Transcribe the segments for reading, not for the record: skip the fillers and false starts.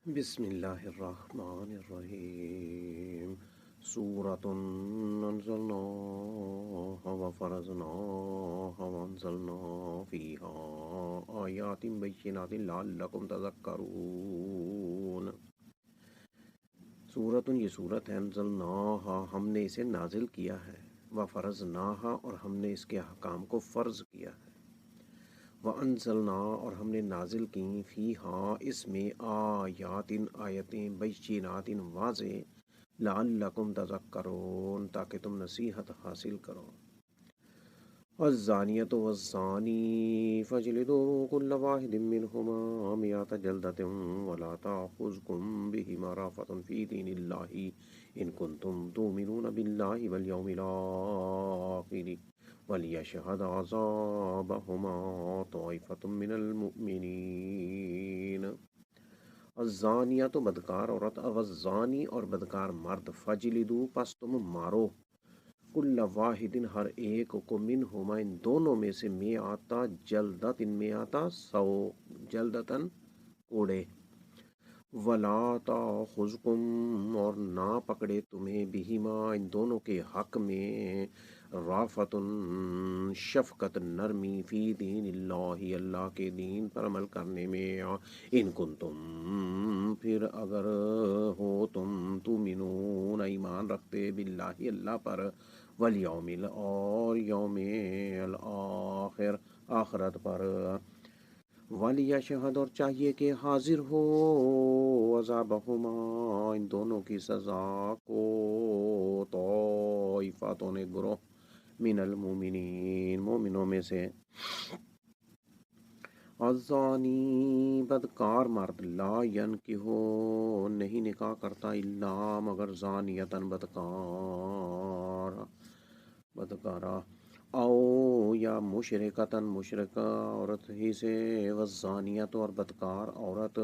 بسم اللہ الرحمن الرحیم سورۃ انزلناها وفرضناها وانزلنا فیہا آیات بینات لعلکم تذکرون۔ سورۃ، یہ سورت ہے، انزلناها، ہم نے اسے نازل کیا ہے، وفرضناها، اور ہم نے اس کے احکام کو فرض کیا ہے، وَأَنزَلْنَا، اور ہم نے نازل کیں، فیہا، اس میں، آیات، آیتیں، بینات، واضح، لعلکم تذکرون، تاکہ تم نصیحت حاصل کرو۔ الزانیۃ والزانی فاجلدوا کل واحد منہما مئۃ جلدۃ ولا تأخذکم بہما رأفۃ فی دین اللہ ان کنتم تؤمنون باللہ والیوم الآخر وَلْيَشْهَدْ عَذَابَهُمَا طَائِفَةٌ مِّنَ الْمُؤْمِنِينَ۔ الزانیہ تو بدکار عورت، والزانی اور بدکار مرد، فجلدو، پس تم مارو، کل واحد، ہر ایک کو، منہما، ان دونوں میں سے، میں آتا جلدت، ان میں آتا 100 جلدتن کوڑے، ولا تاخذکم، اور نہ پکڑے تمہیں، بہما، ان دونوں کے حق میں، رافتن، شفقت، نرمی، فی دین اللہ، اللہ کے دین پر عمل کرنے میں، ان کنتم، پھر اگر ہو تم، تؤمنون، ایمان رکھتے، باللہ، اللہ پر، والیوم، اور یوم الآخر، آخرت پر، وَلْيَشْهَدْ، اور چاہیے کہ حاضر ہو، عذابہما، ان دونوں کی سزا کو، طائفتون، ایک گروہ، من المومنین، مومنوں میں سے، الزانی، بدکار مرد، لا ینکحو، نہیں نکاح کرتا، الا، مگر، زانیتن، بدکارہ، او یا مشرکتن، مشرکہ عورت ہی سے، والزانیت، اور بدکار عورت،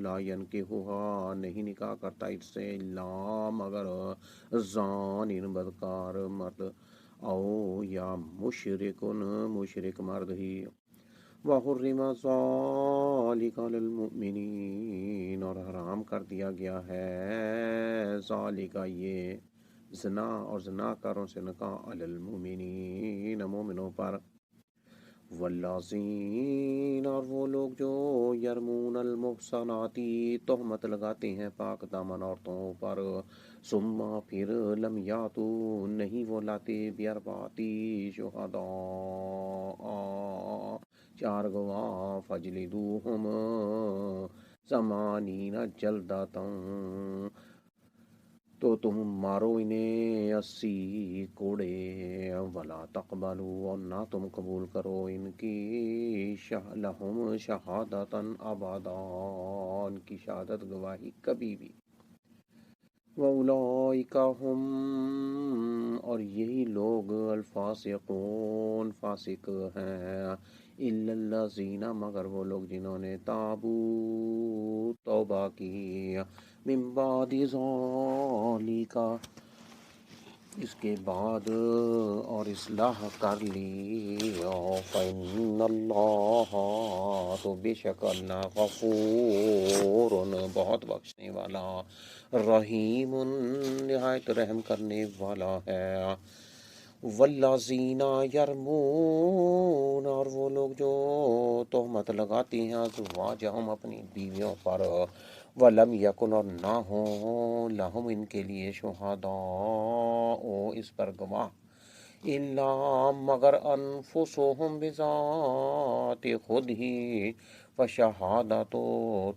لا ینکحوہا، نہیں نکاح کرتا اس سے، الا، مگر، زانین، بدکار مرد، او یا مشرکن، مشرک مرد ہی، وَحُرِّمَ ذَلِكَ عَلَى الْمُؤْمِنِينَ، اور حرام کر دیا گیا ہے، ذالک، یہ، زنا اور زناکاروں سے نکاح، علی المؤمنین، مومنوں پر، واللازین، اور وہ لوگ جو، یرمون المحصنات، تہمت لگاتے ہیں پاک دامن عورتوں پر، ثم، پھر، لم یاتو، نہیں وہ لاتے، باربعتی شہداء، 4 گواہ، فجلدوہم، 80 جلدۃ، تو تم مارو انہیں 80 کوڑے، ولا تقبلوا، اور نہ تم قبول کرو، ان کی، لہم شہادتن ابدا، ان کی شہادت گواہی کبھی بھی، وَأُولَئِكَ هُمْ، اور یہی لوگ، الفاسقون، فاسق ہیں، إِلَّا الَّذِينَ، مگر وہ لوگ جنہوں نے، تابوا، توبہ کی، من بعد ذالک، اس کے بعد، اور اصلاح کر لی، فإن اللہ، تو بے شک اللہ، غفور، بہت بخشنے والا، رحیم، نہایت رحم کرنے والا ہے، والذین یرمون، اور وہ لوگ جو تہمت لگاتے ہیں، ازواجہم، اپنی بیویوں پر، ولم یکن، اور نہ ہوں، لہم، ان کے لیے، شہداء، اس پر گواہ، الا، مگر، انفسہم، بذات خود ہی، فشہادت،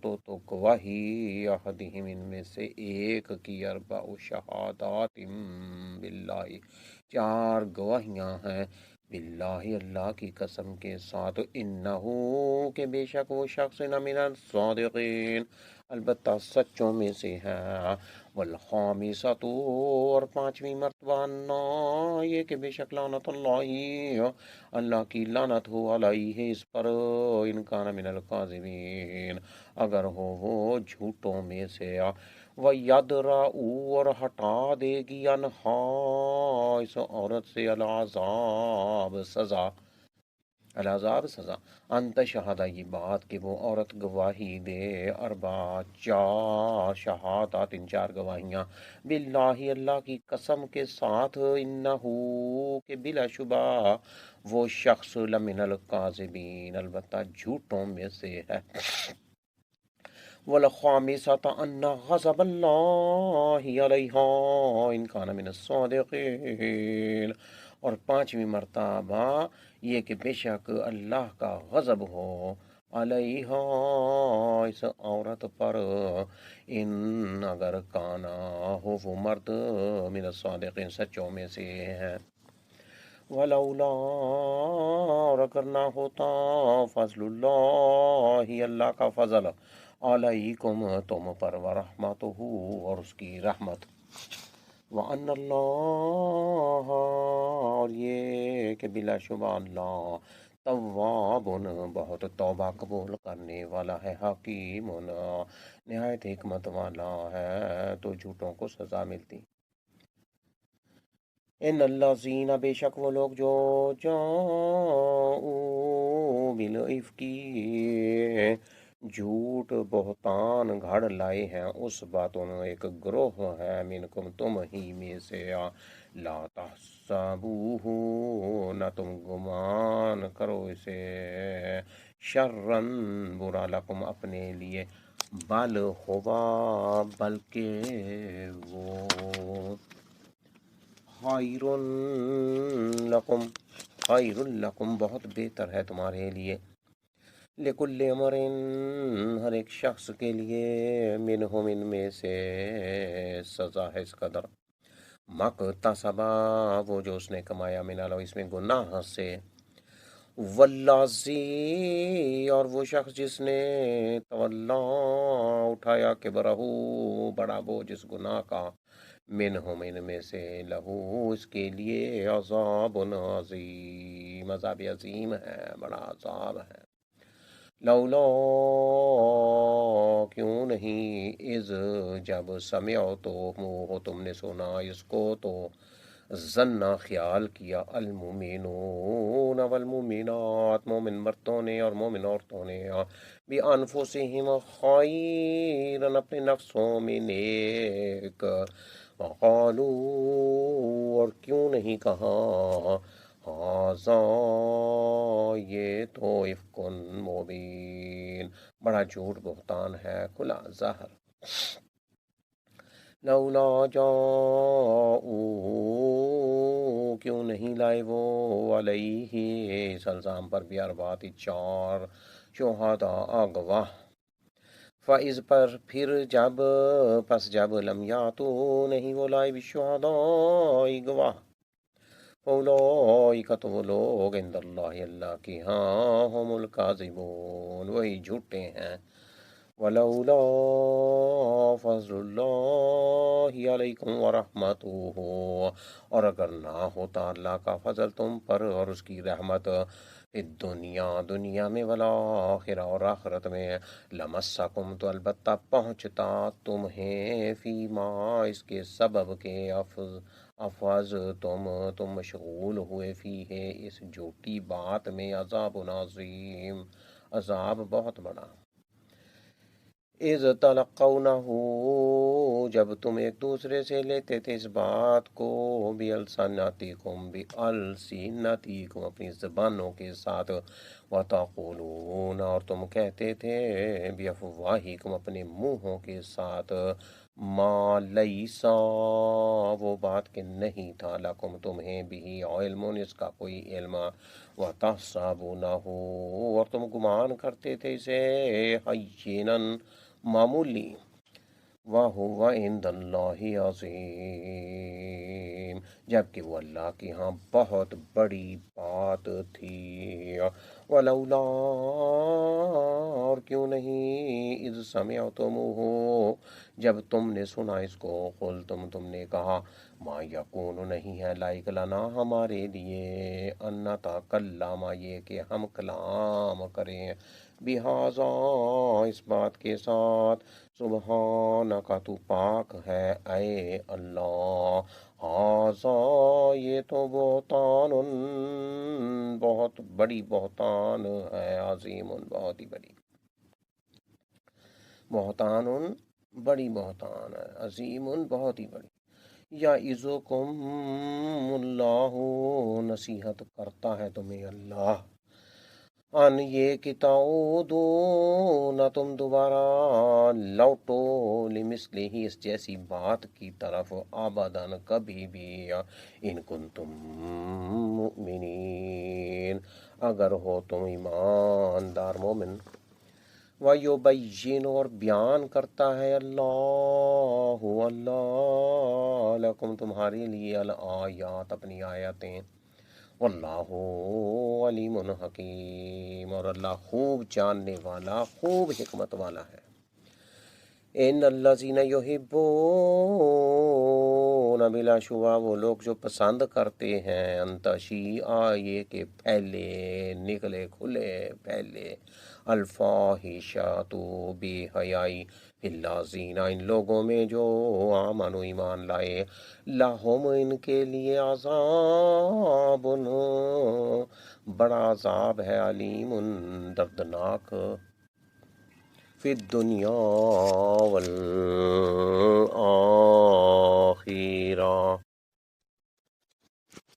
تو گواہی، احدہم، ان میں سے ایک کی، 4 شہادات، باللہ، 4 گواہیاں ہیں، باللہ، اللہ کی قسم کے ساتھ، انہو، کہ بے شک وہ شخص، من الصادقین، البتہ سچوں میں سے ہے، والخامسۃ، اور 5ویں مرتبہ، انا، یہ کہ بے شک، لعنت اللہ، اللہ کی لعنت ہو، علیہ، اس پر، ان کان من الکاذبین، اگر ہو وہ جھوٹوں میں سے، وَيَدْرَأُ، اور ہٹا دے گی، انہا، اس عورت سے، العذاب، سزا، العذاب سزا، انت شہادہ یہ بات کہ وہ عورت گواہی دے، اربع چار شہادات چار گواہیاں، باللہ اللہ کی قسم کے ساتھ، انہو کہ بلا شبہ وہ شخص لمن الکاذبین البتہ جھوٹوں میں سے ہے، والخامسۃ ان غضب اللہ علیہا ان کان من الصادقین، اور پانچویں مرتبہ یہ کہ بے شک اللہ کا غضب ہو علیہا اس عورت پر، ان اگر کانا ہو وہ مرد من الصادقین سچوں میں سے ہے، ولولا اور اگر نہ ہوتا فضل اللہ اللہ کا فضل علیکم تم پر، ورحمتہ اور اس کی رحمت، وَأَنَّ اللَّهَ اور یہ کہ بلا شبہ اللہ تواب بہت توبہ قبول کرنے والا ہے، حکیم نہایت حکمت والا ہے، تو جھوٹوں کو سزا ملتی۔ ان اللہ زینہ بے شک وہ لوگ جو جاؤ بالعفکی جھوٹ بہتان گھڑ لائے ہیں، اس باتوں ایک گروہ ہے، منکم تم ہی میں سے، لا تحسبوہ نہ تم گمان کرو اسے، شرن برا لکم اپنے لیے، بل ہوا بلکہ وہ خیر لکم خیر لکم بہت بہتر ہے تمہارے لیے، لکل امر ہر ایک شخص کے لیے، منہم ان میں سے، سزا ہے اس قدر، مکتسبا وہ جو اس نے کمایا، من الو اس میں گناہ سے، واللازی اور وہ شخص جس نے تولا اٹھایا کبرہو بڑا بوجھ اس گناہ کا، منہم ان میں سے، لہو اس کے لیے عذاب عظیم عذاب عظیم ہے، بڑا عذاب ہے، لولا کیوں نہیں، اذ جب سمعو تو ہو تم نے سنا اس کو تو، ظنّا خیال کیا، المومنون والمومنات مومن مردوں نے اور مومن عورتوں نے، بِأَنفُسِهِمْ خَيْرًا اپنے نفسوں میں نیک، وقالوا اور کیوں نہیں کہا، ھذا یہ تو افک مبین بڑا جھوٹ بہتان ہے کھلا ظاہر، لولا جاؤ کیوں نہیں لائے وہ، علیہ اس الزام پر بھی اربعۃ چار، شہداء گواہ، فَإِذْ پر پھر جب پس جب لم یاتو نہیں وہ لائے بالشہداء گواہ، فَأُولَٰئِکَ تو وہ لوگ عند اللہ اللہ کی ہاں، ہم الکاذبون وہی جھوٹے ہیں، ولولا فضل اللہ علیکم ورحمتہ اور اگر نہ ہوتا اللہ کا فضل تم پر اور اس کی رحمت، دنیا میں، والآخرہ اور آخرت میں، لمسکم تو البتہ پہنچتا تمہیں، فیما اس کے سبب کے، افواز تم مشغول ہوئے، فی ہے اس جھوٹی بات میں، عذاب عظیم عذاب بہت بڑا، اذ تلقونہ جب تم ایک دوسرے سے لیتے تھے اس بات کو، بِأَلْسِنَتِکُم اپنی زبانوں کے ساتھ، وَتَقُولُونَ اور تم کہتے تھے، بِأَفْوَاہِکُم اپنے منہوں کے ساتھ، ما لیسا وہ بات کہ نہیں تھا، لکم تمہیں بھی علم اس کا کوئی علم، وَتَحْسَبُونَہ اور تم گمان کرتے تھے اسے، ہیناً معمولی، وَهُوَ عِندَ اللہِ عَظِيمٌ جبکہ وہ اللہ کی ہاں بہت بڑی بات تھی، وَلَوْلَا اور کیوں نہیں، اذ سمعتموہ جب تم نے سنا اس کو، تم نے کہا، ما یکون نہیں ہے لائق لنا ہمارے لیے، ان نتکلم یہ کہ ہم کلام کریں، بہذا اس بات کے ساتھ، سبحانک تو پاک ہے اے اللہ، ہذا یہ تو بہتان بہت بڑی بہتان ہے، عظیم بہت ہی بڑی بہتان، بڑی بہتان ہے، عظیم بہت ہی بڑی۔ یعظکم اللہ، نصیحت کرتا ہے تمہیں اللہ، ان یہ کہ تعودو، نہ تم دوبارہ لوٹو، لمثلہ ہی اس جیسی بات کی طرف، ابداً کبھی بھی، ان کنتم مؤمنین، اگر ہو تم ایماندار مومن۔ وَيُبَيِّنُ، اور بیان کرتا ہے اللہ لکم تمہارے لیے، الآیات اپنی آیاتیں، واللہ علیم حکیم، اور اللہ خوب جاننے والا، خوب حکمت والا ہے۔ ان الذین یحبون، بلا شبہ وہ لوگ جو پسند کرتے ہیں، ان تشیع، یہ کہ پھیلے، نکلے، کھلے، پھیلے، الفاحشۃ، بے حیائی، فی الذین، ان لوگوں میں جو آمنوا، ایمان لائے، لہم، ان کے لیے، عذاب، بڑا عذاب ہے، علیم، دردناک، فی الدنیا والآخرہ۔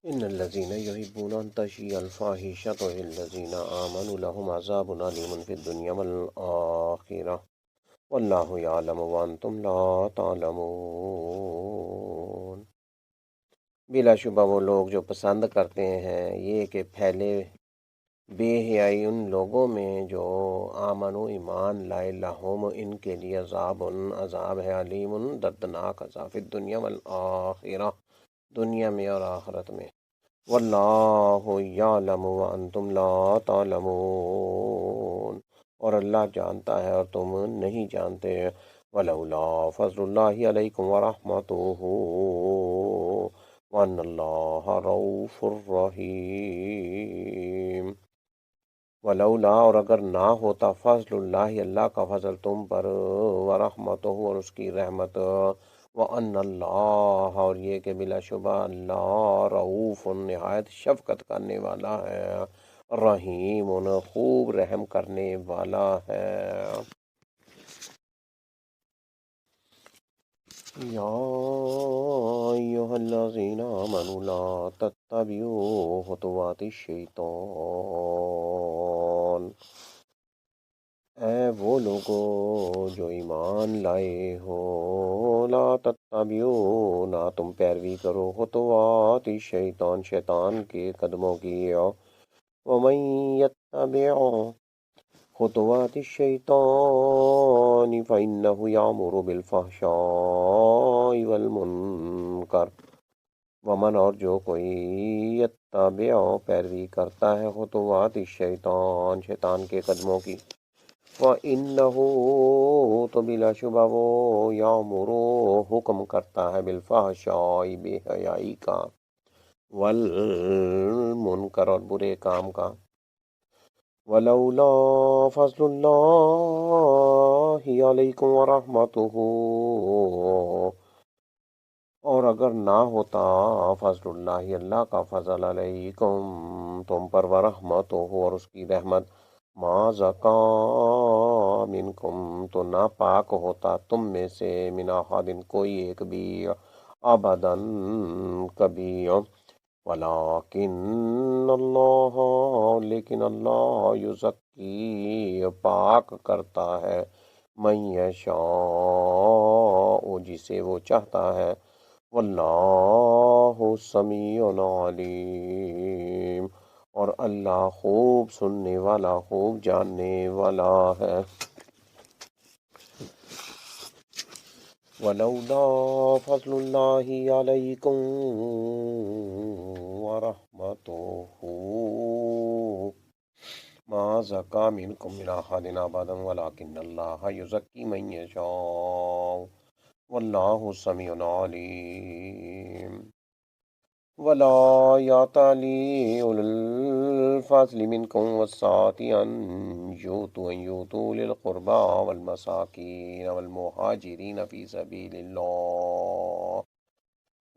ان الذین یحبون ان تشیع الفاحشۃ فی الذین آمنوا لہم عذاب علیم فی الدنیا والآخرہ، واللہ یعلم وانتم لا تعلمون۔ بلا شبہ وہ لوگ جو پسند کرتے ہیں یہ کہ پھیلے بے حیائی ان لوگوں میں جو آمن و ایمان لائے، لہم، ان کے لیے، عذاب، عذاب ہے، علیم، دردناک عذاب، فی الدنیا والآخرہ، دنیا میں اور آخرت میں، واللہ یعلم وانتم لا تعلمون، اور اللہ جانتا ہے اور تم نہیں جانتے، ولولا فضل اللہ علیکم ورحمتہ، وان اللہ رؤوف الرحیم۔ ولولا، اور اگر نہ ہوتا، فضل اللہ، اللہ کا فضل تم پر، ورحمتہ، اور اس کی رحمت، وان اللہ، اور یہ کہ بلا شبہ اللہ، رؤوف، نہایت شفقت کرنے والا ہے، رحیم، خوب رحم کرنے والا ہے۔ یا ایھا الذین آمنوا لا تتبعوا خطوات الشیطان، اے وہ لوگو جو ایمان لائے ہو، لا تتبعوا، نہ تم پیروی کرو، خطوات الشیطان، شیطان کے قدموں کی، ومن یتبع خطوات الشیطان فإنہ یأمر بالفحشاء والمنکر، ومن، اور جو کوئی، یتبع، پیروی کرتا ہے، خطوات الشیطان، شیطان کے قدموں کی، فإنہ، تو بلا شبہ وہ، یأمر، حکم کرتا ہے، بالفحشاء، بے حیائی کا، والمنکر، اور برے کام کا، ولولا فضل اللہ علیکم ورحمتہ، اور اگر نہ ہوتا فضل اللہ، اللہ کا فضل، علیکم، تم پر، ورحمتہ، اور اس کی رحمت، ما زکا منکم، تو نہ پاک ہوتا تم میں سے، من احد، کوئی ایک بھی، ابداً کبھی، ولیکن اللہ، لیکن اللہ، یزکی، پاک کرتا ہے، من یشاء، جسے وہ چاہتا ہے، واللہ سمیع علیم، اور اللہ خوب سننے والا، خوب جاننے والا ہے۔ ولولا فضل اللہ علیکم ورحمتہ ما زکا منکم من احد ابدا ولکن اللہ یزکی من یشاء واللہ سمیع علیم۔ ولا يعتلي أولو الفضل منكم والسعة أن يؤتوا للقربى والمساكين والمهاجرين في سبيل الله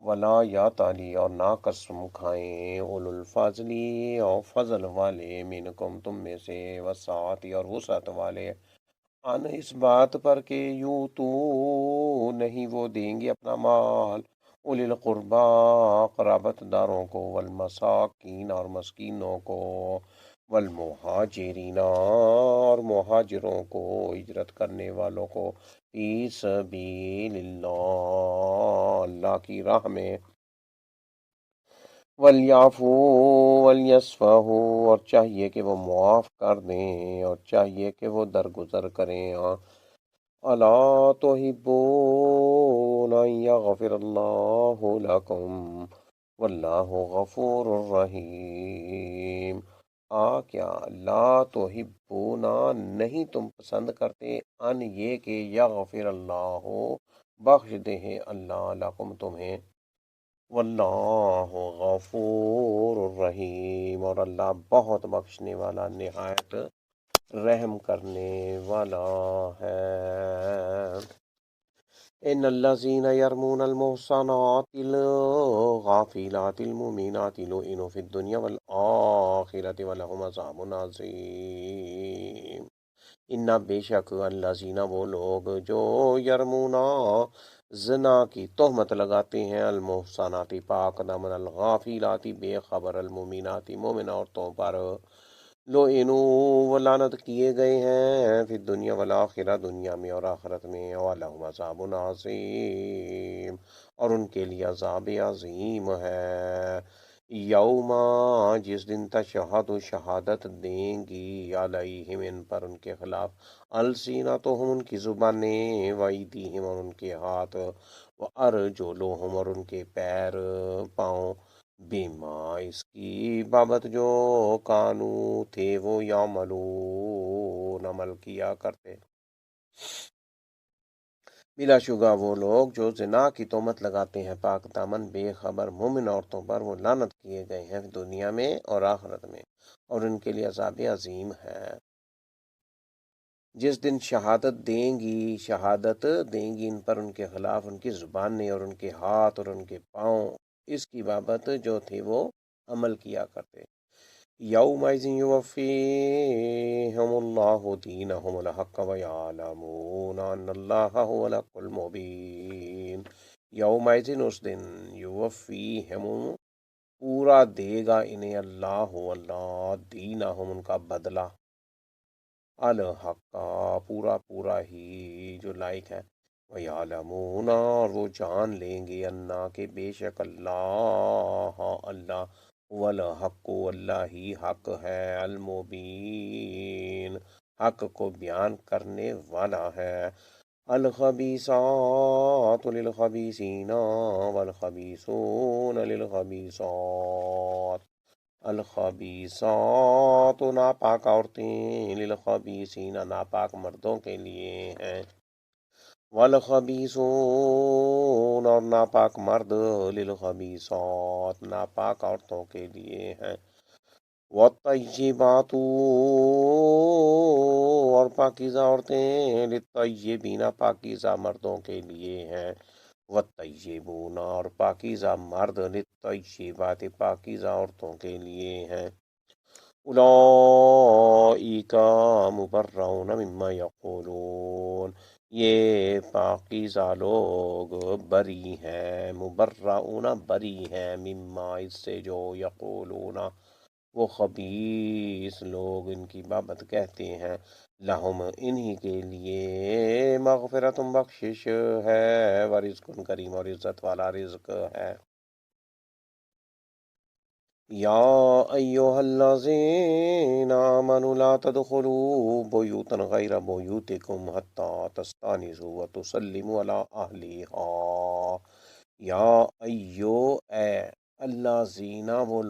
ولا یاتالی اور نہ قسم کھائیں اولو الفضلی اور فضل والے منکم تم میں سے وسعتی اور وسعت والے ان اس بات پر کہ یوں تو نہیں وہ دیں گے اپنا مال اولی القربا قرابت داروں کو والمساکین اور مسکینوں کو والمہاجرین اور مہاجروں کو ہجرت کرنے والوں کو فی سبیل اللہ اللہ کی راہ میں ولیعفو ولیصفحوا اور چاہیے کہ وہ معاف کر دیں اور چاہیے کہ وہ درگزر کریں الا تحبون ان یغفر اللہ لکم واللہ غفور رحیم کیا لا تحبون نہیں تم پسند کرتے ان یہ کہ یغفر اللہ بخش دے اللہ لکم تمہیں واللہ غفور الرحیم اور اللہ بہت بخشنے والا نہایت رحم کرنے والا ہے ان الذين يرمون المحصنات الغافلات المؤمنات لعنوا في الدنيا والآخرة ولهم عذاب عظيم انا بے شک الذین وہ لوگ جو یرمونا زنا کی تہمت لگاتے ہیں المحصناتی پاک دامن الغافلاتی بے خبر المومناتی مومن عورتوں پر لو انو وہ لعنت کیے گئے ہیں فی الدنیا والآخرہ دنیا میں اور آخرت میں وَلَهُمْ عَذَابٌ عظیم اور ان کے لیے عذاب عظیم ہے یوما جس دن تشہد شہادت دیں گی علیہم ان پر ان کے خلاف السینتہم ان کی زبانیں وایدیہم اور ان کے ہاتھ وارجلہم اور ان کے پیر پاؤں بیما اس کی بابت جو کانو تھے وہ یعملون عمل کیا کرتے بلا شبہ وہ لوگ جو زنا کی تہمت لگاتے ہیں پاک دامن بے خبر مومن عورتوں پر وہ لعنت کیے گئے ہیں دنیا میں اور آخرت میں اور ان کے لیے عذاب عظیم ہے جس دن شہادت دیں گی ان پر ان کے خلاف ان کی زبانیں اور ان کے ہاتھ اور ان کے پاؤں اس کی بابت جو تھے وہ عمل کیا کرتے یومئذ یوفیہم اللہ دینہم الحق ویعلمون ان اللہ هو الحق المبین یومئذ اس دن یوفیہم پورا دے گا انہیں اللہ دینہم ان کا بدلہ الحق پورا ہی جو لائق ہے وَيَعْلَمُونَ اور وہ جان لیں گے انا کہ بے شک اللہ والحق اللہ ہی حق ہے المبین حق کو بیان کرنے والا ہے الخبیثات للخبیثین والخبیثون للخبیثات الخبیثات ناپاک عورتیں للخبیثین ناپاک مردوں کے لیے ہیں والخبیثون اور ناپاک مرد للخبیثات ناپاک عورتوں کے لیے ہیں والطیبات اور پاکیزہ عورتیں للطیبین پاکیزہ مردوں کے لیے ہیں والطیبون اور پاکیزہ مرد للطیبات پاکیزہ عورتوں کے لیے ہیں اولئک مبرؤون مما یقولون یہ پاکیزہ لوگ بری ہیں مبرؤون بری ہیں مما اس سے جو یقولون وہ خبیث لوگ ان کی بابت کہتے ہیں لہم انہی کے لیے مغفرت بخشش ہے ورزق کریم اور عزت والا رزق ہے یا ایہا الذین آمنوا لا تدخلوا بیوتا غیر بیوتکم حتی تستانسوا وتسلموا علی اہلیہا یا ایو اے الذین وہ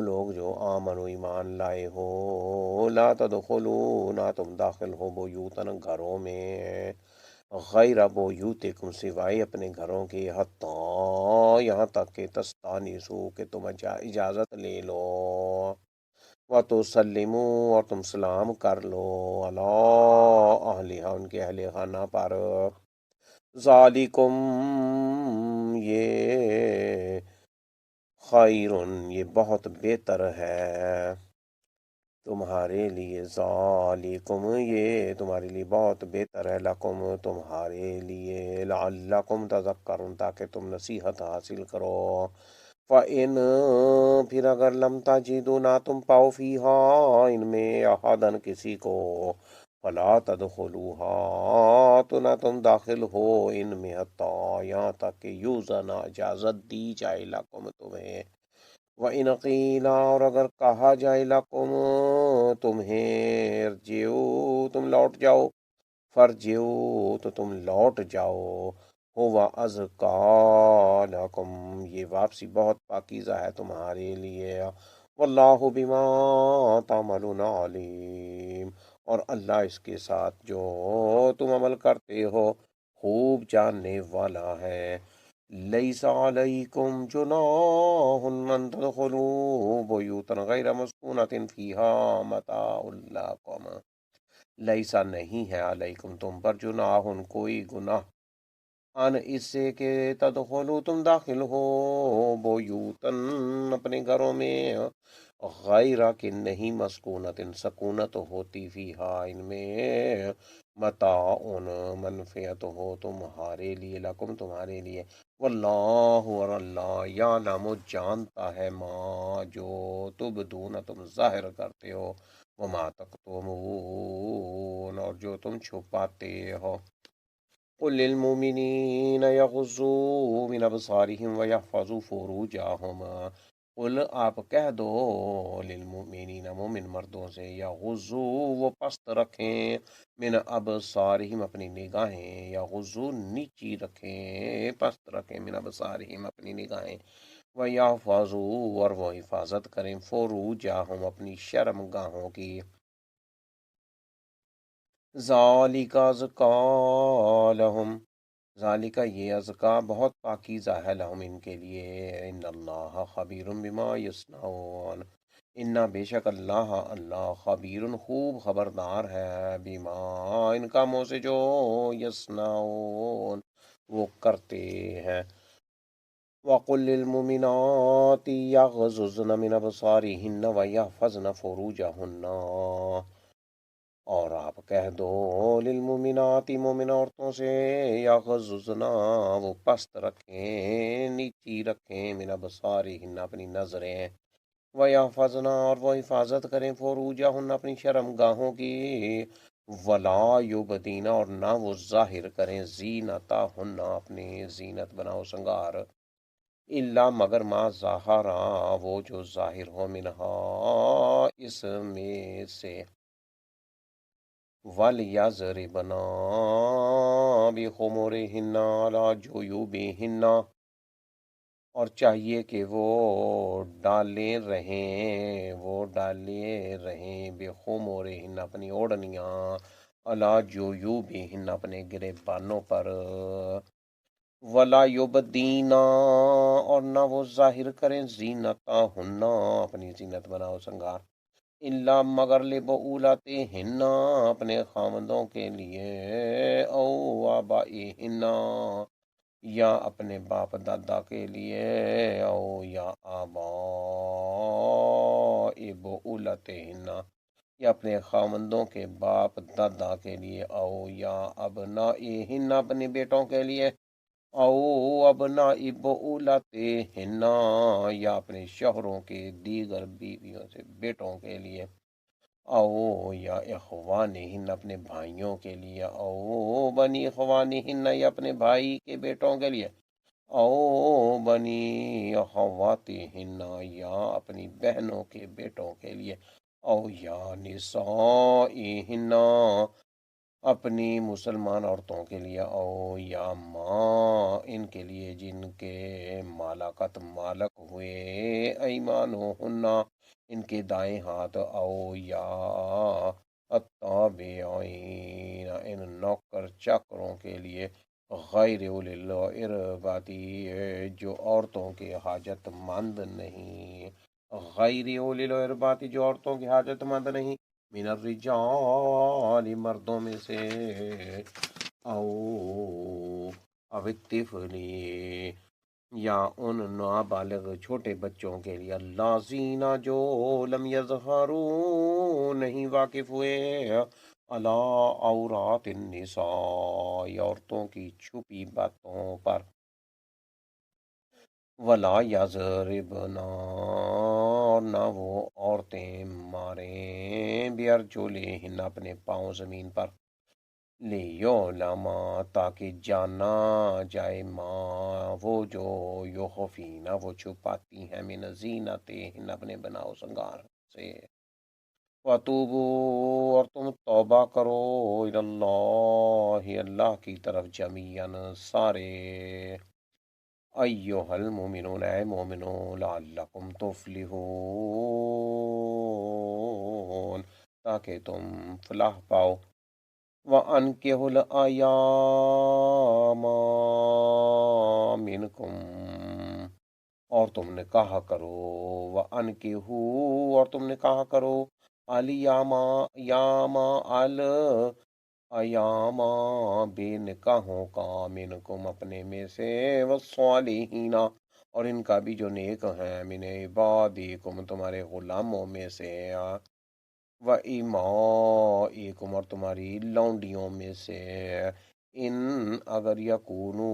لوگ جو آمنوا ایمان لائے ہو لا تدخلوا نہ تم داخل ہو بیوتا گھروں میں غیر بیوتکم سوائے اپنے گھروں کے، حتیٰ یہاں تک کہ تستانسوا کہ تم اجازت لے لو، وتسلموا اور تم سلام کر لو، علی اہلہا ان کے اہل خانہ پر، ذالکم یہ خیرن یہ بہت بہتر ہے تمہارے لیے، ذالکم یہ تمہارے لیے بہت بہتر ہے، لکم تمہارے لیے، لعلکم تذکرون تاکہ تم نصیحت حاصل کرو، فَإِن پھر اگر لم تجدوا نہ تم پاؤ فیہا ان میں احدن کسی کو، فلا تدخلوها تو نہ تم داخل ہو ان میں، حتیٰ یہاں تک کہ یوزن اجازت دی جائے لکم تمہیں، وَإِنْ قِیلَ اور اگر کہا جائے لَکُمْ تمہیں، ارجعوا تم لوٹ جاؤ، فرجعوا تو تم لوٹ جاؤ، ہوا ازکیٰ لکم یہ واپسی بہت پاکیزہ ہے تمہارے لیے، واللہ بما تعملون علیم اور اللہ اس کے ساتھ جو تم عمل کرتے ہو خوب جاننے والا ہے، لیس علیکم جناح ان تدخلوا بیوتا غیر مسکونۃ فیہا متاع لکم، لیسا نہیں ہے علیکم تم پر جناح کوئی گناہ، ان اس سے کہ تدخلوا تم داخل ہو بیوتن اپنے گھروں میں، غیرہ کہ نہیں مسکونت سکونت ہوتی فیہا ان میں، متاع منفعت ہو تمہارے لیے، لکم تمہارے لیے، واللہ اور اللہ یعلم جانتا ہے ما جو تبدون تم ظاہر کرتے ہو، وما تکتمون اور جو تم چھپاتے ہو، قل للمؤمنین یغضوا من ابصارهم ویحفظوا فروجهم، قل آپ کہہ دو للمؤمنین مومن مردوں سے، یغضوا وہ پست رکھیں، من ابصارهم اپنی نگاہیں، یغضوا نیچی رکھیں، پست رکھیں، من ابصارهم اپنی نگاہیں، ویحفظوا اور وہ حفاظت کریں، فروجهم اپنی شرم گاہوں کی، ذالک ازکیٰ لہم ذالک یہ ازکیٰ بہت پاکیزہ ہے لہم ان کے لیے، ان اللہ خبیر بما یصنعون انا بے شک اللہ اللہ خبیر خوب خبردار ہے، بما ان کاموں سے جو یصنعون وہ کرتے ہیں، وَقُلْ لِلْمُؤْمِنَاتِ يَغْضُضْنَ مِنْ أَبْصَارِهِنَّ وَيَحْفَظْنَ فُرُوجَهُنَّ اور آپ کہہ دو للمؤمنات مومن عورتوں سے، یغضضن وہ پست رکھیں نیچی رکھیں، من ابصارہن اپنی نظریں، ویحفظن اور وہ حفاظت کریں، فروجہن اپنی شرم گاہوں کی، ولا یبدین اور نہ وہ ظاہر کریں، زینتہن اپنی زینت بناؤ سنگار، الا مگر ما ظاہرا وہ جو ظاہر ہو، منہا اس میں سے، وَلْيَضْرِبْنَ بِخُمُرِهِنَّ عَلَىٰ جُيُوبِهِنَّ اور چاہیے کہ وہ ڈالے رہیں بِخُمُرِهِنَّ اپنی اوڑھنیاں، عَلَىٰ جُيُوبِهِنَّ اپنے گریبانوں پر، وَلَا يُبْدِينَ اور نہ وہ ظاہر کریں، زینتہن اپنی زینت بناؤ سنگار، الا مگر لبعولتہن اپنے خامندوں کے لیے، او آبائہن یا اپنے باپ دادا کے لیے، او یا آباء بعولتہن یا اپنے خامندوں کے باپ دادا کے لیے، او یا ابنائہن اپنے بیٹوں کے لیے، او ابناء بعولتہن یا اپنے شوہروں کے دیگر بیویوں سے بیٹوں کے لیے، او یا اخوانہن اپنے بھائیوں کے لیے، او بنی اخوانہن یا اپنے بھائی کے بیٹوں کے لیے، او بنی اخواتہن یا اپنی بہنوں کے بیٹوں کے لیے، او یا نسائہن اپنی مسلمان عورتوں کے لیے، او یا ماں ان کے لیے جن کے مالکت مالک ہوئے، ایمانہن ان کے دائیں ہاتھ، او یا التابعین ان نوکر چاکروں کے لیے، غیر اولی الارباتی جو عورتوں کے حاجت مند نہیں، غیر اولی الارباتی جو عورتوں کی حاجت مند نہیں، من الرجال مردوں میں سے، او الطفلی یا ان نابالغ چھوٹے بچوں کے لیے، الذین جو لم یظہروا نہیں واقف ہوئے، علی عورات النساء عورتوں کی چھپی باتوں پر، ولا یضربن اور نہ وہ عورتیں ماریں بیرجلہن اپنے پاؤں زمین پر، لیعلم تاکہ جانا جائے ما وہ جو یخفینا وہ چھپاتی ہیں، من زینتہن اپنے بناؤ سنگار سے، وَتُوبُوا اور تم توبہ کرو، اللہ اللہ کی طرف، جمیعاً سارے، ایھا المؤمنون اے مومنو، لعلکم تفلحون تاکہ تم فلاح پاؤ، وَأَنكِحُوا الْأَيَامَ مِنکم اور تم نکاح کرو، وَأَنكِحُوا اور تم نکاح کرو، الایام بے نکاحوں کا، منکم اپنے میں سے، والصالحین اور ان کا بھی جو نیک ہیں، من عبادکم تمہارے غلاموں میں سے، وَإِمَائِكُمْ اور تمہاری لونڈیوں میں سے، ان اگر یکونو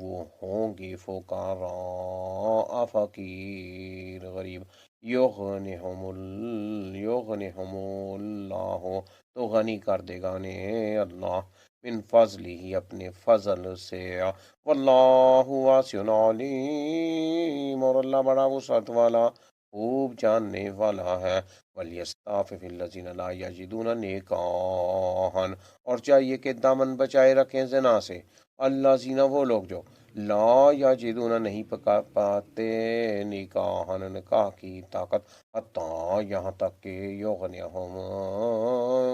وہ ہوں گے، فقراء فقیر غریب، یغنہم اللہ تو غنی کر دے گا انہیں اللہ، من فضلہ اپنے فضل سے، واللہ واسع علیم اور اللہ بڑا وسعت والا خوب جاننے والا ہے، وَلْيَسْتَعْفِفِ الَّذِينَ لَا يَجِدُونَ نِکَاحًا اور چاہیے کہ دامن بچائے رکھیں زنا سے، الَّذِينَ وہ لوگ جو لا یجدون نہیں پاتے، نکاحً نکاح کی طاقت، حتیٰ یہاں تک کہ یغنیہم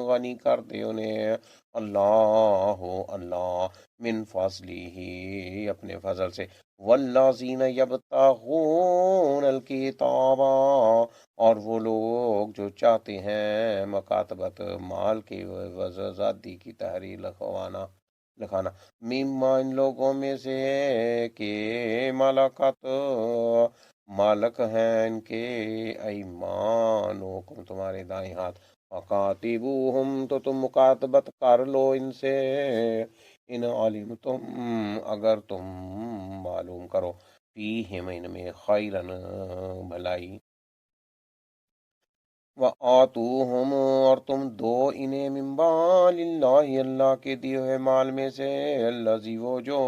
غنی کر دے انہیں اللہ من فضلہ اپنے فضل سے، والذین یبتغون الکتاب اور وہ لوگ جو چاہتے ہیں مکاتبت مال کی وزادی کی تحریر لکھانا، مما ان لوگوں میں سے کہ ملکت مالک ہیں ان کے، ایمانکم تمہارے دائیں ہاتھ، فقاتبوہم تو تم مکاتبت کر لو ان سے، ان علمتم اگر تم معلوم کرو، فیہم ان میں خیرن بھلائی، وَآتُوهُمْ اور تم دو انہیں من مال اللہ اللہ کے دیے ہوئے مال میں سے، الذی وہ جو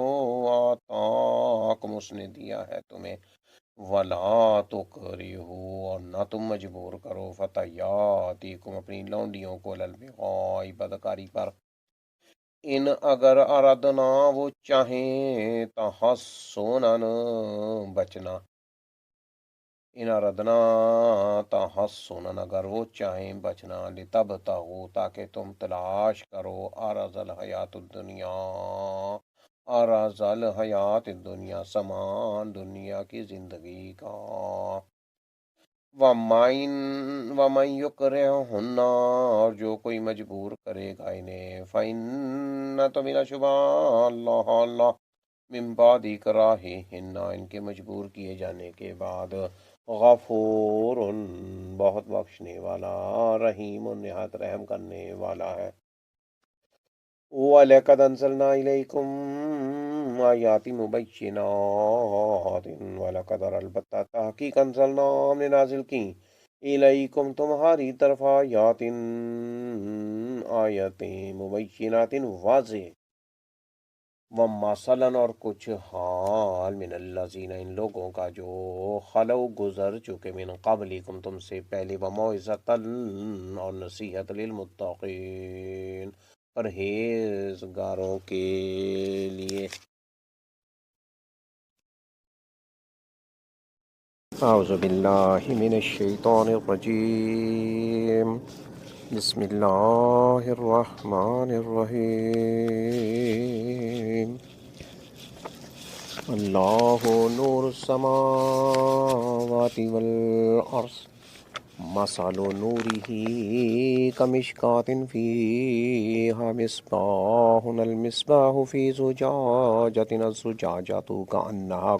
آتاکم اس نے دیا ہے تمہیں، وَلَا تُکرِہُوا اور نہ تم مجبور کرو، فتیاتکم اپنی لونڈیوں کو، علی البغاء بدکاری پر، ان اگر اردنا وہ چاہیں، تحصنن بچنا، ان اردنا تحصنن اگر وہ چاہیں بچنا، لتبتغوا تاکہ تم تلاش کرو، عرض الحیات الدنیا، عرض الحیات الدنیا سامان دنیا کی زندگی کا، وَمَن یکرہن اور جو کوئی مجبور کرے گا انہیں، فَإِنَّ تو بلا شبہ اللہ من بعد اکراہہن ان کے مجبور کیے جانے کے بعد، غفور بہت بخشنے والا، رحیم نہایت رحم کرنے والا ہے، وَلَقَدْ أَنزَلْنَا إِلَيْكُمْ آیَاتٍ مُبَيِّنَاتٍ وَلَقَدْ اور البتہ تحقیق انزلنا ہم نے نازل کی، الیکم تمہاری طرف، آیاتیں مبینات واضح، وَمَثَلًا اور کچھ حال، من الذین ان لوگوں کا جو خلو گزر چکے، من قبلکم تم سے پہلے، وموعظۃ اور نصیحت، للمتقین پرہیزگاروں کے لیے، اعوذ باللہ من الشیطان الرجیم، بسم اللہ الرحمن الرحیم اللہ نور السماوات والارض مثل نورہ کمشکاۃ فیہا مصباح المصباح فی زجاجۃ الزجاجۃ کأنہا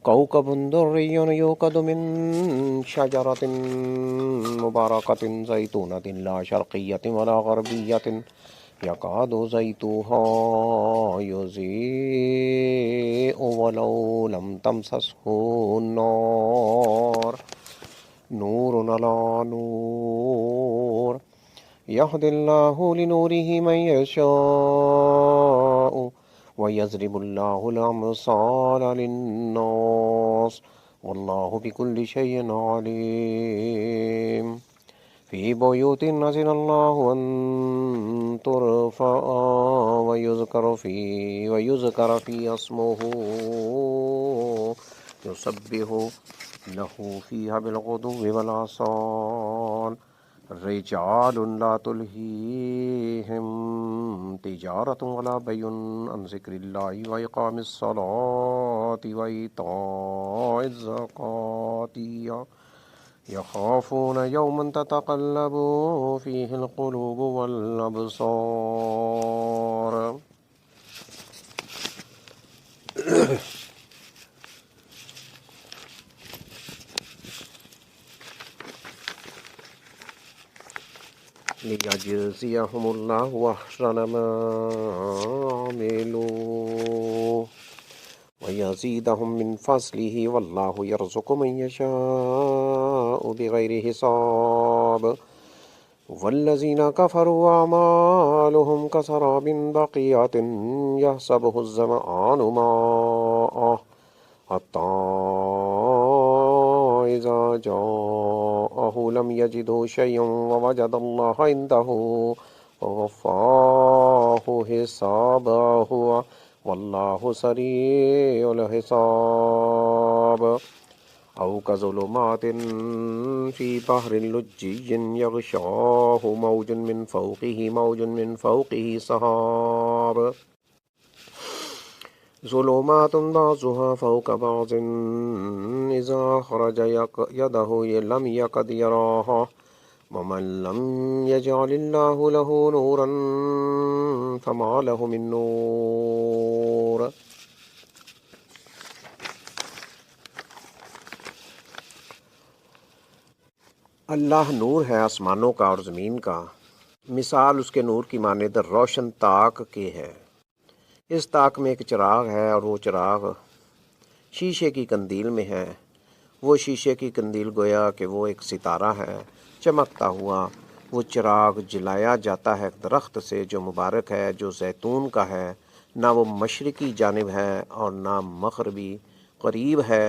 کوكب دري يوقد من شجرة مباركة زيتونة لا شرقية ولا غربية يكاد زيتها يضيء ولو لم تمسسه النار نور على نور يهدي الله لنوره من يشاء وَيَضْرِبُ اللَّهُ الْأَمْثَالَ لِلنَّاسِ وَاللَّهُ بِكُلِّ شَيْءٍ عَلِيمٌ فِي بُيُوتٍ أَذِنَ اللَّهُ أَن تُرْفَعَ وَيُذْكَرَ فِيهَا اسْمُهُ يُسَبِّحُ لَهُ فِيهَا بِالْغُدُوِّ وَالْآصَالِ رجال لا تلهيهم تجارة ولا بيع عن ذكر الله وإقام الصلاة وإيتاء الزكاة يخافون يوما تتقلب فيه القلوب والأبصار ليجزيهم الله أحسن ما عملوا ويزيدهم من فضله والله يرزق من يشاء بغير حساب والذين كفروا أعمالهم كسراب بقيعة يحسبه الظمآن ماء حتى إذا جاءه لم يجده شيئا ووجد الله عنده ووفاه حسابه والله سريع الحساب أو كظلمات في بحر لجي يغشاه موج من فوقه سحاب ظلمات بعضها فوق بعض إذا أخرج يده لم يكد يراها ومن لم يجعل الله له نورا فما له من نور اللہ نور ہے آسمانوں کا اور زمین کا، مثال اس کے نور کی مانند روشن طاق کی ہے۔ اس طاق میں ایک چراغ ہے اور وہ چراغ شیشے کی قندیل میں ہے۔ وہ شیشے کی قندیل گویا کہ وہ ایک ستارہ ہے چمکتا ہوا۔ وہ چراغ جلایا جاتا ہے درخت سے جو مبارک ہے، جو زیتون کا ہے، نہ وہ مشرقی جانب ہے اور نہ مغربی، قریب ہے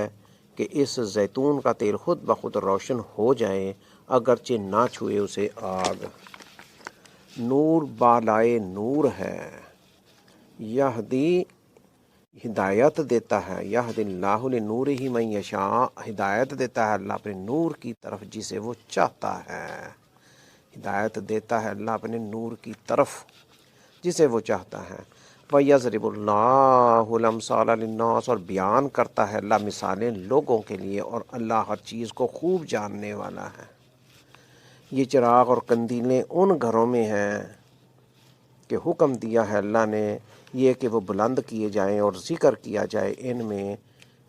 کہ اس زیتون کا تیل خود بخود روشن ہو جائے اگرچہ نہ چھوئے اسے آگ۔ نور بالائے نور ہے، یہدی ہدایت دیتا ہے، یہدی اللہ لنورہ من یشاء، ہدایت دیتا ہے اللہ اپنے نور کی طرف جسے وہ چاہتا ہے۔ ہدایت دیتا ہے اللہ اپنے نور کی طرف جسے وہ چاہتا ہے۔ وَيَضْرِبُ اللَّهُ الْأَمْثَالَ لِلنَّاسِ، اور بیان کرتا ہے اللہ مثالیں لوگوں کے لیے، اور اللہ ہر چیز کو خوب جاننے والا ہے۔ یہ چراغ اور قندیلیں ان گھروں میں ہیں کہ حکم دیا ہے اللہ نے یہ کہ وہ بلند کیے جائیں اور ذکر کیا جائے ان میں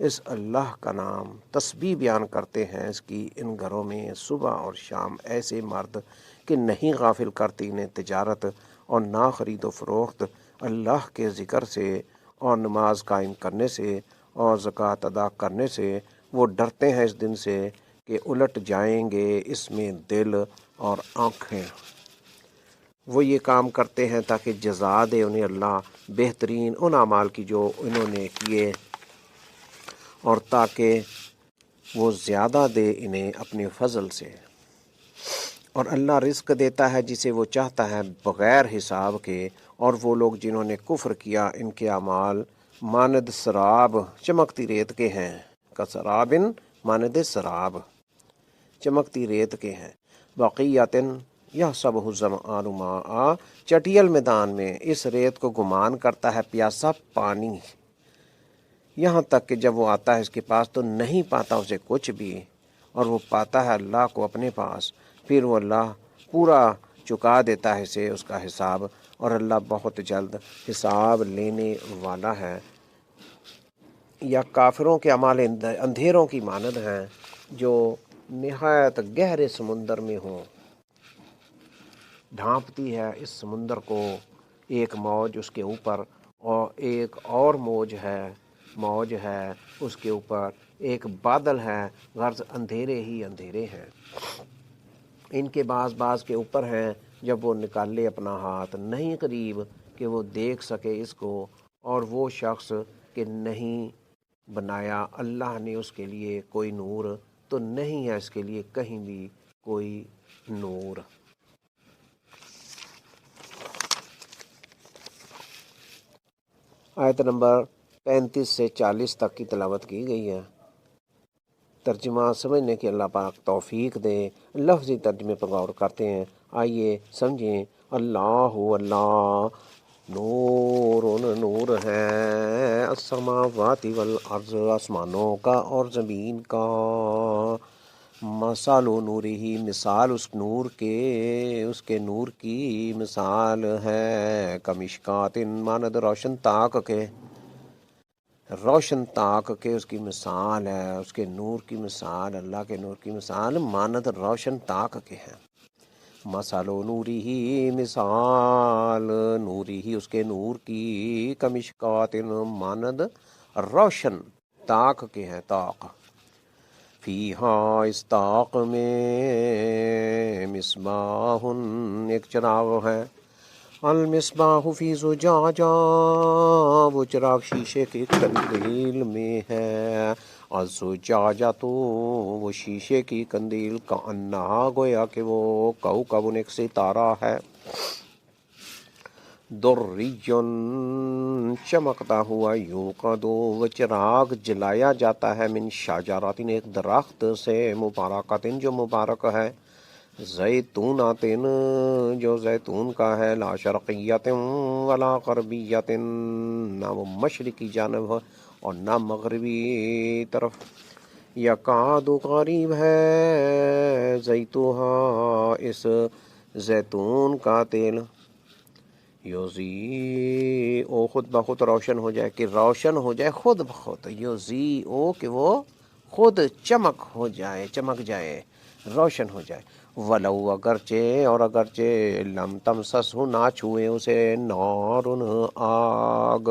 اس اللہ کا نام، تسبیح بیان کرتے ہیں اس کی ان گھروں میں صبح اور شام ایسے مرد کہ نہیں غافل کرتی انہیں تجارت اور نہ خرید و فروخت اللہ کے ذکر سے اور نماز قائم کرنے سے اور زکوٰۃ ادا کرنے سے۔ وہ ڈرتے ہیں اس دن سے کہ الٹ جائیں گے اس میں دل اور آنکھیں۔ وہ یہ کام کرتے ہیں تاکہ جزا دے انہیں اللہ بہترین ان اعمال کی جو انہوں نے کیے، اور تاکہ وہ زیادہ دے انہیں اپنے فضل سے۔ اور اللہ رزق دیتا ہے جسے وہ چاہتا ہے بغیر حساب کے، اور وہ لوگ جنہوں نے کفر کیا ان کے اعمال مانند سراب چمکتی ریت کے ہیں، کسرابن مانند سراب چمکتی ریت کے ہیں۔ بقیتن یحسبہ الظمآن ماء، چٹیل میدان میں اس ریت کو گمان کرتا ہے پیاسا پانی، یہاں تک کہ جب وہ آتا ہے اس کے پاس تو نہیں پاتا اسے کچھ بھی، اور وہ پاتا ہے اللہ کو اپنے پاس، پھر وہ اللہ پورا چکا دیتا ہے اسے اس کا حساب، اور اللہ بہت جلد حساب لینے والا ہے۔ یا کافروں کے اعمال اندھیروں کی مانند ہیں جو نہایت گہرے سمندر میں ہوں، ڈھانپتی ہے اس سمندر کو ایک موج اس کے اوپر، اور ایک اور موج ہے اس کے اوپر، ایک بادل ہے، غرض اندھیرے ہی اندھیرے ہیں۔ ان کے بعض کے اوپر ہیں، جب وہ نکالے اپنا ہاتھ نہیں قریب کہ وہ دیکھ سکے اس کو، اور وہ شخص کہ نہیں بنایا اللہ نے اس کے لیے کوئی نور، تو نہیں ہے اس کے لیے کہیں بھی کوئی نور۔ آیت نمبر 35 سے 40 تک کی تلاوت کی گئی ہے۔ ترجمہ سمجھنے کی اللہ پاک توفیق دے۔ لفظی ترجمے پر غور کرتے ہیں، آئیے سمجھیں۔ اللہ نور نور ہے، السماوات والارض، آسمانوں کا اور زمین کا، مثال نورہ، مثال اس نور کے، اس کے نور کی مثال ہے، کمشکات، مانند روشن تاک کے، روشن تاک کے اس کی مثال ہے، اس کے نور کی مثال، اللہ کے نور کی مثال مانند روشن تاک کے ہے۔ مثال نوری ہی، مثال نوری ہی اس کے نور کی، کمشکات، مانند روشن تاک کے ہے، تاک، فیہا، اس تاک میں، مصباح، ایک چراغ ہے، المصباح فی زجاجہ، وہ چراغ شیشے کے قندیل میں ہے، الزجاجہ تو وہ شیشے کی قندیل، کأنہا، گویا کہ وہ کوکب، ایک ستارہ ہے، دری، چمکتا ہوا، یوقد، وہ چراغ جلایا جاتا ہے، من شجرۃ، ایک درخت سے، مبارکۃ، جو مبارک ہے، زیتونۃ، جو زیتون کا ہے، لا شرقیۃ ولا غربیۃ، نہ وہ مشرقی جانب ہے اور نہ مغربی طرف، یکاد، قریب ہے، زیتوہا، اس زیتون کا تیل، یوزی او، خود بخود روشن ہو جائے، کہ روشن ہو جائے خود بخود، یوزی او، کہ وہ خود چمک ہو جائے، چمک جائے، روشن ہو جائے، ولو، اگرچہ، اور اگرچہ، لم تمسس، نہ چھوئے اسے، نار، آگ،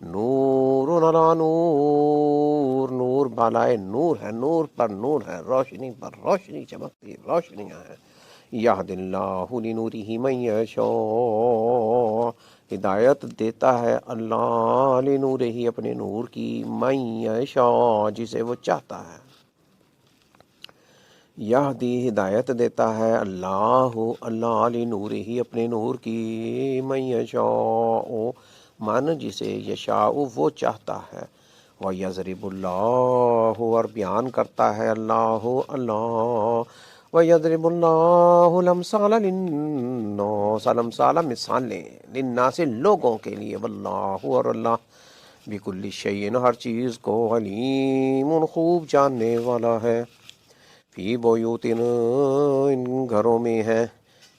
نور علی نور، نور بالائے نور ہے، نور پر نور ہے، روشنی پر روشنی، چمکتی روشنیاں ہیں، یہد اللہ لنورہ من یشاء، ہدایت دیتا ہے اللہ، لنورہ، اپنے نور کی، من یشاء، جسے وہ چاہتا ہے، یہدی، ہدایت دیتا ہے اللہ، اللہ، لنورہ، اپنے نور کی، من یشاء، من جسے، یشاء، وہ چاہتا ہے، وَيَضْرِبُ اللَّهُ، اور بیان کرتا ہے اللہ، اللہ، وَيَضْرِبُ اللَّهُ الْأَمْثَالَ لِلنَّاسِ، الْأَمْثَالَ، مثالیں، لِلنَّاسِ، لوگوں کے لیے، وَاللَّهُ، اور اللہ، بِكُلِّ شَيْءٍ، ہر چیز کو، علیم، خوب جاننے والا ہے، فی بیوتن، ان گھروں میں ہے،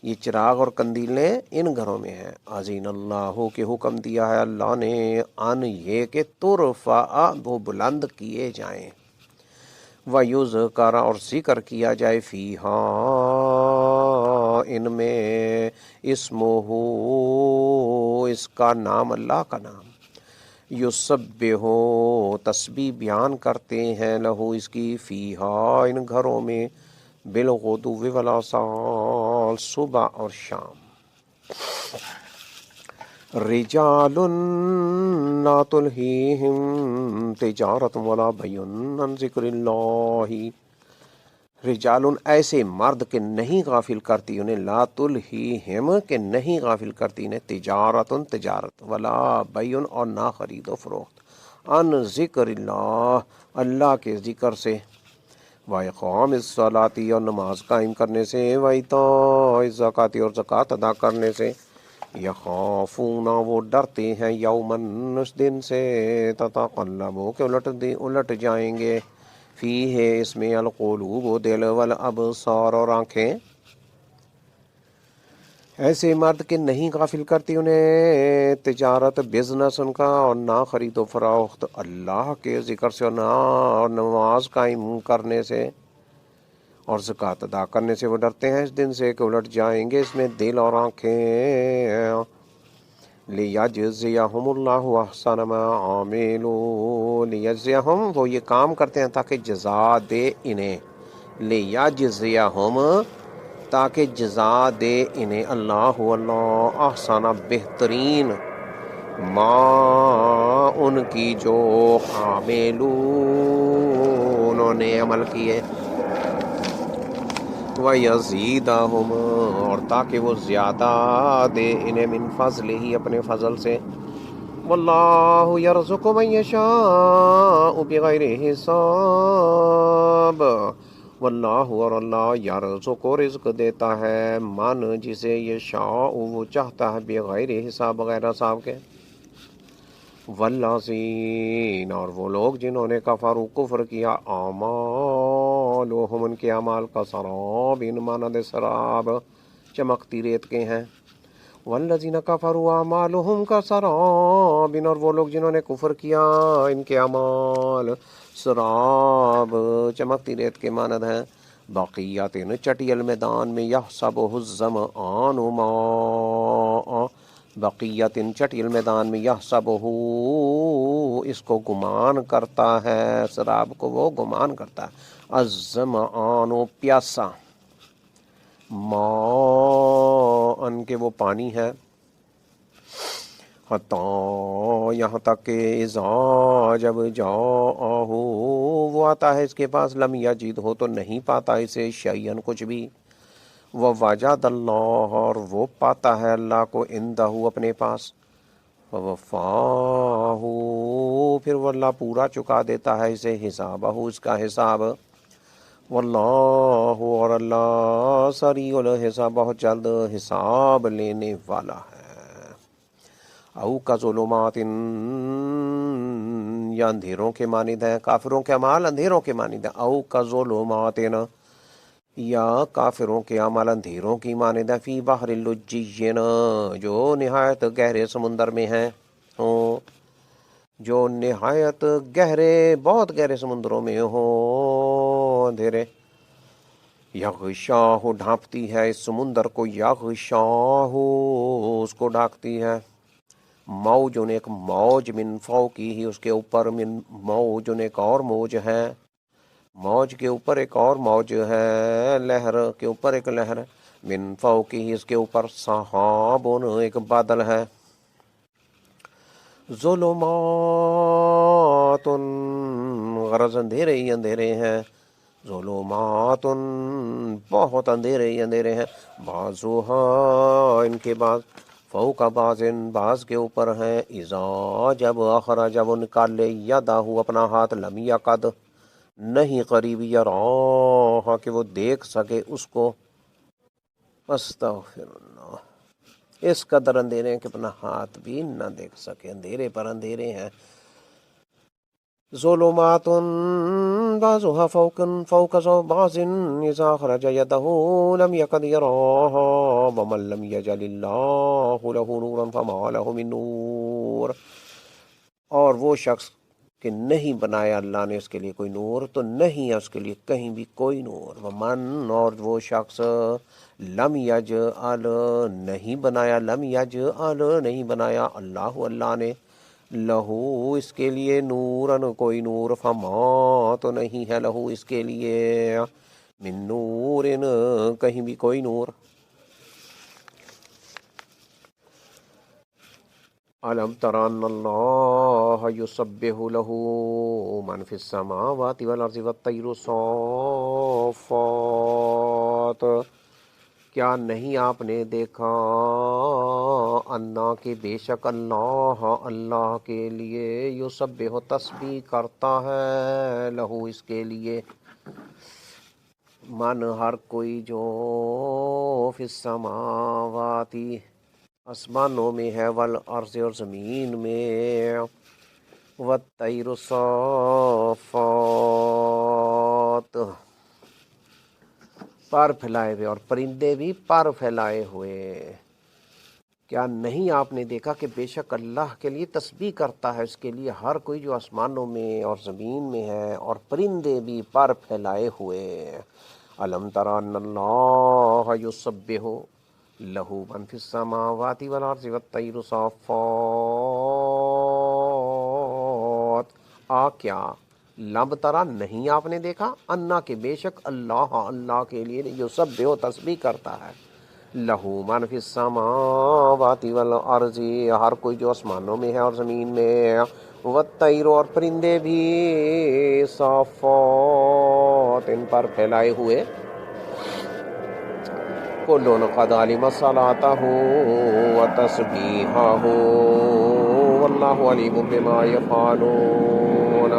یہ چراغ اور قندیلیں ان گھروں میں ہیں، اذن اللہ، کہ حکم دیا ہے اللہ نے، ان، یہ کہ ترفع، وہ بلند کیے جائیں، وَيُذْكَرَ، اور ذکر کیا جائے، فیہا، ان میں، اسمہ، اس کا نام، اللہ کا نام، یسبح، تسبیح بیان کرتے ہیں، لہو، اس کی، فیہا، ان گھروں میں، بالغدو والآصال، صبح اور شام، رجال لا تلہیہم تجارت ولا بیع عن ذکر اللہ، رجال، ایسے مرد کہ نہیں غافل کرتی انہیں، لا تلہیہم، کہ نہیں غافل کرتی انہیں، تجارت، تجارت، ولا بیع، اور نہ خرید و فروخت، عن ذکر اللہ، اللہ کے ذکر سے، وَإِقَامِ الصَّلَاةِ اور نماز قائم کرنے سے، وَإِيتَاءِ الزَّکَاةِ اور زکوٰۃ ادا کرنے سے، یخافون وہ ڈرتے ہیں، یومن اس دن سے، تتقلب کہ الٹ جائیں گے، فی ہے اس میں القلوب و دل، والابصار اور آنکھیں، ایسے مرد کہ نہیں غافل کرتی انہیں تجارت بزنس ان کا، اور نہ خرید و فروخت اللہ کے ذکر سے، اور نہ نماز قائم کرنے سے اور زکوٰۃ ادا کرنے سے۔ وہ ڈرتے ہیں اس دن سے کہ الٹ جائیں گے اس میں دل اور آنکھیں۔ لیجزیہم اللہ احسن ما عملوا، لیجزیہم وہ یہ کام کرتے ہیں تاکہ جزا دے انہیں، لیجزیہم تاکہ جزا دے انہیں، اللہ احسن بہترین، ما ان کی جو عاملو انہوں نے عمل کیے، وَيَزِيدَهُمْ اور تاکہ وہ زیادہ دے انہیں، من فضل ہی اپنے فضل سے، واللہ یرزق من یشاء بغیر حساب، واللہ اور اللہ یرزق و رزق دیتا ہے، من جسے یشاء وہ چاہتا ہے، بغیر حساب بغیر حساب کے، والذین اور وہ لوگ جنہوں نے کفروا کفر کیا، اعمالهم ان کے اعمال کا سراب مانند سراب چمکتی ریت کے ہیں، والذین کفروا اعمالهم کا سراب اور وہ لوگ جنہوں نے کفر کیا ان کے اعمال سراب چمکتی ریت کے مانند ہیں، بقیات چٹیل میدان میں، یحسبہ الظمآن ماء، بقیت چٹیل میدان میں، یحسبہ اس کو گمان کرتا ہے، سراب کو وہ گمان کرتا ہے، الظمآن پیاسا، ماء ان کے وہ پانی ہے، حتیٰ یہاں تک کہ اذا جب جاءہ وہ آتا ہے اس کے پاس، لم یجد ہو تو نہیں پاتا اسے، شیئن کچھ بھی، ووجد اللہ اور وہ پاتا ہے اللہ کو، عندہ اپنے پاس، ووفاہ پھر وہ اللہ پورا چکا دیتا ہے اسے، حسابہ اس کا حساب، واللہ اور اللہ سریع الحساب بہت جلد حساب لینے والا ہے، او کا ظلمات یا اندھیروں کے مانند ہیں، کافروں کے اعمال اندھیروں کے مانند ہیں، او کا ظلمات یا کافروں کے اعمال اندھیروں کی مانند ہیں، فی بحر اللجین جو نہایت گہرے سمندر میں ہیں، جو نہایت گہرے بہت گہرے سمندروں میں ہوں اندھیرے، یغشاہ ڈھانپتی ہے اس سمندر کو، یغشاہ اس کو ڈھانپتی ہے، موج ایک موج، من فوقی ہی اس کے اوپر، من موج ایک اور موج ہے، موج کے اوپر ایک اور موج ہے، لہر کے اوپر ایک لہر، من فوقی ہی اس کے اوپر، سحاب ایک بادل ہے، ظلمات غرض اندھیرے ہی اندھیرے ہیں، ظلمات بہت اندھیرے ہی اندھیرے ہیں، بعضها ان کے بعض، فوق بعض بعض کے اوپر ہیں، اذا جب اخرج جب نکال لے، یدہ اپنا ہاتھ، لم یقد نہیں قریب، یراہا کہ وہ دیکھ سکے اس کو، استغفر اللہ، اس قدر اندھیرے ہیں کہ اپنا ہاتھ بھی نہ دیکھ سکے، اندھیرے پر اندھیرے ہیں، ظلمات بعضها فوق بعض اذا خرج يده لم يكد يراها ومن لم يجعل الله له نورا فما له من نور، اور وہ شخص کہ نہیں بنایا اللہ نے اس کے لیے کوئی نور تو نہیں ہے اس کے لیے کہیں بھی کوئی نور، ومن اور وہ شخص لم یجعل نہیں بنایا، لم یجعل نہیں بنایا اللہ اللہ نے، لہو اس کے لیے نورن کوئی نور، فما تو نہیں ہے لہو اس کے لیے، من نور کہیں بھی کوئی نور، أَلَمْ تَرَ أَنَّ اللَّهَ يُسَبِّحُ لَهُ مَنْ فِي السَّمَاوَاتِ وَالْأَرْضِ وَالطَّيْرُ صَافَّاتٍ، کیا نہیں آپ نے دیکھا، انا کہ بے شک اللہ اللہ کے لیے، یسبح تسبیح کرتا ہے، لہو اس کے لیے، من ہر کوئی جو فی السماواتی آسمانوں میں ہے، والارض اور زمین میں، والطیر صافات پر پھیلائے ہوئے، اور پرندے بھی پر پھیلائے ہوئے۔ کیا نہیں آپ نے دیکھا کہ بے شک اللہ کے لیے تسبیح کرتا ہے اس کے لیے ہر کوئی جو آسمانوں میں اور زمین میں ہے، اور پرندے بھی پر پھیلائے ہوئے۔ الم تر ان اللہ یسبح لہ من فی السماوات والارض والطیر صافات۔ کیا لم ترا نہیں آپ نے دیکھا، انا کہ بے شک اللہ کے لیے یسبح تسبیح کرتا ہے، لہو من فی السماوات والارض ہر کوئی جو آسمانوں میں ہے اور زمین میں، والطیر اور پرندے بھی، صافات ان پر پھیلائے ہوئے۔ کل قد علم صلاتہ وتسبیحہ واللہ علیم بما یفعلون۔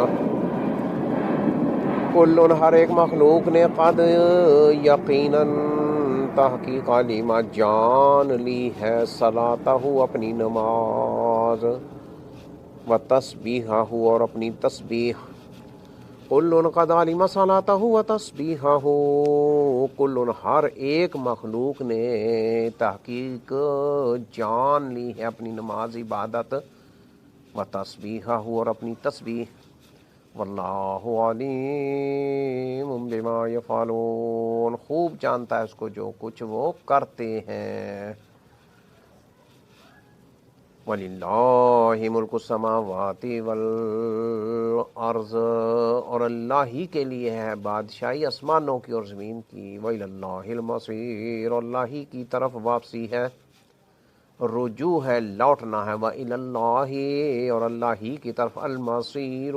کل ہر ایک مخلوق نے، قد یقیناً تحقیق علم جان لی ہے، صلاتہ اپنی نماز، وتسبیحہ اور اپنی تسبیح۔ کل قد علم صلاتہ وتسبیحہ، کل ہر ایک مخلوق نے تحقیق جان لی ہے اپنی نماز عبادت، وتسبیحہ اور اپنی تسبیح۔ واللہ علیم بما یفعلون، خوب جانتا ہے اس کو جو کچھ وہ کرتے ہیں۔ وَلِلَّهِ مُلْكُ السَّمَاوَاتِ وَالْأَرْضِ، اور اللہ ہی کے لیے ہے بادشاہی آسمانوں کی اور زمین کی۔ وَإِلَى اللَّهِ الْمَصِيرُ، اور اللہ ہی کی طرف واپسی ہے، رجوع ہے، لوٹنا ہے۔ وَإِلَى اللَّهِ، اور اللہ ہی کی طرف، الْمَصِيرُ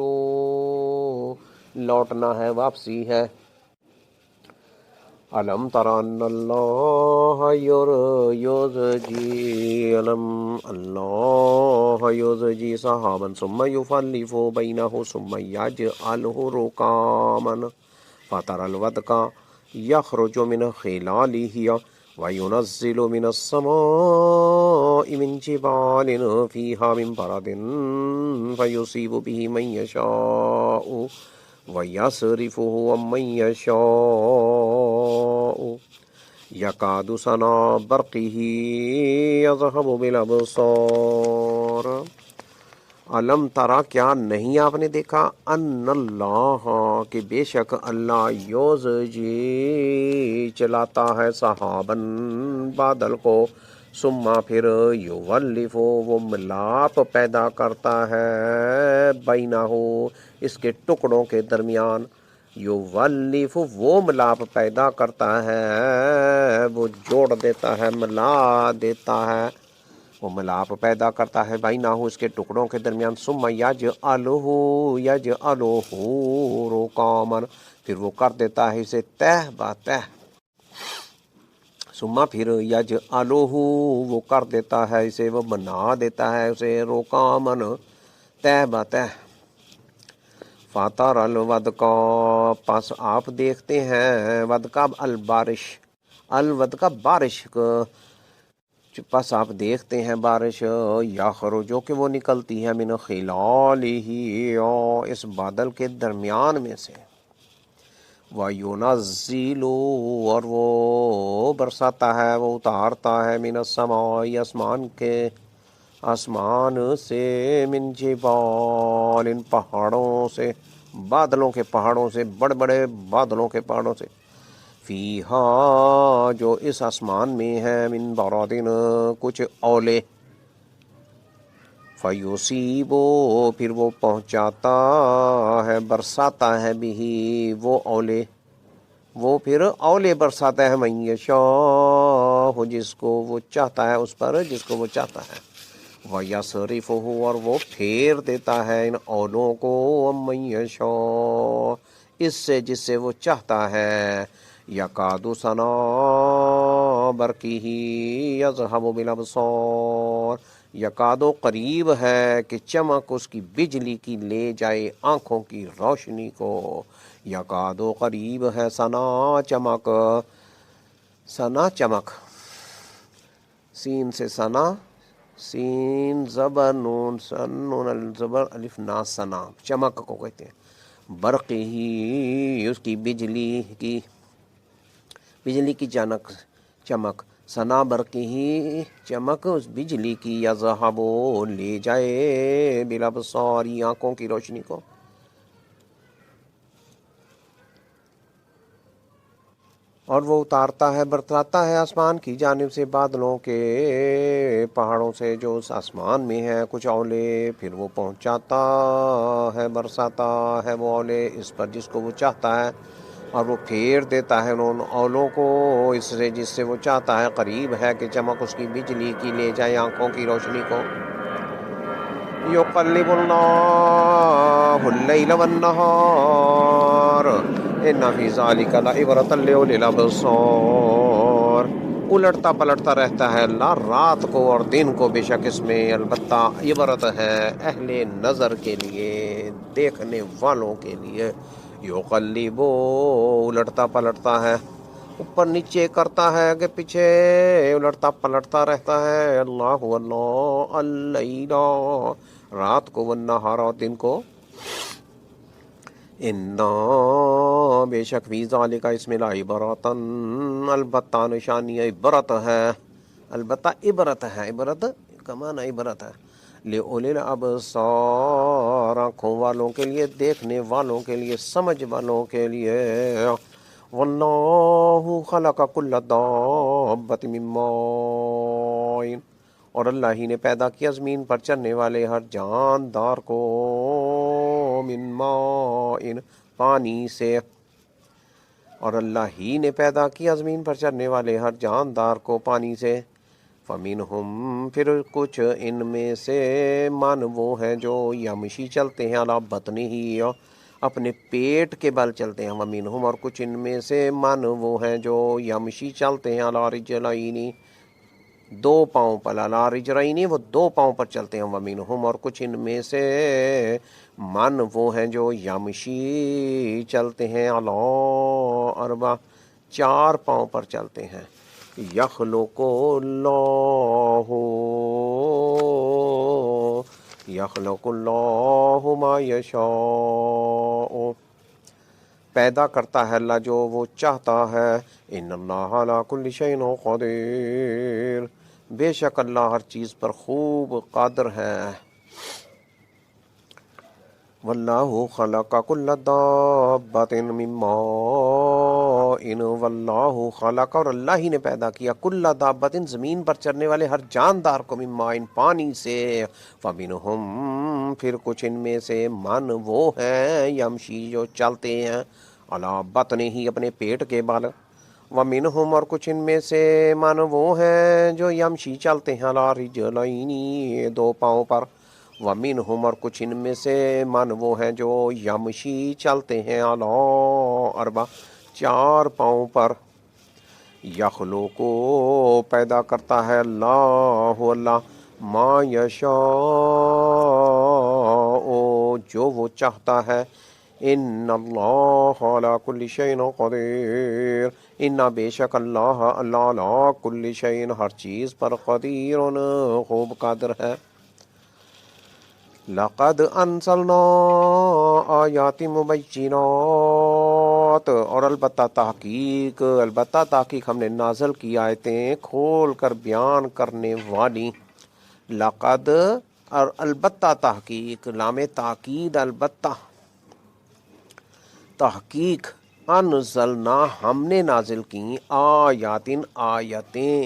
لوٹنا ہے، واپسی ہے۔ الم تر ان اللہ یزجی، الم اللہ یزجی سحابا ثم یفلف بینہ ثم یجعلہ رکاما فتری الودق یخرج من خلالہ وینزل من السماء من جبال فیہا من برد فیصیب به من یشاء وَيَصْرِفُهُ عَمَّن يَشَاءُ يَكَادُ سَنَا بَرْقِهِ يَذْهَبُ بِالْأَبْصَارِ۔ علم ترا کیا نہیں آپ نے دیکھا، ان اللہ کہ بے شک اللہ، یوزجی چلاتا ہے، صحابن بادل کو، ثم پھر یولف وہ ملاپ پیدا کرتا ہے، بینہ اس کے ٹکڑوں کے درمیان، یولف وہ ملاپ پیدا کرتا ہے، وہ جوڑ دیتا ہے، ملا دیتا ہے، وہ ملاپ پیدا کرتا ہے، بینہ اس کے ٹکڑوں کے درمیان، ثم یجعلہ رکاما پھر وہ کر دیتا ہے اسے تہ بتہ، ثم پھر یجعلہ وہ کر دیتا ہے اسے، وہ بنا دیتا ہے اسے، رکاما تہ بتہ۔ فاتر الودقا پس آپ دیکھتے ہیں، ودقا البارش، الودقا بارش، پس آپ دیکھتے ہیں بارش، یخرجو کہ وہ نکلتی ہے، من خلالہ اس بادل کے درمیان میں سے، وَيُنَزِّلُ اور وہ برساتا ہے، وہ اتارتا ہے، من السماء آسمان سے، من جبال ان پہاڑوں سے، بادلوں کے پہاڑوں سے، بڑے بڑے بادلوں کے پہاڑوں سے، فیہا جو اس آسمان میں ہے، من برادن کچھ اولے، فیصیب پھر وہ پہنچاتا ہے، برساتا ہے، بھی وہ اولے، وہ پھر اولے برساتا ہے، من یشاء جس کو وہ چاہتا ہے، اس پر جس کو وہ چاہتا ہے، وَيَصْرِفُهُ اور وہ پھیر دیتا ہے ان اولوں کو، عَمَّن یشاء اس سے جس سے وہ چاہتا ہے، یکاد سنا برقہ یذہب بالابصار، یکاد و قریب ہے کہ چمک اس کی بجلی کی لے جائے آنکھوں کی روشنی کو، یکاد و قریب ہے سنا چمک، سنا چمک، سین سے سنا، سین زبر نون سن نون الزبر الف نا سنا، چمک کو کہتے ہیں، برق ہی اس کی بجلی کی، بجلی کی جنک چمک، سنا برق ہی چمک اس بجلی کی، یذہب لے جائے بالابصار آنکھوں کی روشنی کو، اور وہ اتارتا ہے برتاتا ہے آسمان کی جانب سے بادلوں کے، پہاڑوں سے جو اس آسمان میں ہے کچھ اولے، پھر وہ پہنچاتا ہے برساتا ہے وہ اولے اس پر جس کو وہ چاہتا ہے، اور وہ پھیر دیتا ہے ان اولوں کو اس سے جس سے وہ چاہتا ہے، قریب ہے کہ چمک اس کی بجلی کی لے جائے آنکھوں کی روشنی کو، یقلب اللہ اللیل والنہار ان فی ذلک لعبرۃ لاولی الابصار، الٹتا پلٹتا رہتا ہے اللہ رات کو اور دن کو، بے شک اس میں البتہ عبرت ہے اہل نظر کے لیے، دیکھنے والوں کے لیے، یقلب الٹتا پلٹتا ہے، اوپر نیچے کرتا ہے کہ پیچھے الٹتا پلٹتا رہتا ہے، اللہ اللیل رات کو، والنہار اور دن کو، انا بے شک فی ذالک اس میں لعبرۃ البتہ نشانی عبرت ہے، البتہ عبرت ہے، عبرت کا معنی عبرت ہے، لأولی الابصار آنکھوں والوں کے لیے، دیکھنے والوں کے لیے، سمجھ والوں کے لیے، واللہ خلق کل دابۃ من ماء اور اللہ ہی نے پیدا کیا زمین پر چلنے والے ہر جاندار کو، من ماء پانی سے، اور اللہ ہی نے پیدا کیا زمین پر چلنے والے ہر جاندار کو پانی سے، فمنہم پھر کچھ ان میں سے، من وہ ہیں جو یمشی چلتے ہیں علی بطنہ اپنے پیٹ کے بل چلتے ہیں، ومنہم اور کچھ ان میں سے، من وہ ہیں جو یمشی چلتے ہیں علی رجلین دو پاؤں پر، علی رجلین وہ دو پاؤں پر چلتے ہیں، ومنہم اور کچھ ان میں سے، من وہ ہیں جو یمشی چلتے ہیں علی اربع چار پاؤں پر چلتے ہیں، یخلق اللہ یخلق اللہ ما یشاء پیدا کرتا ہے اللہ جو وہ چاہتا ہے، ان اللہ علی کل شیء قدیر بے شک اللہ ہر چیز پر خوب قادر ہے، واللہ خلق کل دابۃ من ماء واللہ خلق اور اللہ ہی نے پیدا کیا کل دابۃ زمین پر چلنے والے ہر جاندار کو، من ماء پانی سے، فمنہم پھر کچھ ان میں سے، من وہ ہیں یمشی جو چلتے ہیں علی بطنہ اپنے پیٹ کے بال، ومنہم اور کچھ ان میں سے، من وہ ہیں جو یمشی چلتے ہیں علی رجلین دو پاؤں پر، ومنہم اور کچھ ان میں سے، من وہ ہیں جو یمشی چلتے ہیں علی اربع چار پاؤں پر، یخلق پیدا کرتا ہے اللہ ما یشاء جو وہ چاہتا ہے، ان اللہ علی کل شیء قدیر ان بے شک اللہ علی کل شیء ہر چیز پر قدیر خوب قادر ہے، لقد انزلنا آیات مبینات اور البتہ تحقیق ہم نے نازل کی آیتیں کھول کر بیان کرنے والی، لقد اور البتہ تحقیق، لام تاکید البتہ تحقیق، انزلنا ہم نے نازل کی، آیتیں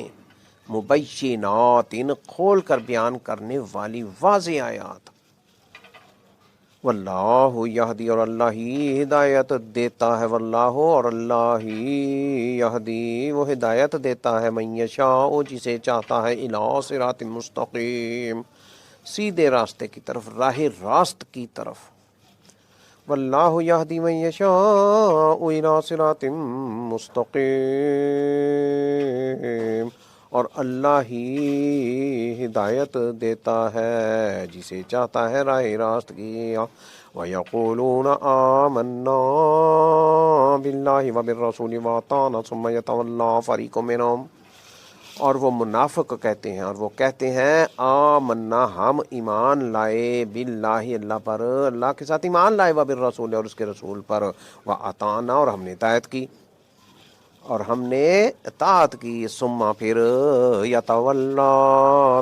مبینات کھول کر بیان کرنے والی واضح آیات، واللہ یہدی اور اللہ ہی ہدایت دیتا ہے، واللہ اور اللہ ہی یہدی وہ ہدایت دیتا ہے، من یشاء جسے چاہتا ہے، الی صراط مستقیم سیدھے راستے کی طرف، راہ راست کی طرف، واللہ یہدی من یشاء الی صراط مستقیم، اور اللہ ہی ہدایت دیتا ہے جسے چاہتا ہے راہ راست کی۔ وَيَقُولُونَ آمَنَّا بِاللَّهِ وَبِالرَّسُولِ وَأَطَعْنَا ثُمَّ يَتَوَلَّىٰ فَرِيقٌ مِّنْهُمْ، اور وہ منافق کہتے ہیں، اور وہ کہتے ہیں آمنا، ہم ایمان لائے، باللہ اللہ پر، اللہ کے ساتھ ایمان لائے، وبالرسول اور اس کے رسول پر، وَأَطَعْنَا اور ہم نے اطاعت کی، اور ہم نے اطاعت کی، ثم پھر یتولا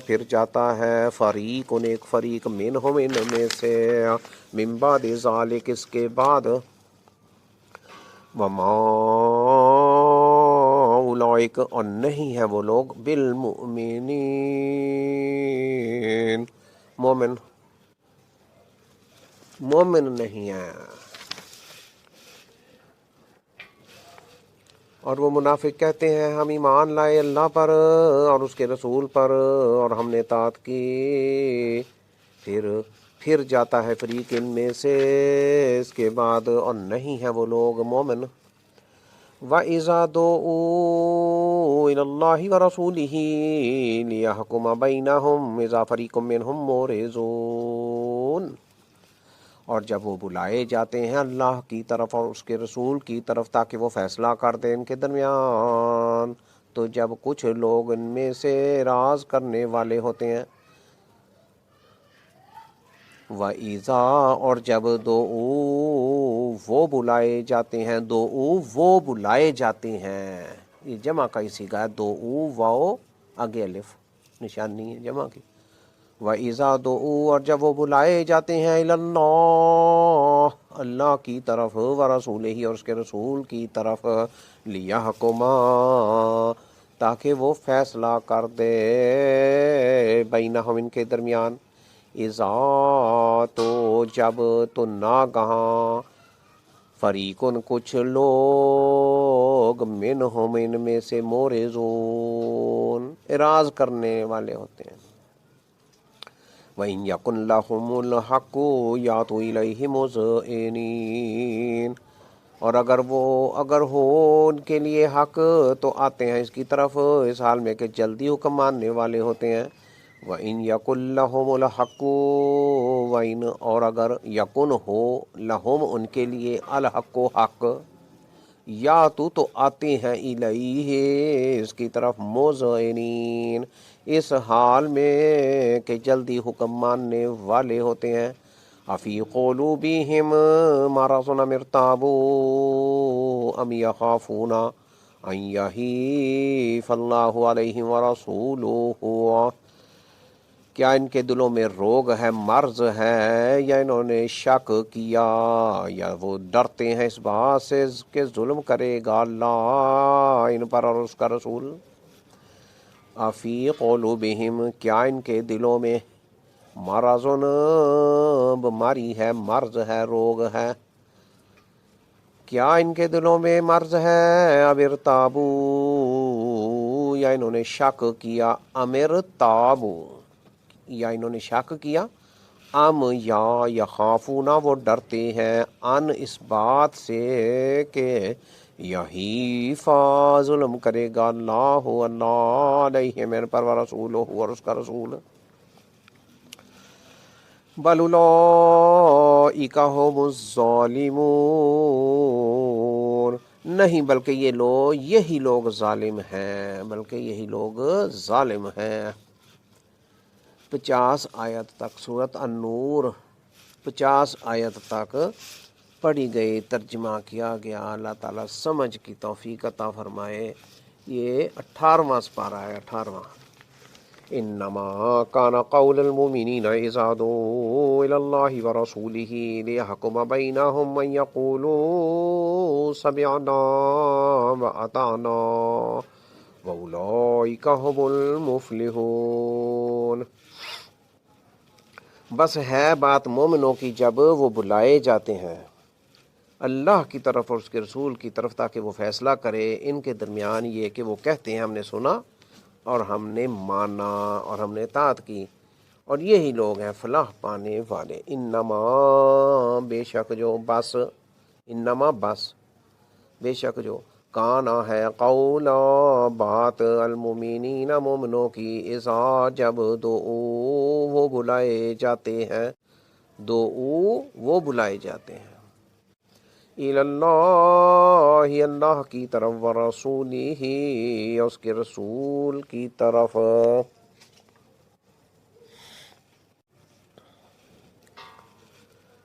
پھر جاتا ہے، فریق ایک فریق، منہم ان میں سے، من بعد ذالک اس کے بعد، وما اولئک اور نہیں ہے وہ لوگ، بالمؤمنین مومن نہیں ہے۔ اور وہ منافق کہتے ہیں ہم ایمان لائے اللہ پر اور اس کے رسول پر اور ہم نے اطاعت کی، پھر جاتا ہے فریق ان میں سے اس کے بعد، اور نہیں ہے وہ لوگ مومن۔ وَإِذَا دُعُوا إِلَى اللَّهِ وَرَسُولِهِ لِيَحْكُمَ بَيْنَهُمْ إِذَا فَرِيقٌ مِّنْهُمْ مُعْرِضُونَ، اور جب وہ بلائے جاتے ہیں اللہ کی طرف اور اس کے رسول کی طرف تاکہ وہ فیصلہ کر دیں ان کے درمیان، تو جب کچھ لوگ ان میں سے اعراض کرنے والے ہوتے ہیں، وَإِذَا اور جب دعوا وہ بلائے جاتے ہیں، وہ بلائے جاتے ہیں، یہ جمع کا ہی صیغہ ہے، دعوا واو آگے الف نشانی ہے جمع کی، وَإِذَا دعوا اور جب وہ بلائے جاتے ہیں إِلَى اللَّهِ اللہ کی طرف، وَرَسُولِهِ اور اس کے رسول کی طرف، لِيَحْكُمَا تاکہ وہ فیصلہ کر دے، بینہم ان کے درمیان، اذا تو جب، تو ناگہاں، فریقن کچھ لوگ، منہم ان میں سے، مورزون اعراض کرنے والے ہوتے ہیں، وَإِن يَكُنْ لَهُمُ الْحَقُّ يَأْتُوا إِلَيْهِ مُذْعِنِينَ اور اگر ہو ان کے لیے حق تو آتے ہیں اس کی طرف اس حال میں کہ جلدی حکم ماننے والے ہوتے ہیں۔ وَإِن يَكُنْ لَهُمُ الْحَقُّ وَإِن اور اگر یکن ہو لہم ان کے لیے الحق حق، یا تو آتے ہیں الیہ اس کی طرف، مذعنین اس حال میں کہ جلدی حکم ماننے والے ہوتے ہیں، افی قلوبہم مرض ام ارتابوا ام یخافون ان یحیف اللہ علیہم ورسولہ، کیا ان کے دلوں میں روگ ہے، مرض ہے، یا انہوں نے شک کیا، یا وہ ڈرتے ہیں اس بات سے کہ ظلم کرے گا اللہ ان پر اور اس کا رسول۔ افی قلوبہم کیا ان کے دلوں میں، مرضن بیماری ہے، مرض ہے، روگ ہے، کیا ان کے دلوں میں مرض ہے، اب ارتابو یا انہوں نے شک کیا، امر تابو یا انہوں نے شک کیا، ام یا یخافونا وہ ڈرتے ہیں، ان اس بات سے کہ یحیفا ظلم کرے گا اللہ علیہ من پر ورسولہ اور اس کا رسول۔ بل اولئک ھم الظالمون نہیں بلکہ یہی لوگ ظالم ہیں، بلکہ یہی لوگ ظالم ہیں۔ 50 آیت تک سورۃ النور 50 آیت تک پڑھی گئی، ترجمہ کیا گیا، اللہ تعالیٰ سمجھ کی توفیق عطا فرمائے۔ یہ 18واں سپارہ ہے، 18واں۔ انما کان قول المؤمنین اذا دعوا الی اللہ ورسولہ لیحکم بینہم ان یقولوا سمعنا واطعنا واولئک ھم المفلحون۔ بس ہے بات مومنوں کی جب وہ بلائے جاتے ہیں اللہ کی طرف اور اس کے رسول کی طرف تاکہ وہ فیصلہ کرے ان کے درمیان، یہ کہ وہ کہتے ہیں ہم نے سنا اور ہم نے مانا اور ہم نے اطاعت کی، اور یہی لوگ ہیں فلاح پانے والے۔ انما بے شک جو، بس انما بس بے شک جو، کانا ہے قولا بات، المؤمنین مومنوں کی، اذا جب دعو وہ بلائے جاتے ہیں، دعو وہ بلائے جاتے ہیں، اللہ اللہ کی طرف، ورسولہ اس کے رسول کی طرف،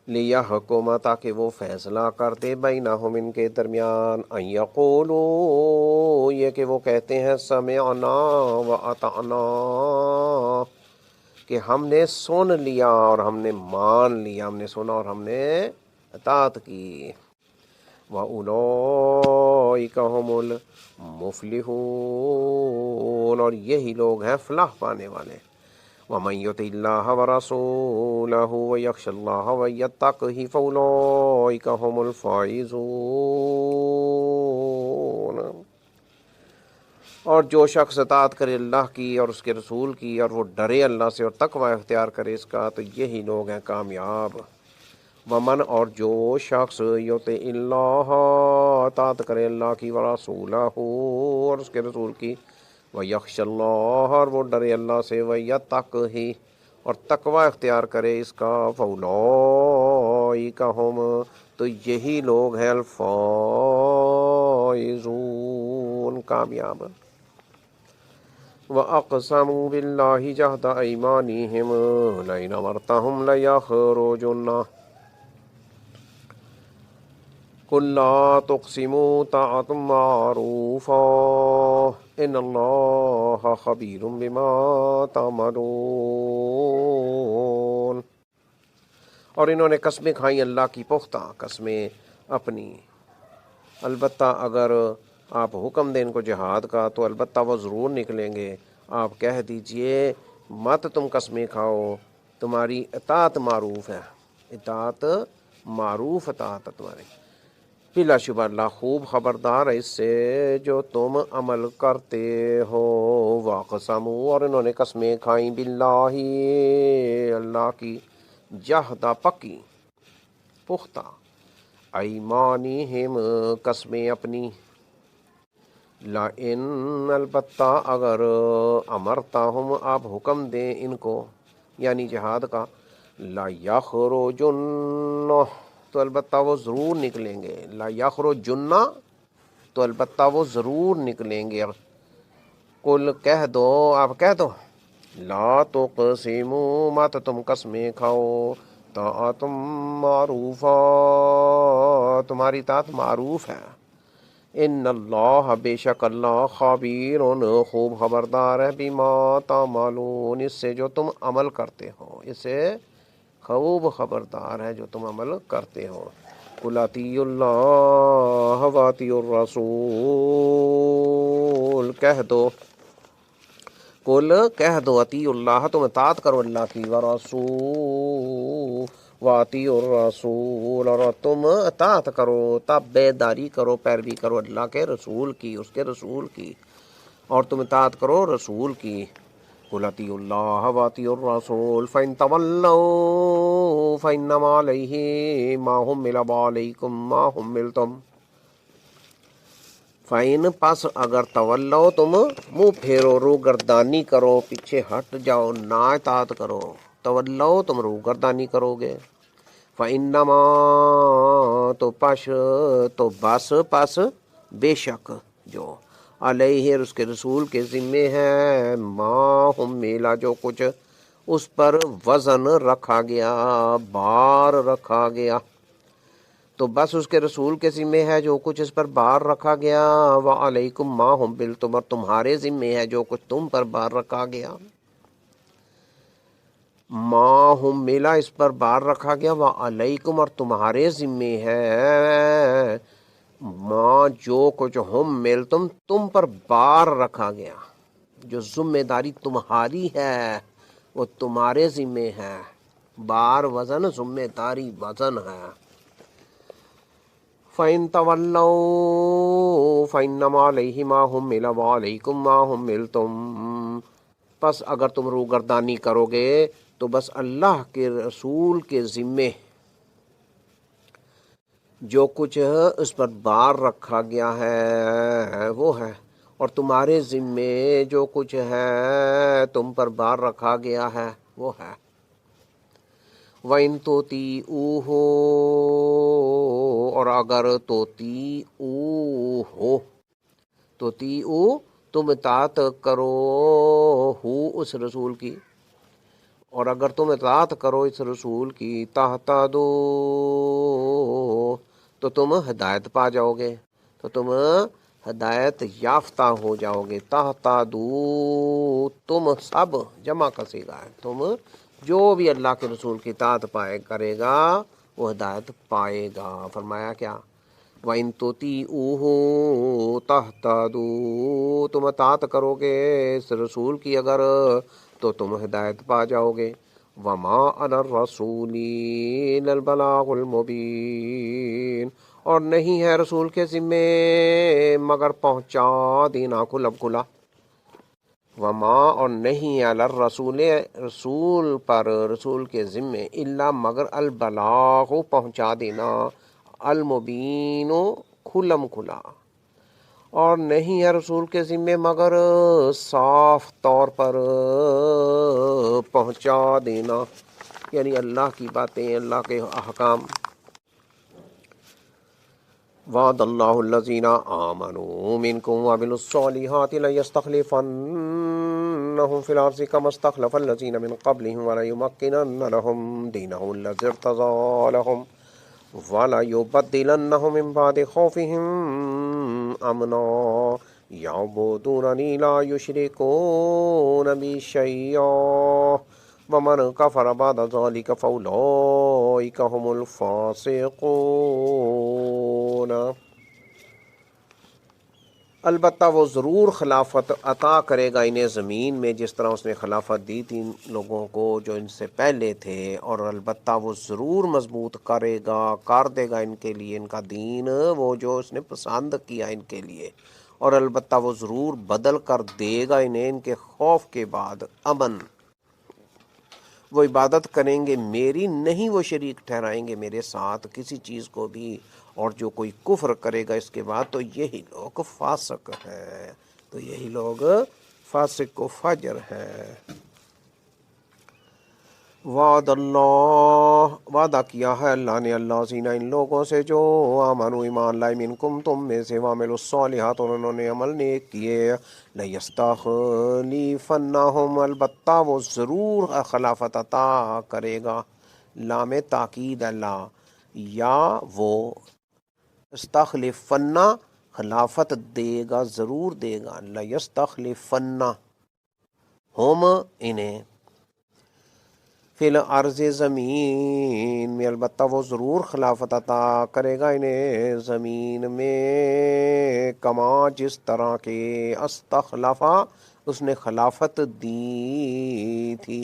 لیحکم تاکہ وہ فیصلہ کرتے، بینہم ان کے درمیان، ان یقولو یہ کہ وہ کہتے ہیں، سمعنا واطعنا کہ ہم نے سن لیا اور ہم نے مان لیا، ہم نے سنا اور ہم نے اطاعت کی، وَأُولَئِکَ هُمُ الْمُفْلِحُونَ اور یہی لوگ ہیں فلاح پانے والے۔ وَمَن يُطِعِ اللَّهَ وَرَسُولَهُ وَيَخْشَ اللَّهَ وَيَتَّقْهِ فَأُولَئِکَ هُمُ الْفَائِزُونَ اور جو شخص اطاعت کرے اللہ کی اور اس کے رسول کی، اور وہ ڈرے اللہ سے اور تقوی اختیار کرے اس کا، تو یہی لوگ ہیں کامیاب۔ ومن اور جو شخص یطع اللہ اطاعت کرے اللہ کی، ورسولہ اور اس کے رسول کی، ویخشى اللہ اور وہ ڈرے اللہ سے، ویتقہ اور تقوی اختیار کرے اس کا، فاولئک ھم تو یہی لوگ ہیں الفائزون کامیاب۔ وَأَقْسَمُوا بِاللَّهِ جَهْدَ أَيْمَانِهِمْ لَئِنْ أَمَرْتَهُمْ لَيَخْرُجُنَّ قُل لَّا تُقْسِمُوا طَاعَةٌ مَّعْرُوفَةٌ إِنَّ اللَّهَ خَبِيرٌ بِمَا تَعْمَلُونَ اور انہوں نے قسمیں کھائیں اللہ کی پختہ قسمیں اپنی، البتہ اگر آپ حکم دیں ان کو جہاد کا تو البتہ وہ ضرور نکلیں گے۔ آپ کہہ دیجئے مت تم قسمیں کھاؤ، تمہاری اطاعت معروف ہے، اطاعت معروف اطاعت ہے تمہاری، بلا شبہ اللہ خوب خبردار ہے اس سے جو تم عمل کرتے ہو۔ واقسموا اور انہوں نے قسمیں کھائیں باللہ اللہ کی، جہدہ پکی پختہ، ایمانہم قسمیں اپنی، لئن البتہ اگر امرتہم آپ حکم دیں ان کو یعنی جہاد کا، لا یخرجن تو البتہ وہ ضرور نکلیں گے، لا یخرجن تو البتہ وہ ضرور نکلیں گے۔ قل کہہ دو، آپ کہہ دو، لا تقسموا مت تم قسمیں کھاؤ، طاعۃ معروفہ تمہاری طاعت معروف ہے، ان اللہ بے شک اللہ خبیر خوب خبردار ہے، بما تعملون اس سے جو تم عمل کرتے ہو، اس سے خوب خبردار ہے جو تم عمل کرتے ہو۔ قل اطیعوا اللہ واطیعوا الرسول کہہ دو، قل کہہ دو اطیعوا اللہ تم اطاعت کرو اللہ کی، واطیعوا الرسول اور تم اطاعت کرو، تابع داری کرو، پیروی کرو اللہ کے رسول کی، اس کے رسول کی، اور تم اطاعت کرو رسول کی۔ قل اطیعوا اللہ واطیعوا الرسول فإن تولوا فإنما علیہ ما حمل وعلیکم ما حملتم، فَإِن پس اگر تولو تم منہ پھیرو، روگردانی کرو، پیچھے ہٹ جاؤ، نہ اطاعت کرو، تولو تم روگردانی کرو گے، فَإِنَّمَا تو بس بے شک جو، علیہ اس کے رسول کے ذمے ہے، ما حمل جو کچھ اس پر وزن رکھا گیا، بار رکھا گیا، تو بس اس کے رسول کے ذمے ہے جو کچھ اس پر بار رکھا گیا، وعلیکم ما حملتم اور تمہارے ذمے ہے جو کچھ تم پر بار رکھا گیا، ما حمل اس پر بار رکھا گیا، وعلیکم اور تمہارے ذمے ہے، ما جو کچھ حملتم تم پر بار رکھا گیا، جو ذمہ داری تمہاری ہے وہ تمہارے ذمے ہے، بار وزن ذمہ داری وزن ہے۔ فَإِن تَوَلَّوْا فَإِنَّمَا عَلَيْهِ مَا حُمِّلَ وَعَلَيْكُمْ مَا حُمِّلْتُمْ پس اگر تم روگردانی کرو گے تو بس اللہ کے رسول کے ذمے جو کچھ اس پر بار رکھا گیا ہے وہ ہے، اور تمہارے ذمے جو کچھ ہے تم پر بار رکھا گیا ہے وہ ہے۔ وَإِن تُطِيعُوهُ، اور اگر تُطِيعُوهُ تم اطاعت کرو اس رسول کی، اور اگر تم اطاعت کرو اس رسول کی تہتدو تو تم ہدایت پا جاؤ گے، تو تم ہدایت یافتہ ہو جاؤ گے۔ تہتدو تم سب جمع کا صیغہ ہے، تم جو بھی اللہ کے رسول کی اطاعت کرے گا وہ ہدایت پائے گا۔ فرمایا کیا؟ وَإِن تُطِيعُوهُ تَهْتَدُوا، تم اطاعت کرو گے اس رسول کی اگر تو تم ہدایت پا جاؤ گے۔ وَمَا عَلَى الرَّسُولِ إِلَّا الْبَلَاغُ الْمُبِينُ، اور نہیں ہے رسول کے ذمے مگر پہنچا دینا کھلم کھلا۔ وما، اور نہیں علی الرسول رسول پر، رسول کے ذمے، الا مگر البلاغ پہنچا دینا، المبین کھلم کھلا، اور نہیں ہے رسول کے ذمے مگر صاف طور پر پہنچا دینا، یعنی اللہ کی باتیں، اللہ کے احکام۔ وعد اللہ الذین آمنوا منکم وعملوا الصالحات ليستخلفنهم في الارض كما استخلف الذین من قبلهم وليمكنن لهم دینهم الذی ارتضى لهم وليبدلنهم من بعد خوفهم امنا يعبدونني لا يشركون بي شيئا ومن کفر بعد ذلك فاولئک هم الفاسقون۔ البتہ وہ ضرور خلافت عطا کرے گا انہیں زمین میں، جس طرح اس نے خلافت دی تھی ان لوگوں کو جو ان سے پہلے تھے، اور البتہ وہ ضرور مضبوط کرے گا، کر دے گا ان کے لیے ان کا دین، وہ جو اس نے پسند کیا ان کے لیے، اور البتہ وہ ضرور بدل کر دے گا انہیں ان کے خوف کے بعد امن۔ وہ عبادت کریں گے میری، نہیں وہ شریک ٹھہرائیں گے میرے ساتھ کسی چیز کو بھی، اور جو کوئی کفر کرے گا اس کے بعد تو یہی لوگ فاسق ہیں، تو یہی لوگ فاسق و فاجر ہیں۔ وعد اللہ، وعدہ کیا ہے اللہ نے، اللہ زینہ ان لوگوں سے جو آمنوا ایمان لائے، منکم تم میں سے، وعملوا الصالحات اور انہوں نے عمل نیک کیے، لیستخلفنہم البتہ وہ ضرور خلافت عطا کرے گا، لام تاکید اللہ، یا وہ استخلفن خلافت دے گا، ضرور دے گا، لیستخلفنہم انہیں، فی الارض زمین میں، البتہ وہ ضرور خلافت عطا کرے گا انہیں زمین میں، کما جس طرح کے استخلفا اس نے خلافت دی تھی،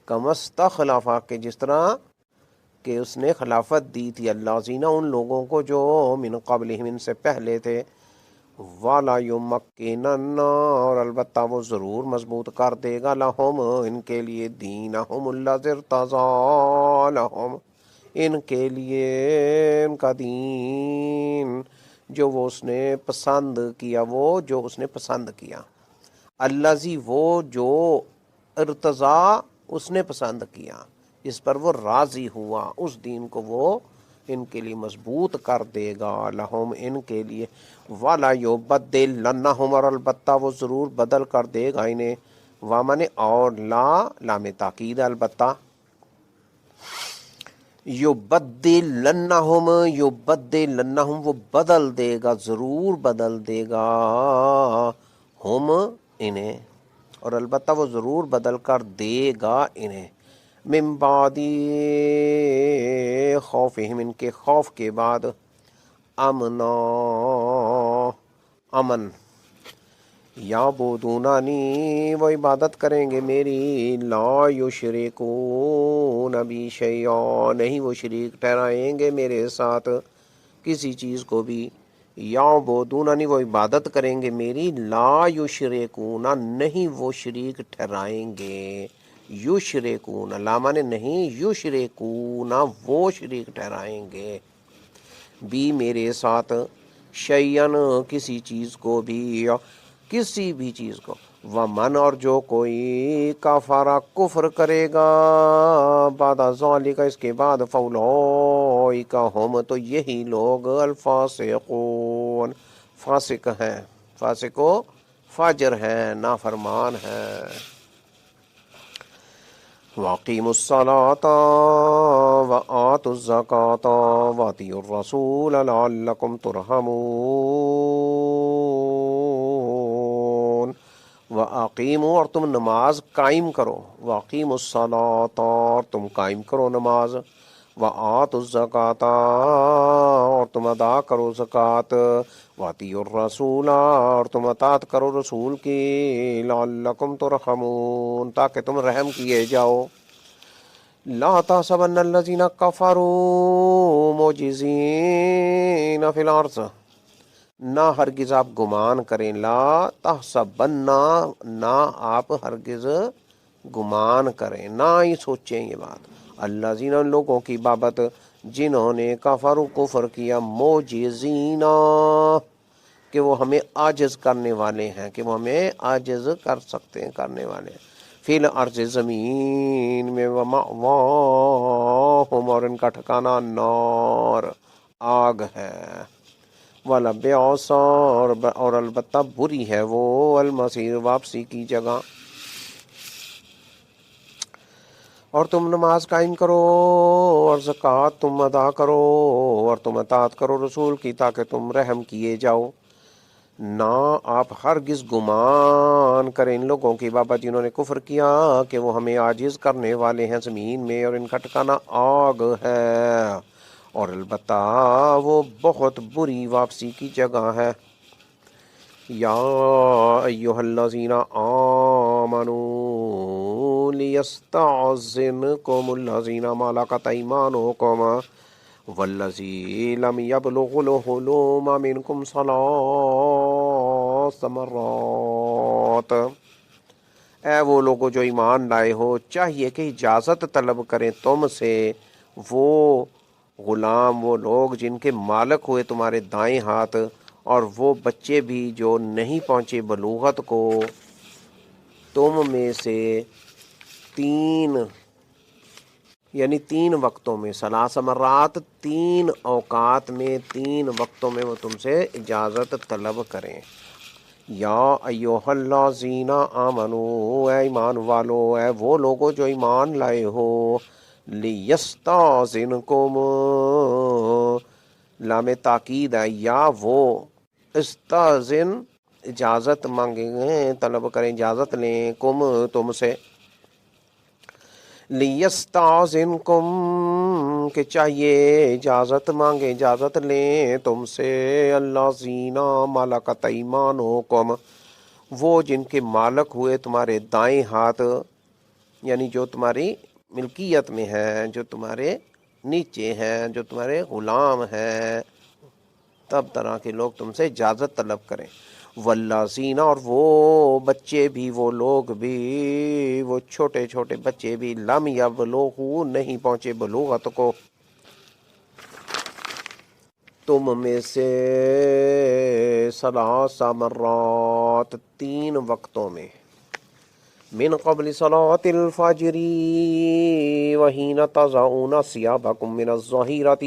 کما استخلفا کہ جس طرح کہ اس نے خلافت دی تھی، اللہ زینہ ان لوگوں کو جو من قبلہم ان سے پہلے تھے، وَلَا يُمَكِّنَنَّ اور البتہ وہ ضرور مضبوط کر دے گا، لَهُمْ ان کے لیے، دینہم الذی ارتضیٰ لَهُمْ ان کے لیے ان کا دین جو وہ اس نے پسند کیا، وہ جو اس نے پسند کیا، الذی وہ جو ارتضیٰ اس نے پسند کیا، اس پر وہ راضی ہوا، اس دین کو وہ ان کے لیے مضبوط کر دے گا، لہم ان کے لیے، وَلَا يُبَدِّلَنَّهُمْ اور البتہ وہ ضرور بدل کر دے گا انہیں، وَمَنِ اور لا لام تاکید البتہ، یبدلنہم وہ بدل دے گا، ضرور بدل دے گا، ہم انہیں، اور البتہ وہ ضرور بدل کر دے گا انہیں، من بعد خوفہم ان کے خوف کے بعد، امنا امن، یعبدوننی وہ عبادت کریں گے میری، لا یشرکون بی شیئا نہیں وہ شریک ٹھہرائیں گے میرے ساتھ کسی چیز کو بھی، یعبدون نہیں وہ عبادت کریں گے میری، لا یشرکون نہیں وہ شریک ٹھہرائیں گے، یشرکون لا مانے نہیں، یشرکون وہ شریک ٹھہرائیں گے، بھی میرے ساتھ، شیئن کسی چیز کو بھی، کسی بھی چیز کو، ومن اور جو کوئی کفر کفر کرے گا، بعد ذالک اس کے بعد، فاولئک ہم تو یہی لوگ، الفاسقون فاسق ہیں، فاسق و فاجر ہیں، نافرمان ہیں۔ وَأَقِيمُوا الصَّلَاةَ وَآتُوا الزَّكَاةَ وَأَطِيعُوا الرَّسُولَ لَعَلَّكُمْ تُرْحَمُونَ۔ وَأَقِيمُوا اور تم نماز قائم کرو، وَأَقِيمُوا الصَّلَاةَ اور تم قائم کرو نماز، وَآتُوا الزَّكَاةَ اور تم ادا کرو زکوٰۃ، وَأَطِيعُوا الرَّسُولَ اور تم اطاعت کرو رسول کی، لَعَلَّكُمْ تُرْحَمُونَ تاکہ تم رحم کیے جاؤ۔ لا تحسبن الذين كفروا معجزين في الارض، نہ ہرگز آپ گمان کریں، لا تحسبن نہ آپ ہرگز گمان کریں، نہ ہی سوچیں یہ بات، الذین ان لوگوں کی بابت، جنہوں نے کفروا کفر کیا، معجزین کہ وہ ہمیں عاجز کرنے والے ہیں، کہ وہ ہمیں عاجز کر سکتے ہیں، کرنے والے ہیں، فی الارض زمین میں، ومأواہم اور ان کا ٹھکانہ نار آگ ہے، وَلَبِئْسَ اور البتہ بری ہے وہ، المصیر واپسی کی جگہ۔ اور تم نماز قائم کرو اور زکوٰۃ تم ادا کرو اور تم اطاعت کرو رسول کی تاکہ تم رحم کیے جاؤ، نہ آپ ہرگز گمان کریں ان لوگوں کی بابت جنہوں نے کفر کیا کہ وہ ہمیں عاجز کرنے والے ہیں زمین میں، اور ان کا ٹھکانہ آگ ہے، اور البتہ وہ بہت بری واپسی کی جگہ ہے۔ یا ایھا الذین آمنوا لیستأذنکم الذین ملکت ایمانکم والذی لم یبلغ الحلم منکم ثلاث مرات، اے وہ لوگوں جو ایمان لائے ہو، چاہیے کہ اجازت طلب کریں تم سے وہ غلام، وہ لوگ جن کے مالک ہوئے تمہارے دائیں ہاتھ، اور وہ بچے بھی جو نہیں پہنچے بلوغت کو، تم میں سے تین یعنی تین وقتوں میں، ثلاث مرات تین اوقات میں، تین وقتوں میں وہ تم سے اجازت طلب کریں۔ یا ایھا الذین آمنوا اے ایمان والو، اے وہ لوگوں جو ایمان لائے ہو، لیستأذنکم لام تاکید ہے، یا وہ استاذن اجازت مانگیں، طلب کریں، اجازت لیں، کم تم سے، لیستأذنکم کہ چاہیے اجازت مانگیں، اجازت لیں تم سے، الذین ملکت ایمانکم وہ جن کے مالک ہوئے تمہارے دائیں ہاتھ، یعنی جو تمہاری ملکیت میں ہیں، جو تمہارے نیچے ہیں، جو تمہارے غلام ہیں، تب طرح کے لوگ تم سے اجازت طلب کریں، والذین اور وہ بچے بھی، وہ لوگ بھی، وہ چھوٹے چھوٹے بچے بھی، لم یبلغوا نہیں پہنچے بلوغت کو، تم میں سے، ثلاث مرات تین وقتوں میں، من قبل صلاة الفجر وحین تضعون ثیابکم من الظہیرۃ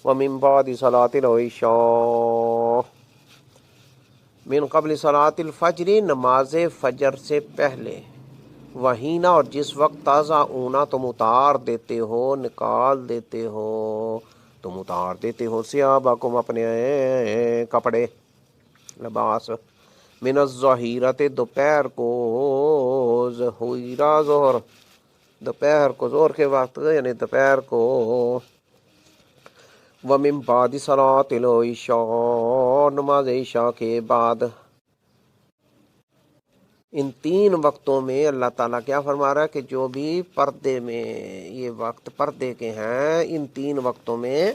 ومن بعد صلاة العشاء، من قبل صلاة الفجر نماز فجر سے پہلے، وحین اور جس وقت، تضعون تم اتار دیتے ہو، نکال دیتے ہو، تم اتار دیتے ہو، ثیابکم اپنے کپڑے، لباس، من الظہیرۃ دوپہر کو، ظہیرہ ظہر، دوپہر کو، ظہر کے وقت یعنی دوپہر کو، ومن بعد صلاة العشاء نماز عشاء کے بعد، ان تین وقتوں میں اللہ تعالیٰ کیا فرما رہا ہے کہ جو بھی پردے میں، یہ وقت پردے کے ہیں، ان تین وقتوں میں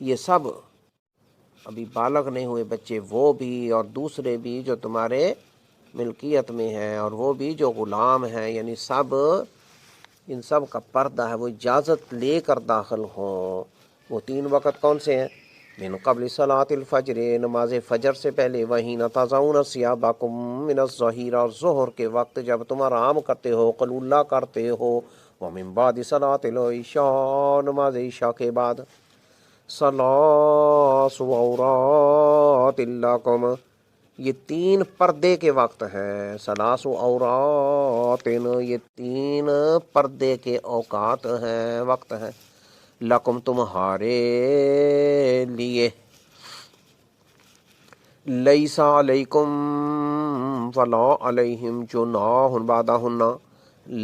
یہ سب ابھی بالغ نہیں ہوئے بچے وہ بھی، اور دوسرے بھی جو تمہارے ملکیت میں ہیں، اور وہ بھی جو غلام ہیں، یعنی سب، ان سب کا پردہ ہے، وہ اجازت لے کر داخل ہوں۔ وہ 3 وقت کون سے ہیں؟ من قبل صلاۃ الفجر، نماز فجر سے پہلے، وہی تضعون ثیابکم من الظہیر، اور ظہر کے وقت جب تم آرام کرتے ہو، قلولہ کرتے ہو، ومن بعد صلاۃ العشاء، نماز عشاء کے بعد، ثلاث عورات لکم، یہ 3 پردے کے وقت ہیں، ثلاث عورات، یہ 3 پردے کے اوقات ہیں، وقت ہیں، لکم تمہارے لیے، لیس علیکم ولا علیہم جناح بعدہن،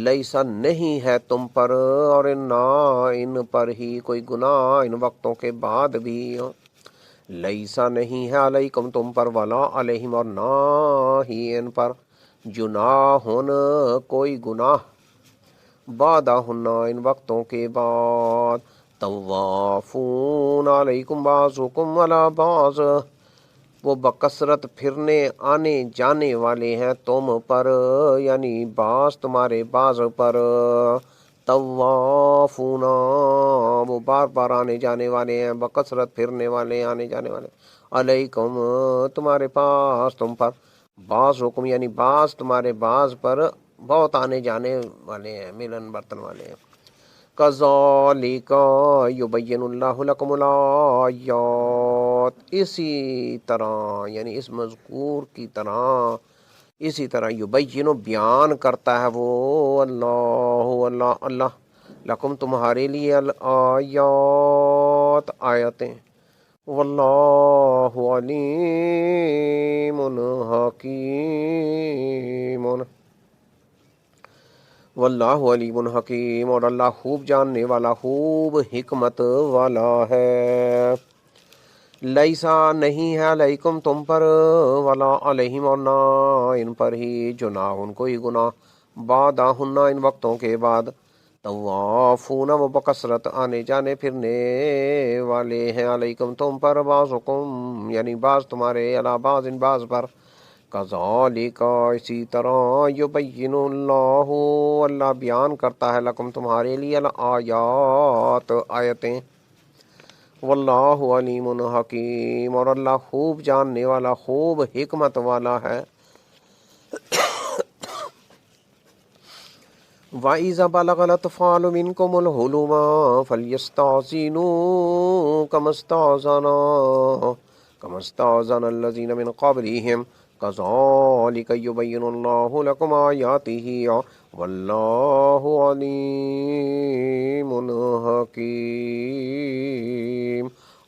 لیسا نہیں ہے تم پر اور نہ ان پر ہی کوئی گناہ ان وقتوں کے بعد بھی، لیسا نہیں ہے علیکم تم پر، ولا علیہم اور نہ ہی ان پر، جناحن کوئی گناہ، بعدہن ان وقتوں کے بعد، طوافون علیکم بعضکم علی بعض، وہ بکثرت پھرنے آنے جانے والے ہیں تم پر، یعنی بعض تمہارے بعض پر، طوافون وہ بار بار آنے جانے والے ہیں، بکثرت پھرنے والے آنے جانے والے، علیکم تمہارے پاس تم پر، بعض حکم یعنی بعض تمہارے بعض پر بہت آنے جانے والے ہیں، ملن برتن والے ہیں، کذالک یبین اللہ لکم الآیات، اسی طرح یعنی اس مذکور کی طرح، اسی طرح یبین بیان کرتا ہے وہ اللہ لکم تمہارے لیے، الآیات آیتیں، واللہ علیم حکیم، واللہ علیم حکیم، اور اللہ خوب جاننے والا، خوب حکمت والا ہے، لیسا نہیں ہے علیکم تم پر، ولا علیہم اور نہ ان پر ہی، جناح کوئی گناہ، بعدہن ان وقتوں کے بعد، طوافون وہ بکثرت آنے جانے پھرنے والے ہیں، علیکم تم پر، بعضکم یعنی بعض تمہارے، علی بعض ان بعض پر، کذالک اسی طرح، یبین اللہ اللہ بیان کرتا ہے، لکم تمہارے لیے، الآیات آیتیں، واللہ علیم حکیم، اور اللہ خوب جاننے والا، خوب حکمت والا ہے، وَإِذَا بَلَغَ الْأَطْفَالُ مِنْكُمُ الْحُلُمَ فَلْيَسْتَأْذِنُوا كَمَا اسْتَأْذَنَ الَّذِينَ مِنْ قَبْلِهِمْ كَذَلِكَ يُبَيِّنُ اللَّهُ لَكُمْ آيَاتِهِ وَاللَّهُ عَلِيمٌ حَكِيمٌ،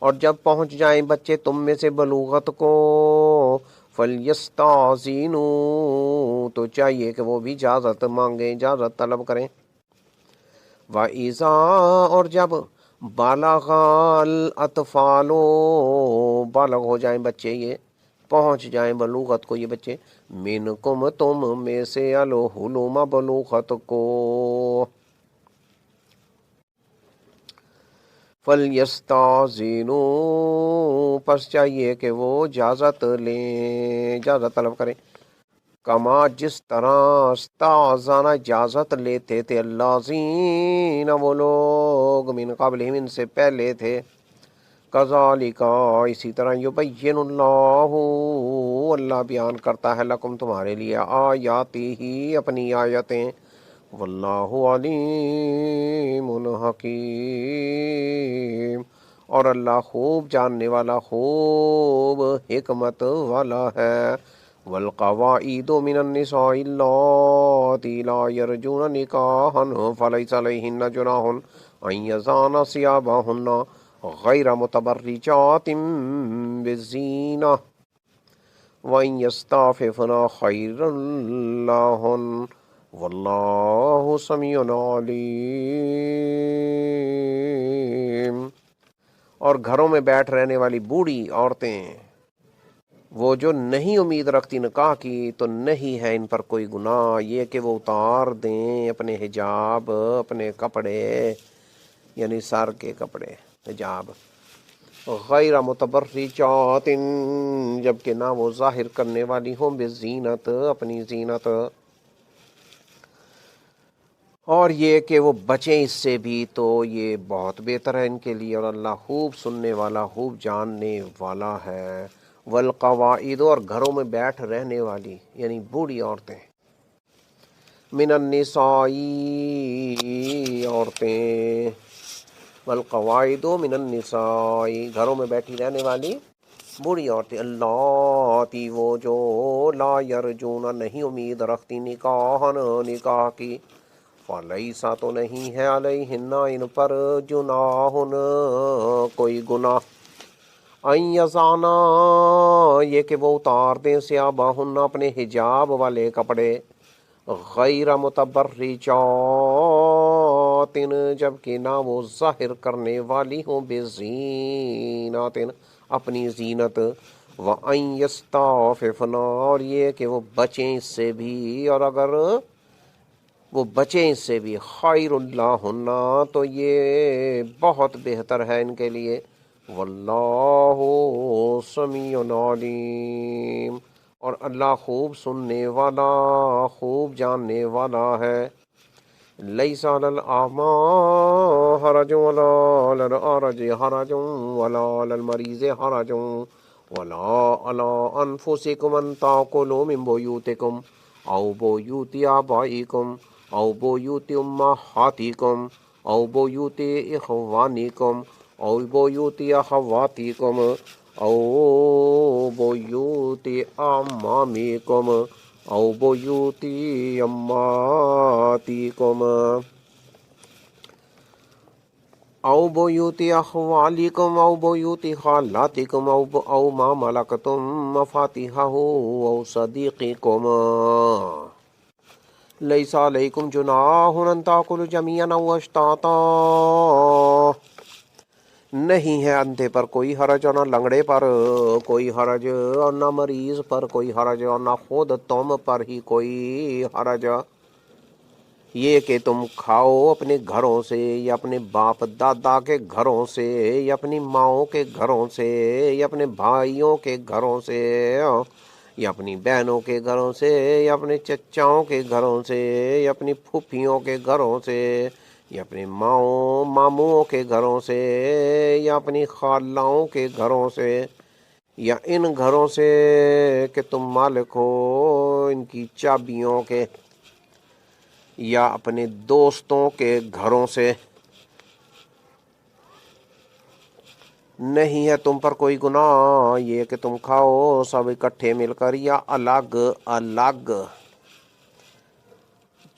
اور جب پہنچ جائیں بچے تم میں سے بلوغت کو، فَلْيَسْتَأْذِنُوا تو چاہیے کہ وہ بھی اجازت مانگیں، اجازت طلب کریں، وَإِذَا اور جب، بالغ الْأَطْفَالُ بالغ ہو جائیں بچے، یہ پہنچ جائیں بلوغت کو یہ بچے، منکم تم میں سے، الحلم بلوغت کو، فَلْيَسْتَأْذِنُوا پس چاہیے کہ وہ اجازت لیں، اجازت طلب کریں، کما جس طرح، استأذن اجازت لیتے تھے، الذین وہ لوگ، من قبلہم ان سے پہلے تھے، کذالک اسی طرح، یبین اللہ اللہ بیان کرتا ہے، لکم تمہارے لیے، آیاتہ اپنی آیتیں، واللہ علیم حکیم، اور اللہ خوب جاننے والا، خوب حکمت والا ہے، والقواعد من النساء اللاتي لا يرجون نکاحا فليس عليهن جناح ان يضعن ثيابهن غير متبرجات بالزينة وان يستعففن خير لهن واللہ سمیع علیم، اور گھروں میں بیٹھ رہنے والی بوڑھی عورتیں، وہ جو نہیں امید رکھتی نکاح کی، تو نہیں ہے ان پر کوئی گناہ یہ کہ وہ اتار دیں اپنے حجاب، اپنے کپڑے، یعنی سر کے کپڑے، حجاب، غیر متبرجات، جبکہ نہ وہ ظاہر کرنے والی ہوں بزینت، اپنی زینت، اور یہ کہ وہ بچیں اس سے بھی، تو یہ بہت بہتر ہے ان کے لیے، اور اللہ خوب سننے والا خوب جاننے والا ہے۔ والقواعد، اور گھروں میں بیٹھ رہنے والی یعنی بوڑھی عورتیں، من النساء، عورتیں، والقواعد من النساء، گھروں میں بیٹھی رہنے والی بوڑھی عورتیں، اللہ وہ جو لا یرجون نہیں امید رکھتی نکاحن نکاح کی، فلیسا تو نہیں ہے علیہن ان پر جناحن کوئی گناہ، ان یضعنا یہ کہ وہ اتار دیں ثیابہن اپنے حجاب والے کپڑے، غیر متبرجات، جبکہ نہ وہ ظاہر کرنے والی ہوں بزینات اپنی زینت، وَأَن يَسْتَعْفِفْنَ، اور یہ کہ وہ بچیں اس سے بھی، اور اگر وہ بچیں اس سے بھی، خیر اللہن، تو یہ بہت بہتر ہے ان کے لیے، واللہ سمیع علیم، اور اللہ خوب سننے والا خوب جاننے والا ہے۔ لیس علی الاعمی حرج ولا علی الاعرج حرج ولا علی المریض حرج ولا علی انفسکم ان تاکلوا من بیوتکم او بیوت آبائکم او بیوت امہاتکم او بیوت اخوانکم او بیوت اخواتکم او بیوت اعمامکم او بیوت اماتکم او بیوت اخوالکم او بیوت خالاتکم او ما ملکتم مفاتیحہ او صدیقکم، لیس علیکم جناح ان تاکلوا جمیعا او اشتاتا، نہیں ہے اندھے پر کوئی حرج، اور نہ لنگڑے پر کوئی حرج، اور نہ مریض پر کوئی حرج، اور نہ خود تم پر ہی کوئی حرج، یہ کہ تم کھاؤ اپنے گھروں سے، یا اپنے باپ دادا کے گھروں سے، یا اپنی ماؤں کے گھروں سے، یا اپنے بھائیوں کے گھروں سے، یا اپنی بہنوں کے گھروں سے، یا اپنے چچاؤں کے گھروں سے، یا اپنی پھوپھیوں کے گھروں سے، یا اپنے ماموں کے گھروں سے، یا اپنی خالاؤں کے گھروں سے، یا ان گھروں سے کہ تم مالک ہو ان کی چابیوں کے، یا اپنے دوستوں کے گھروں سے، نہیں ہے تم پر کوئی گناہ یہ کہ تم کھاؤ سب اکٹھے مل کر یا الگ الگ،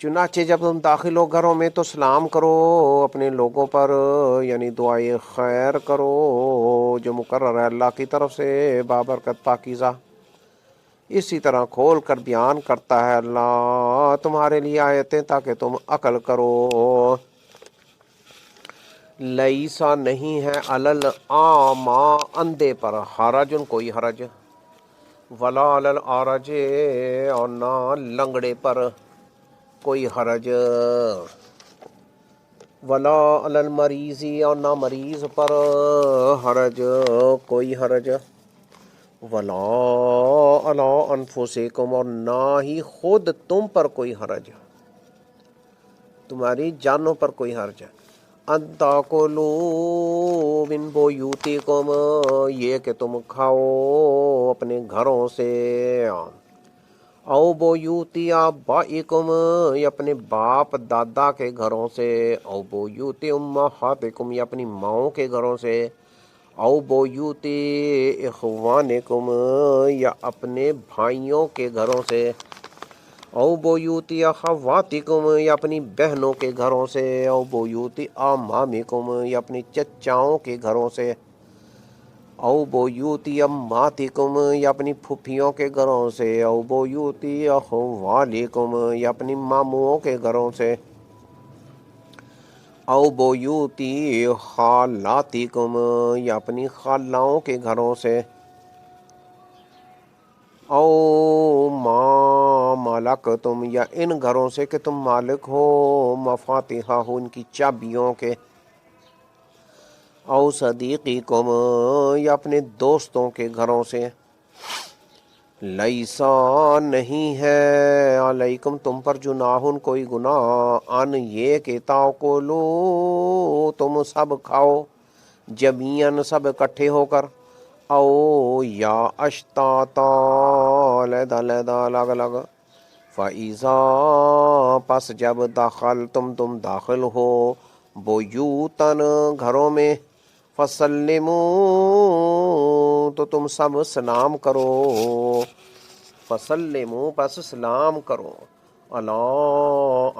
چنانچہ جب تم داخل ہو گھروں میں تو سلام کرو اپنے لوگوں پر، یعنی دعائے خیر کرو جو مقرر ہے اللہ کی طرف سے بابرکت پاکیزہ، اسی طرح کھول کر بیان کرتا ہے اللہ تمہارے لیے آیتیں تاکہ تم عقل کرو۔ لیسا نہیں ہے علل اعما اندھے پر، حرج کوئی حرج، ولا علل اعرج اور نہ لنگڑے پر کوئی حرج، ولا علل مریضی اور نہ مریض پر حرج کوئی حرج، ولا علی انفسکم اور نہ ہی خود تم پر کوئی حرج، تمہاری جانوں پر کوئی حرج ہے، ان تاکلوا من بیوتکم یہ کہ تم کھاؤ اپنے گھروں سے، او بیوت آبائکم یا اپنے باپ دادا کے گھروں سے، او بیوت امہاتکم یا اپنی ماؤں کے گھروں سے، او بیوت اخوانکم یا اپنے بھائیوں کے گھروں سے، او بیوت اخواتکم یا اپنی بہنوں کے گھروں سے، او بیوت اعمامکم یا اپنی چچاؤں کے گھروں سے، او بیوت اماتکم یا اپنی پھوپھیوں کے گھروں سے، او بیوت اخوالکم یا اپنی ماموں کے گھروں سے، او بیوت خالاتکم یا اپنی خالاؤں کے گھروں سے، او ما ملکتم یا ان گھروں سے کہ تم مالک ہو، مفاتیحہ ہو ان کی چابیوں کے، او صدیقکم یا اپنے دوستوں کے گھروں سے، لیسا نہیں ہے علیکم تم پر جناحن کوئی گناہ، ان یہ کہ تاکلو تم سب کھاؤ، جمیعاً سب اکٹھے ہو کر، او یا اشتاتا علیحدہ علیحدہ الگ الگ، فَإِذَا پس جب تم داخل ہو بیوتن گھروں میں، فَسَلِّمُوا تو تم سب سلام کرو، فَسَلِّمُوا پس سلام کرو، عَلَىٰ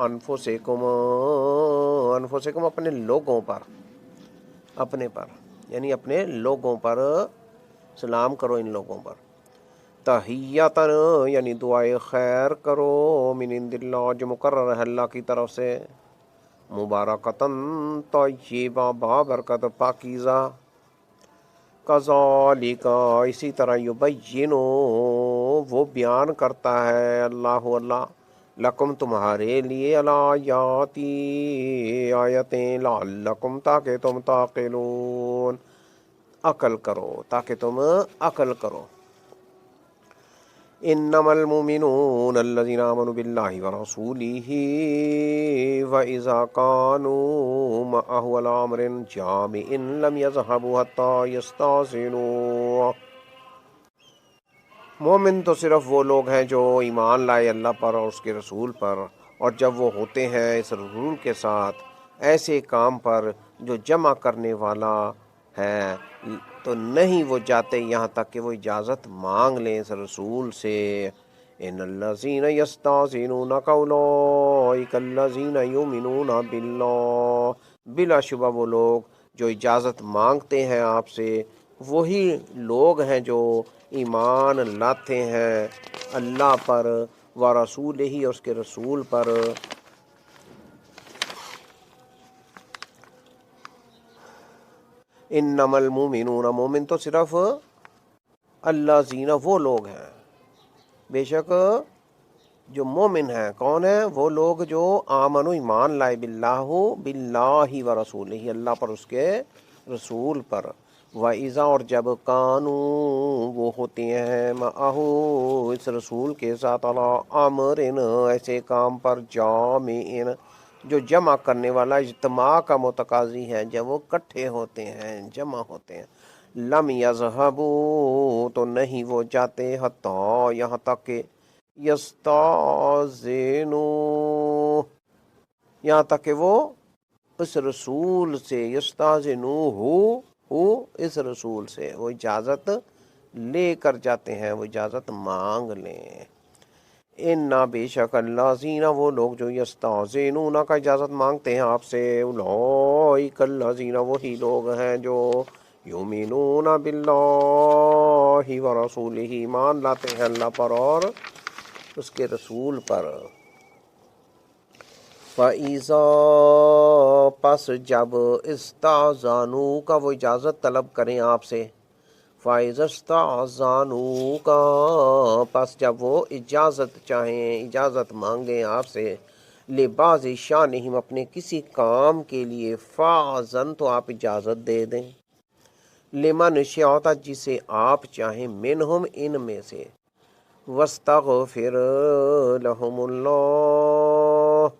انفسکم اپنے لوگوں پر، اپنے پر یعنی اپنے لوگوں پر سلام کرو، ان لوگوں پر، تحیتاً یعنی دعائے خیر کرو، من عند اللہ جو مقرر ہے اللہ کی طرف سے، مبارکتاً طیبہ بابرکت پاکیزہ، کذالک اسی طرح یبین وہ بیان کرتا ہے اللہ لکم تمہارے لیے، الآیاتی آیتیں، لعلکم تاکہ تم تعقلون عقل کرو، تاکہ تم عقل کرو، انما المؤمنون الذين آمنوا بالله ورسوله وإذا كانوا معه على أمر جامع لم يذهبوا حتى يستأذنوه، مومن تو صرف وہ لوگ ہیں جو ایمان لائے اللہ پر اور اس کے رسول پر، اور جب وہ ہوتے ہیں اس رسول کے ساتھ ایسے کام پر جو جمع کرنے والا ہے، تو نہیں وہ جاتے یہاں تک کہ وہ اجازت مانگ لیں اس رسول سے، ان الذین یستأذنونک اولئک الذین یؤمنون باللہ، بلا شبہ وہ لوگ جو اجازت مانگتے ہیں آپ سے وہی لوگ ہیں جو ایمان لاتے ہیں اللہ پر، و رسول ہی اور اس کے رسول پر، انما المؤمنون مومن تو صرف اللہ زینہ وہ لوگ ہیں، بے شک جو مومن ہیں کون ہیں، وہ لوگ جو آمن و ایمان لائے باللہ و رسولہ اللہ پر اس کے رسول پر، وَإِذَا اور جب کانوا وہ ہوتے ہیں معہو اس رسول کے ساتھ، علی امرن ایسے کام پر، جامعن جو جمع کرنے والا، اجتماع کا متقاضی ہے، جب وہ کٹھے ہوتے ہیں جمع ہوتے ہیں، لم یذہبوا تو نہیں وہ جاتے، حتیٰ یہاں تک کہ یستاذنوا یہاں تک کہ وہ اس رسول سے، یستاذنوہ اس رسول سے وہ اجازت لے کر جاتے ہیں، وہ اجازت مانگ لیں، اِنَّا بے شک الذین وہ لوگ جو یستاذنون کا اجازت مانگتے ہیں آپ سے، اولئک الذین وہی لوگ ہیں جو یؤمنون باللہ ورسولہ ایمان لاتے ہیں اللہ پر اور اس کے رسول پر، فَإِذَا پس جب استاذنوک وہ اجازت طلب کریں آپ سے، فَإِذَا اسْتَأْذَنُوكَ پس جب وہ اجازت چاہیں، اجازت مانگیں آپ سے، لِبَعْضِ شَأْنِهِمْ اپنے کسی کام کے لیے، فَأْذَن تو آپ اجازت دے دیں، لِمَنْ شِئْتَ جسے آپ چاہیں، مِنْهُمْ ان میں سے، وَاسْتَغْفِرْ لَهُمُ اللَّهُ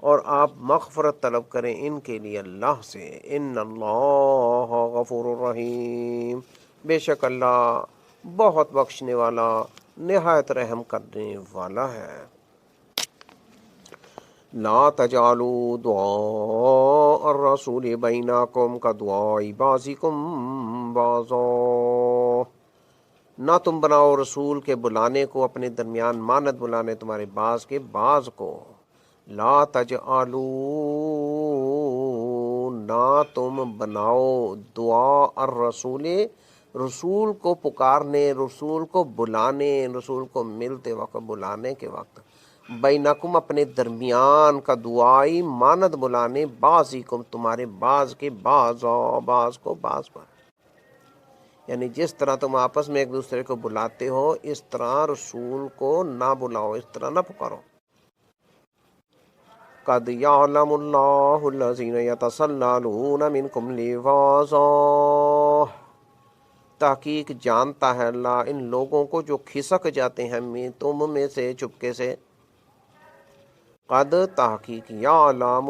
اور آپ مغفرت طلب کریں ان کے لیے اللہ سے، ان اللہ غفور الرحیم بے شک اللہ بہت بخشنے والا نہایت رحم کرنے والا ہے، لا تجعلوا دعاء الرسول بینکم کدعاء بعضکم بعضا نہ تم بناؤ رسول کے بلانے کو اپنے درمیان مانت بلانے تمہارے بعض کے بعض کو، لا تجعلوا نہ تم بناؤ دعا الرسول رسول کو پکارنے، رسول کو بلانے، رسول کو ملتے وقت بلانے کے وقت، بینکم اپنے درمیان کا دعائی مانت بلانے، بعضکم تمہارے بعض کے بعض کو بعض پر، یعنی جس طرح تم آپس میں ایک دوسرے کو بلاتے ہو اس طرح رسول کو نہ بلاؤ، اس طرح نہ پکارو، قد یعلم اللہ الذین یتسللون منکم لواذا، تحقیق جانتا ہے اللہ ان لوگوں کو جو کھسک جاتے ہیں تم میں سے چپکے سے. قد تحقیق یعلم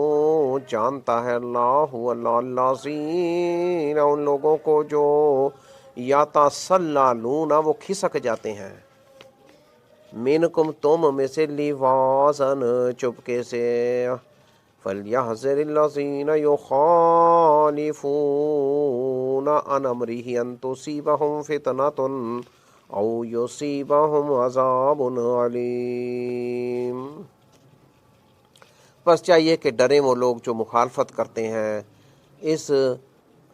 جانتا ہے اللہ الذین ان لوگوں کو جو یتسللون وہ کھسک جاتے ہیں، منکم تم میں سے لواذا چپکے سے. فَلْيَحْذَرِ الَّذِينَ يُخَالِفُونَ عَنْ أَمْرِهِ أَن تُصِيبَهُمْ فِتْنَةٌ أَوْ يُصِيبَهُمْ عَذَابٌ أَلِيمٌ. بس چاہیے کہ ڈریں وہ لوگ جو مخالفت کرتے ہیں اس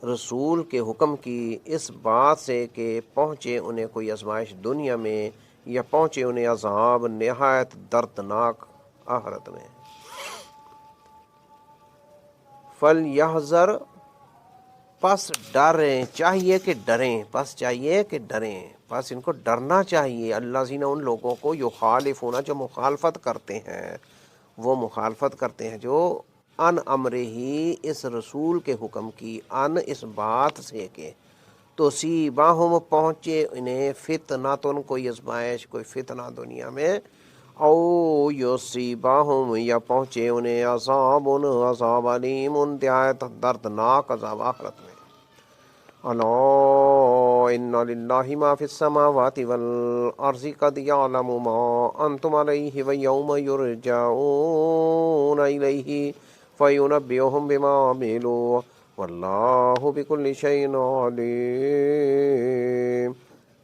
رسول کے حکم کی، اس بات سے کہ پہنچے انہیں کوئی آزمائش دنیا میں یا پہنچے انہیں عذاب نہایت دردناک آخرت میں. فَلْيَحْذَرْ پس ڈریں، چاہیے کہ ڈریں، پس ان کو ڈرنا چاہیے. الذین ان لوگوں کو یخالفون جو مخالفت کرتے ہیں، وہ مخالفت کرتے ہیں جو ان امرہی اس رسول کے حکم کی، ان اس بات سے کہ تصیبہم پہنچے انہیں فتنۃ کوئی آزمائش، کوئی فتنہ دنیا میں، او یصیبہم یا پہنچے انہیں عذاب علیم نہایت دردناک عذاب آخرت میں. الا ان للہ ما فی السماوات والارض قد یعلم ما انتم علیہ ویوم یرجعون الیہ فینبئہم بما عملوا واللہ بکل شیء علیم.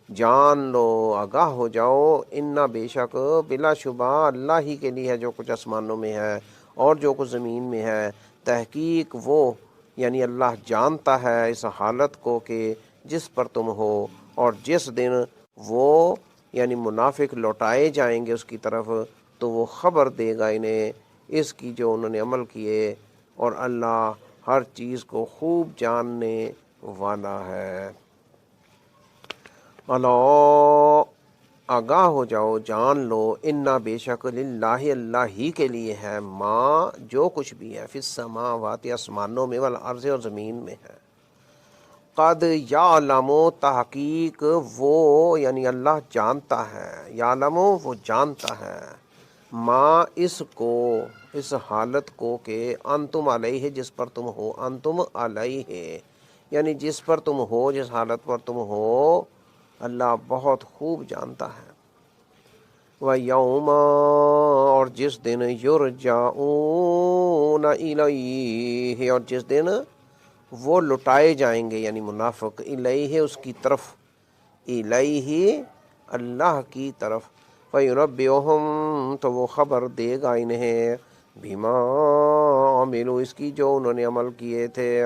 جان لو، آگاہ ہو جاؤ، انا بے شک بلا شبہ اللہ ہی کے لیے ہے جو کچھ آسمانوں میں ہے اور جو کچھ زمین میں ہے. تحقیق وہ یعنی اللہ جانتا ہے اس حالت کو کہ جس پر تم ہو، اور جس دن وہ یعنی منافق لوٹائے جائیں گے اس کی طرف تو وہ خبر دے گا انہیں اس کی جو انہوں نے عمل کیے، اور اللہ ہر چیز کو خوب جاننے والا ہے. اللہ آگاہ ہو جاؤ، جان لو، انا بے شک للہ اللہ ہی کے لیے ہے، ماں جو کچھ بھی ہے فی السماوات آسمانوں میں والارض اور زمین میں ہے. قد یعلم تحقیق وہ یعنی اللہ جانتا ہے، یعلم وہ جانتا ہے، ماں اس کو اس حالت کو کہ انتم علیہ جس پر تم ہو، انتم علیہ یعنی جس پر تم ہو، جس حالت پر تم ہو اللہ بہت خوب جانتا ہے. وَيَوْمَ اور جس دن یرجعون الیہ اور جس دن وہ لٹائے جائیں گے یعنی منافق، الیہ اس کی طرف، الیہ اللہ کی طرف، فَيُنَبِّئُهُمْ تو وہ خبر دے گا انہیں، بِمَا عَمِلُوا اس کی جو انہوں نے عمل کیے تھے،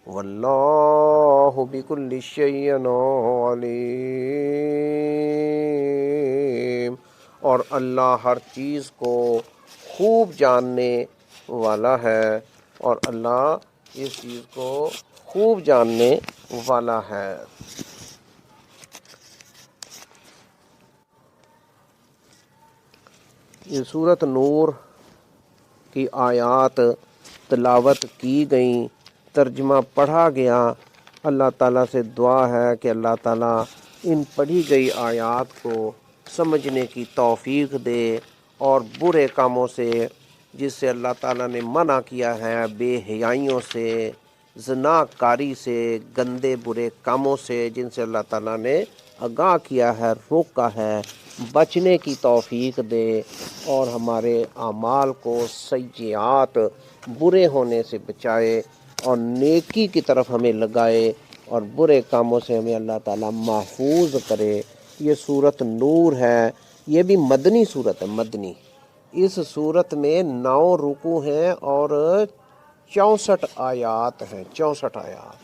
واللہ بکل شیء علیم اور اللہ ہر چیز کو خوب جاننے والا ہے، اور اللہ اس چیز کو خوب جاننے والا ہے. یہ سورۃ نور کی آیات تلاوت کی گئیں، ترجمہ پڑھا گیا. اللہ تعالیٰ سے دعا ہے کہ اللہ تعالیٰ ان پڑھی گئی آیات کو سمجھنے کی توفیق دے، اور برے کاموں سے جس سے اللہ تعالیٰ نے منع کیا ہے، بے حیائیوں سے، زنا کاری سے، گندے برے کاموں سے جن سے اللہ تعالیٰ نے آگاہ کیا ہے، روکا ہے، بچنے کی توفیق دے، اور ہمارے اعمال کو سیئات برے ہونے سے بچائے اور نیکی کی طرف ہمیں لگائے، اور برے کاموں سے ہمیں اللہ تعالیٰ محفوظ کرے. یہ سورۃ نور ہے، یہ بھی مدنی سورت ہے، مدنی. اس سورت میں 9 رکوع ہیں اور 64 آیات ہیں، 64 آیات.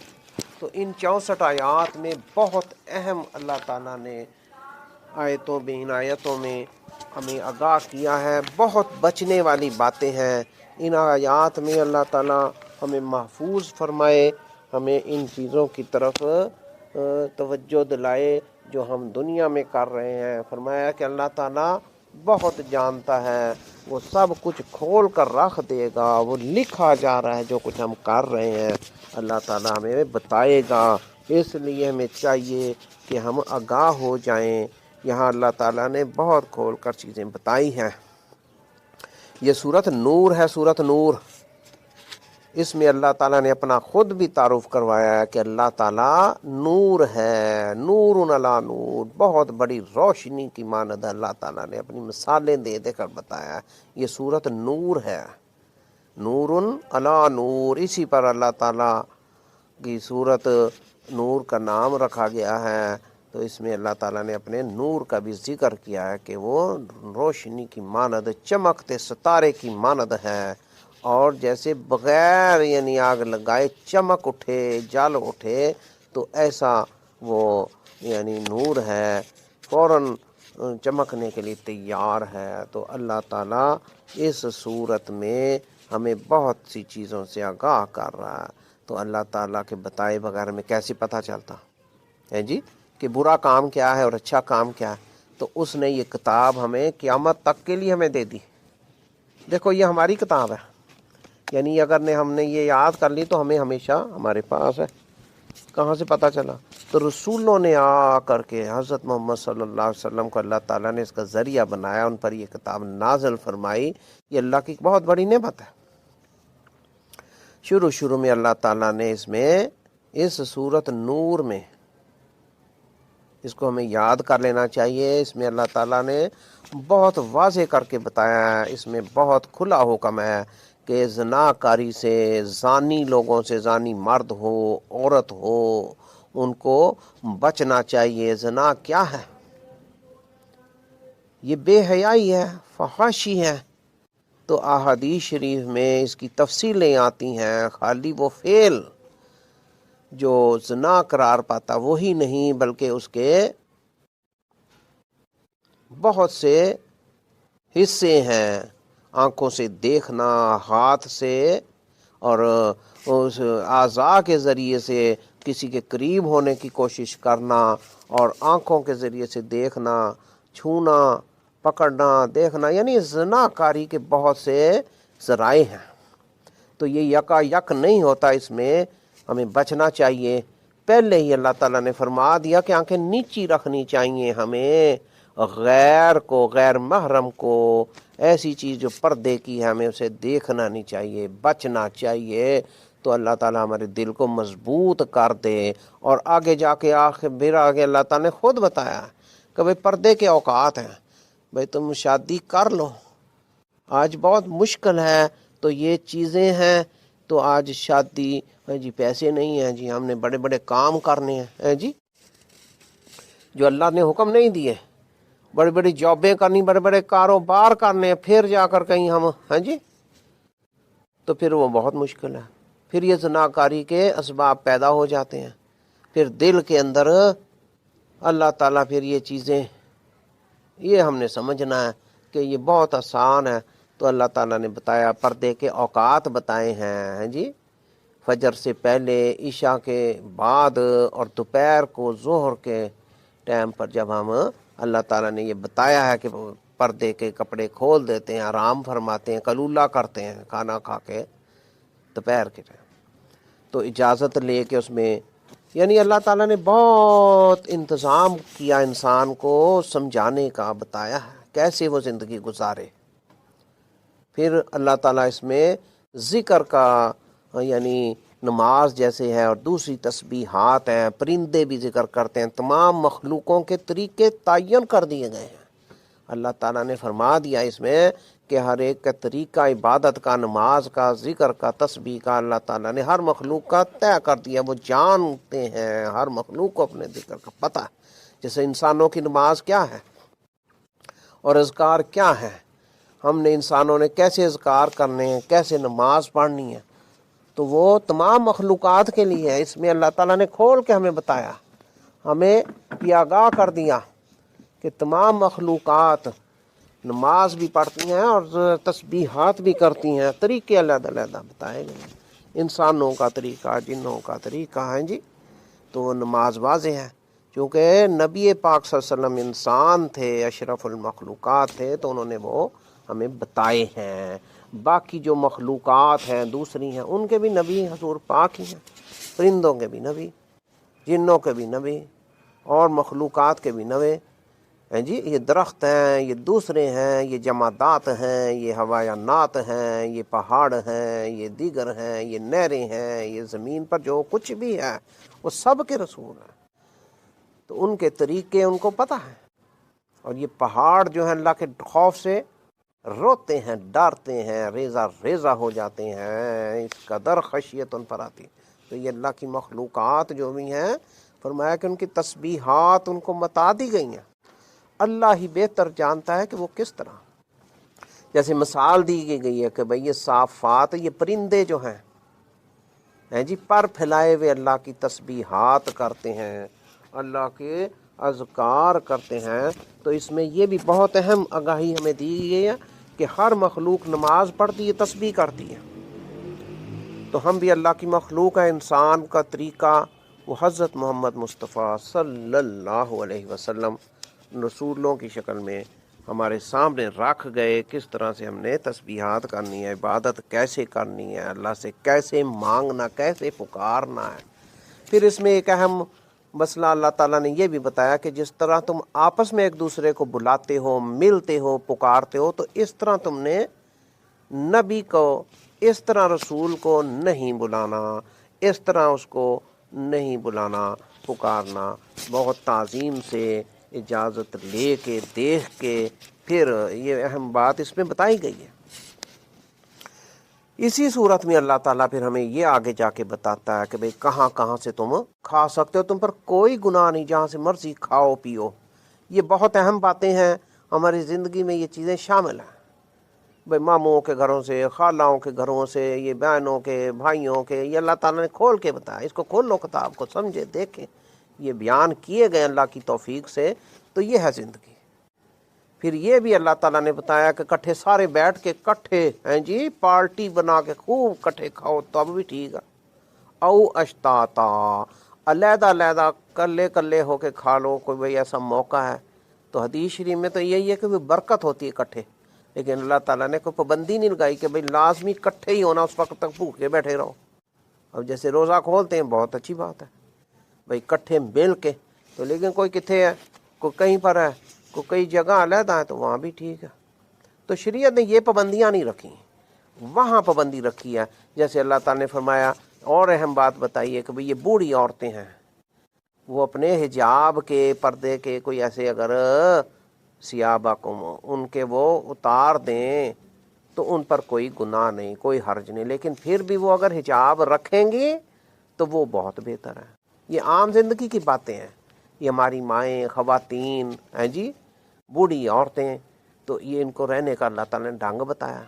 تو ان 64 آیات میں بہت اہم اللہ تعالیٰ نے ان آیتوں میں ہمیں آگاہ کیا ہے، بہت بچنے والی باتیں ہیں. ان آیات میں اللہ تعالیٰ ہمیں محفوظ فرمائے، ہمیں ان چیزوں کی طرف توجہ دلائے جو ہم دنیا میں کر رہے ہیں. فرمایا کہ اللہ تعالیٰ بہت جانتا ہے، وہ سب کچھ کھول کر رکھ دے گا، وہ لکھا جا رہا ہے جو کچھ ہم کر رہے ہیں اللہ تعالیٰ ہمیں بتائے گا۔ اس لیے ہمیں چاہیے کہ ہم آگاہ ہو جائیں۔ یہاں اللہ تعالیٰ نے بہت کھول کر چیزیں بتائی ہیں۔ یہ سورت نور ہے، سورت نور۔ اس میں اللہ تعالیٰ نے اپنا خود بھی تعارف کروایا ہے کہ اللہ تعالیٰ نور ہے، نور علی نور، بہت بڑی روشنی کی مانند اللہ تعالیٰ نے اپنی مثالیں دے دے کر بتایا ہے۔ یہ سورت نور ہے، نور علی نور، اسی پر اللہ تعالیٰ کی سورت نور کا نام رکھا گیا ہے۔ تو اس میں اللہ تعالیٰ نے اپنے نور کا بھی ذکر کیا ہے کہ وہ روشنی کی مانند، چمکتے ستارے کی مانند ہے، اور جیسے بغیر یعنی آگ لگائے چمک اٹھے، جل اٹھے، تو ایسا وہ یعنی نور ہے، فوراً چمکنے کے لیے تیار ہے۔ تو اللہ تعالیٰ اس صورت میں ہمیں بہت سی چیزوں سے آگاہ کر رہا ہے۔ تو اللہ تعالیٰ کے بتائے بغیر ہمیں کیسے پتہ چلتا ہے جی کہ برا کام کیا ہے اور اچھا کام کیا ہے؟ تو اس نے یہ کتاب ہمیں قیامت تک کے لیے ہمیں دے دی۔ دیکھو یہ ہماری کتاب ہے، یعنی اگر ہم نے یہ یاد کر لی تو ہمیں ہمیشہ ہمارے پاس ہے۔ کہاں سے پتہ چلا؟ تو رسولوں نے آ کر کے حضرت محمد صلی اللہ علیہ وسلم کو اللہ تعالیٰ نے اس کا ذریعہ بنایا، ان پر یہ کتاب نازل فرمائی۔ یہ اللہ کی بہت بڑی نعمت ہے۔ شروع میں اللہ تعالیٰ نے اس سورت نور میں، اس کو ہمیں یاد کر لینا چاہیے، اس میں اللہ تعالیٰ نے بہت واضح کر کے بتایا ہے، اس میں بہت کھلا حکم ہے کہ زنا کاری سے، زانی لوگوں سے، زانی مرد ہو، عورت ہو، ان کو بچنا چاہیے۔ زنا کیا ہے؟ یہ بے حیائی ہے، فحاشی ہے۔ تو احادیث شریف میں اس کی تفصیلیں آتی ہیں۔ خالی وہ فعل جو زنا قرار پاتا وہی نہیں، بلکہ اس کے بہت سے حصے ہیں۔ آنکھوں سے دیکھنا، ہاتھ سے اور اس اعضاء کے ذریعے سے کسی کے قریب ہونے کی کوشش کرنا، اور آنکھوں کے ذریعے سے دیکھنا، چھونا، پکڑنا، دیکھنا، یعنی زنا کاری کے بہت سے ذرائع ہیں۔ تو یہ یکا یک نہیں ہوتا، اس میں ہمیں بچنا چاہیے۔ پہلے ہی اللہ تعالیٰ نے فرما دیا کہ آنکھیں نیچی رکھنی چاہیے ہمیں، غیر کو، غیر محرم کو، ایسی چیز جو پردے کی ہے ہمیں اسے دیکھنا نہیں چاہیے، بچنا چاہیے۔ تو اللہ تعالیٰ ہمارے دل کو مضبوط کر دے۔ اور آگے جا کے پھر آگے اللہ تعالیٰ نے خود بتایا کہ بھئی پردے کے اوقات ہیں، بھئی تم شادی کر لو، آج بہت مشکل ہے، تو یہ چیزیں ہیں، تو آج شادی جی پیسے نہیں ہیں جی، ہم نے بڑے بڑے کام کرنے ہیں جی جو اللہ نے حکم نہیں دیے، بڑی بڑی جابیں کرنی، بڑے بڑے کاروبار کرنے ہیں، پھر جا کر کہیں ہم ہیں جی، تو پھر وہ بہت مشکل ہے۔ پھر یہ زناکاری کے اسباب پیدا ہو جاتے ہیں، پھر دل کے اندر اللہ تعالیٰ پھر یہ چیزیں، یہ ہم نے سمجھنا ہے کہ یہ بہت آسان ہے۔ تو اللہ تعالیٰ نے بتایا، پردے کے اوقات بتائے ہیں جی، فجر سے پہلے، عشاء کے بعد، اور دوپہر کو، ظہر کے ٹائم پر جب ہم اللہ تعالیٰ نے یہ بتایا ہے کہ پردے کے کپڑے کھول دیتے ہیں، آرام فرماتے ہیں، قلولہ کرتے ہیں کھانا کھا کے دوپہر کے ٹائم، تو اجازت لے کے اس میں، یعنی اللہ تعالیٰ نے بہت انتظام کیا انسان کو سمجھانے کا، بتایا ہے کیسے وہ زندگی گزارے۔ پھر اللہ تعالیٰ اس میں ذکر کا، یعنی نماز جیسے ہے اور دوسری تسبیحات ہیں، پرندے بھی ذکر کرتے ہیں، تمام مخلوقوں کے طریقے تعین کر دیے گئے ہیں۔ اللہ تعالیٰ نے فرما دیا اس میں کہ ہر ایک کا طریقہ عبادت کا، نماز کا، ذکر کا، تسبیح کا، اللہ تعالیٰ نے ہر مخلوق کا طے کر دیا۔ وہ جانتے ہیں، ہر مخلوق کو اپنے ذکر کا پتہ ہے۔ جیسے انسانوں کی نماز کیا ہے اور اذکار کیا ہے، ہم نے انسانوں نے کیسے اذکار کرنے ہیں، کیسے نماز پڑھنی ہے، تو وہ تمام مخلوقات کے لیے ہے۔ اس میں اللہ تعالیٰ نے کھول کے ہمیں بتایا، ہمیں یہ آگاہ کر دیا کہ تمام مخلوقات نماز بھی پڑھتی ہیں اور تسبیحات بھی کرتی ہیں، طریقے علیحدہ علیحدہ بتائے گئے ہیں۔ انسانوں کا طریقہ، جنوں کا طریقہ ہے جی، تو نماز واضح ہے۔ چونکہ نبی پاک صلی اللہ علیہ وسلم انسان تھے، اشرف المخلوقات تھے، تو انہوں نے وہ ہمیں بتائے ہیں۔ باقی جو مخلوقات ہیں دوسری ہیں ان کے بھی نبی حضور پاک ہی ہیں، پرندوں کے بھی نبی، جنوں کے بھی نبی، اور مخلوقات کے بھی نبی ہیں جی۔ یہ درخت ہیں، یہ دوسرے ہیں، یہ جمادات ہیں، یہ حیوانات ہیں، یہ پہاڑ ہیں، یہ دیگر ہیں، یہ نہریں ہیں، یہ زمین پر جو کچھ بھی ہے وہ سب کے رسول ہیں، تو ان کے طریقے ان کو پتہ ہیں۔ اور یہ پہاڑ جو ہیں اللہ کے خوف سے روتے ہیں، ڈرتے ہیں، ریزہ ریزہ ہو جاتے ہیں، اس قدر خشیت ان پر آتی۔ تو یہ اللہ کی مخلوقات جو بھی ہیں، فرمایا کہ ان کی تسبیحات ان کو بتا دی گئی ہیں، اللہ ہی بہتر جانتا ہے کہ وہ کس طرح۔ جیسے مثال دی گئی ہے کہ بھئی یہ صافات، یہ پرندے جو ہیں جی، پر پھیلائے ہوئے اللہ کی تسبیحات کرتے ہیں، اللہ کے اذکار کرتے ہیں۔ تو اس میں یہ بھی بہت اہم آگاہی ہمیں دی گئی ہے کہ ہر مخلوق نماز پڑھتی ہے، تسبیح کرتی ہے، تو ہم بھی اللہ کی مخلوق ہیں۔ انسان کا طریقہ وہ حضرت محمد مصطفیٰ صلی اللہ علیہ وسلم رسولوں کی شکل میں ہمارے سامنے رکھ گئے، کس طرح سے ہم نے تسبیحات کرنی ہے، عبادت کیسے کرنی ہے، اللہ سے کیسے مانگنا، کیسے پکارنا ہے۔ پھر اس میں ایک اہم مسئلہ اللہ تعالیٰ نے یہ بھی بتایا کہ جس طرح تم آپس میں ایک دوسرے کو بلاتے ہو، ملتے ہو، پکارتے ہو، تو اس طرح تم نے نبی کو، اس طرح رسول کو نہیں بلانا، اس طرح اس کو نہیں بلانا، پکارنا، بہت تعظیم سے، اجازت لے کے، دیکھ کے، پھر یہ اہم بات اس میں بتائی گئی ہے۔ اسی صورت میں اللہ تعالیٰ پھر ہمیں یہ آگے جا کے بتاتا ہے کہ بھئی کہاں کہاں سے تم کھا سکتے ہو، تم پر کوئی گناہ نہیں، جہاں سے مرضی کھاؤ پیو۔ یہ بہت اہم باتیں ہیں، ہماری زندگی میں یہ چیزیں شامل ہیں۔ بھئی ماموں کے گھروں سے، خالاؤں کے گھروں سے، یہ بہنوں کے، بھائیوں کے، یہ اللہ تعالیٰ نے کھول کے بتایا۔ اس کو کھول لو کتاب کو، سمجھے، دیکھیں، یہ بیان کیے گئے اللہ کی توفیق سے، تو یہ ہے زندگی۔ پھر یہ بھی اللہ تعالیٰ نے بتایا کہ کٹھے سارے بیٹھ کے کٹھے ہیں جی، پارٹی بنا کے خوب کٹھے کھاؤ تب بھی ٹھیک ہے۔ او اشتاتا، علیحدہ علیحدہ کلے کلے ہو کے کھا لو، کوئی بھئی ایسا موقع ہے تو حدیث شریف میں تو یہی ہے کہ برکت ہوتی ہے کٹھے، لیکن اللہ تعالیٰ نے کوئی پابندی نہیں لگائی کہ بھئی لازمی کٹھے ہی ہونا، اس وقت تک بھوکے بیٹھے رہو۔ اب جیسے روزہ کھولتے ہیں، بہت اچھی بات ہے بھئی کٹھے مل کے، تو لیکن کوئی کتنے ہے، کوئی کہیں پر ہے، کوئی کئی جگہ علیحدہ ہے، تو وہاں بھی ٹھیک ہے۔ تو شریعت نے یہ پابندیاں نہیں رکھی، وہاں پابندی رکھی ہے۔ جیسے اللہ تعالیٰ نے فرمایا، اور اہم بات بتائی ہے کہ بھئی یہ بوڑھی عورتیں ہیں، وہ اپنے حجاب کے، پردے کے، کوئی ایسے اگر ثیابکم، ان کے وہ اتار دیں تو ان پر کوئی گناہ نہیں، کوئی حرج نہیں، لیکن پھر بھی وہ اگر حجاب رکھیں گی تو وہ بہت بہتر ہے۔ یہ عام زندگی کی باتیں ہیں، یہ ہماری مائیں، خواتین ہیں جی، بوڑھی عورتیں، تو یہ ان کو رہنے کا اللہ تعالیٰ نے ڈھنگ بتایا،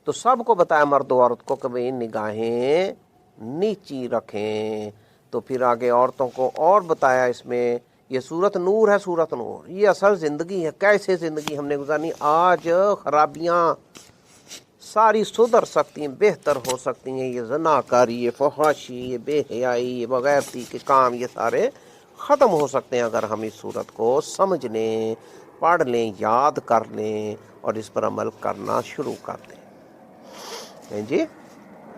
تو سب کو بتایا، مرد و عورت کو، کہ بھئی نگاہیں نیچی رکھیں۔ تو پھر آگے عورتوں کو اور بتایا اس میں، یہ سورت نور ہے، سورت نور، یہ اصل زندگی ہے، کیسے زندگی ہم نے گزارنی۔ آج خرابیاں ساری سدھر سکتی ہیں، بہتر ہو سکتی ہیں، یہ زناکاری، یہ فحاشی، یہ بے حیائی، یہ بغیرتی کے کام، یہ سارے ختم ہو سکتے ہیں اگر ہم اس صورت کو سمجھ لیں، پڑھ لیں، یاد کر لیں، اور اس پر عمل کرنا شروع کر دیں جی۔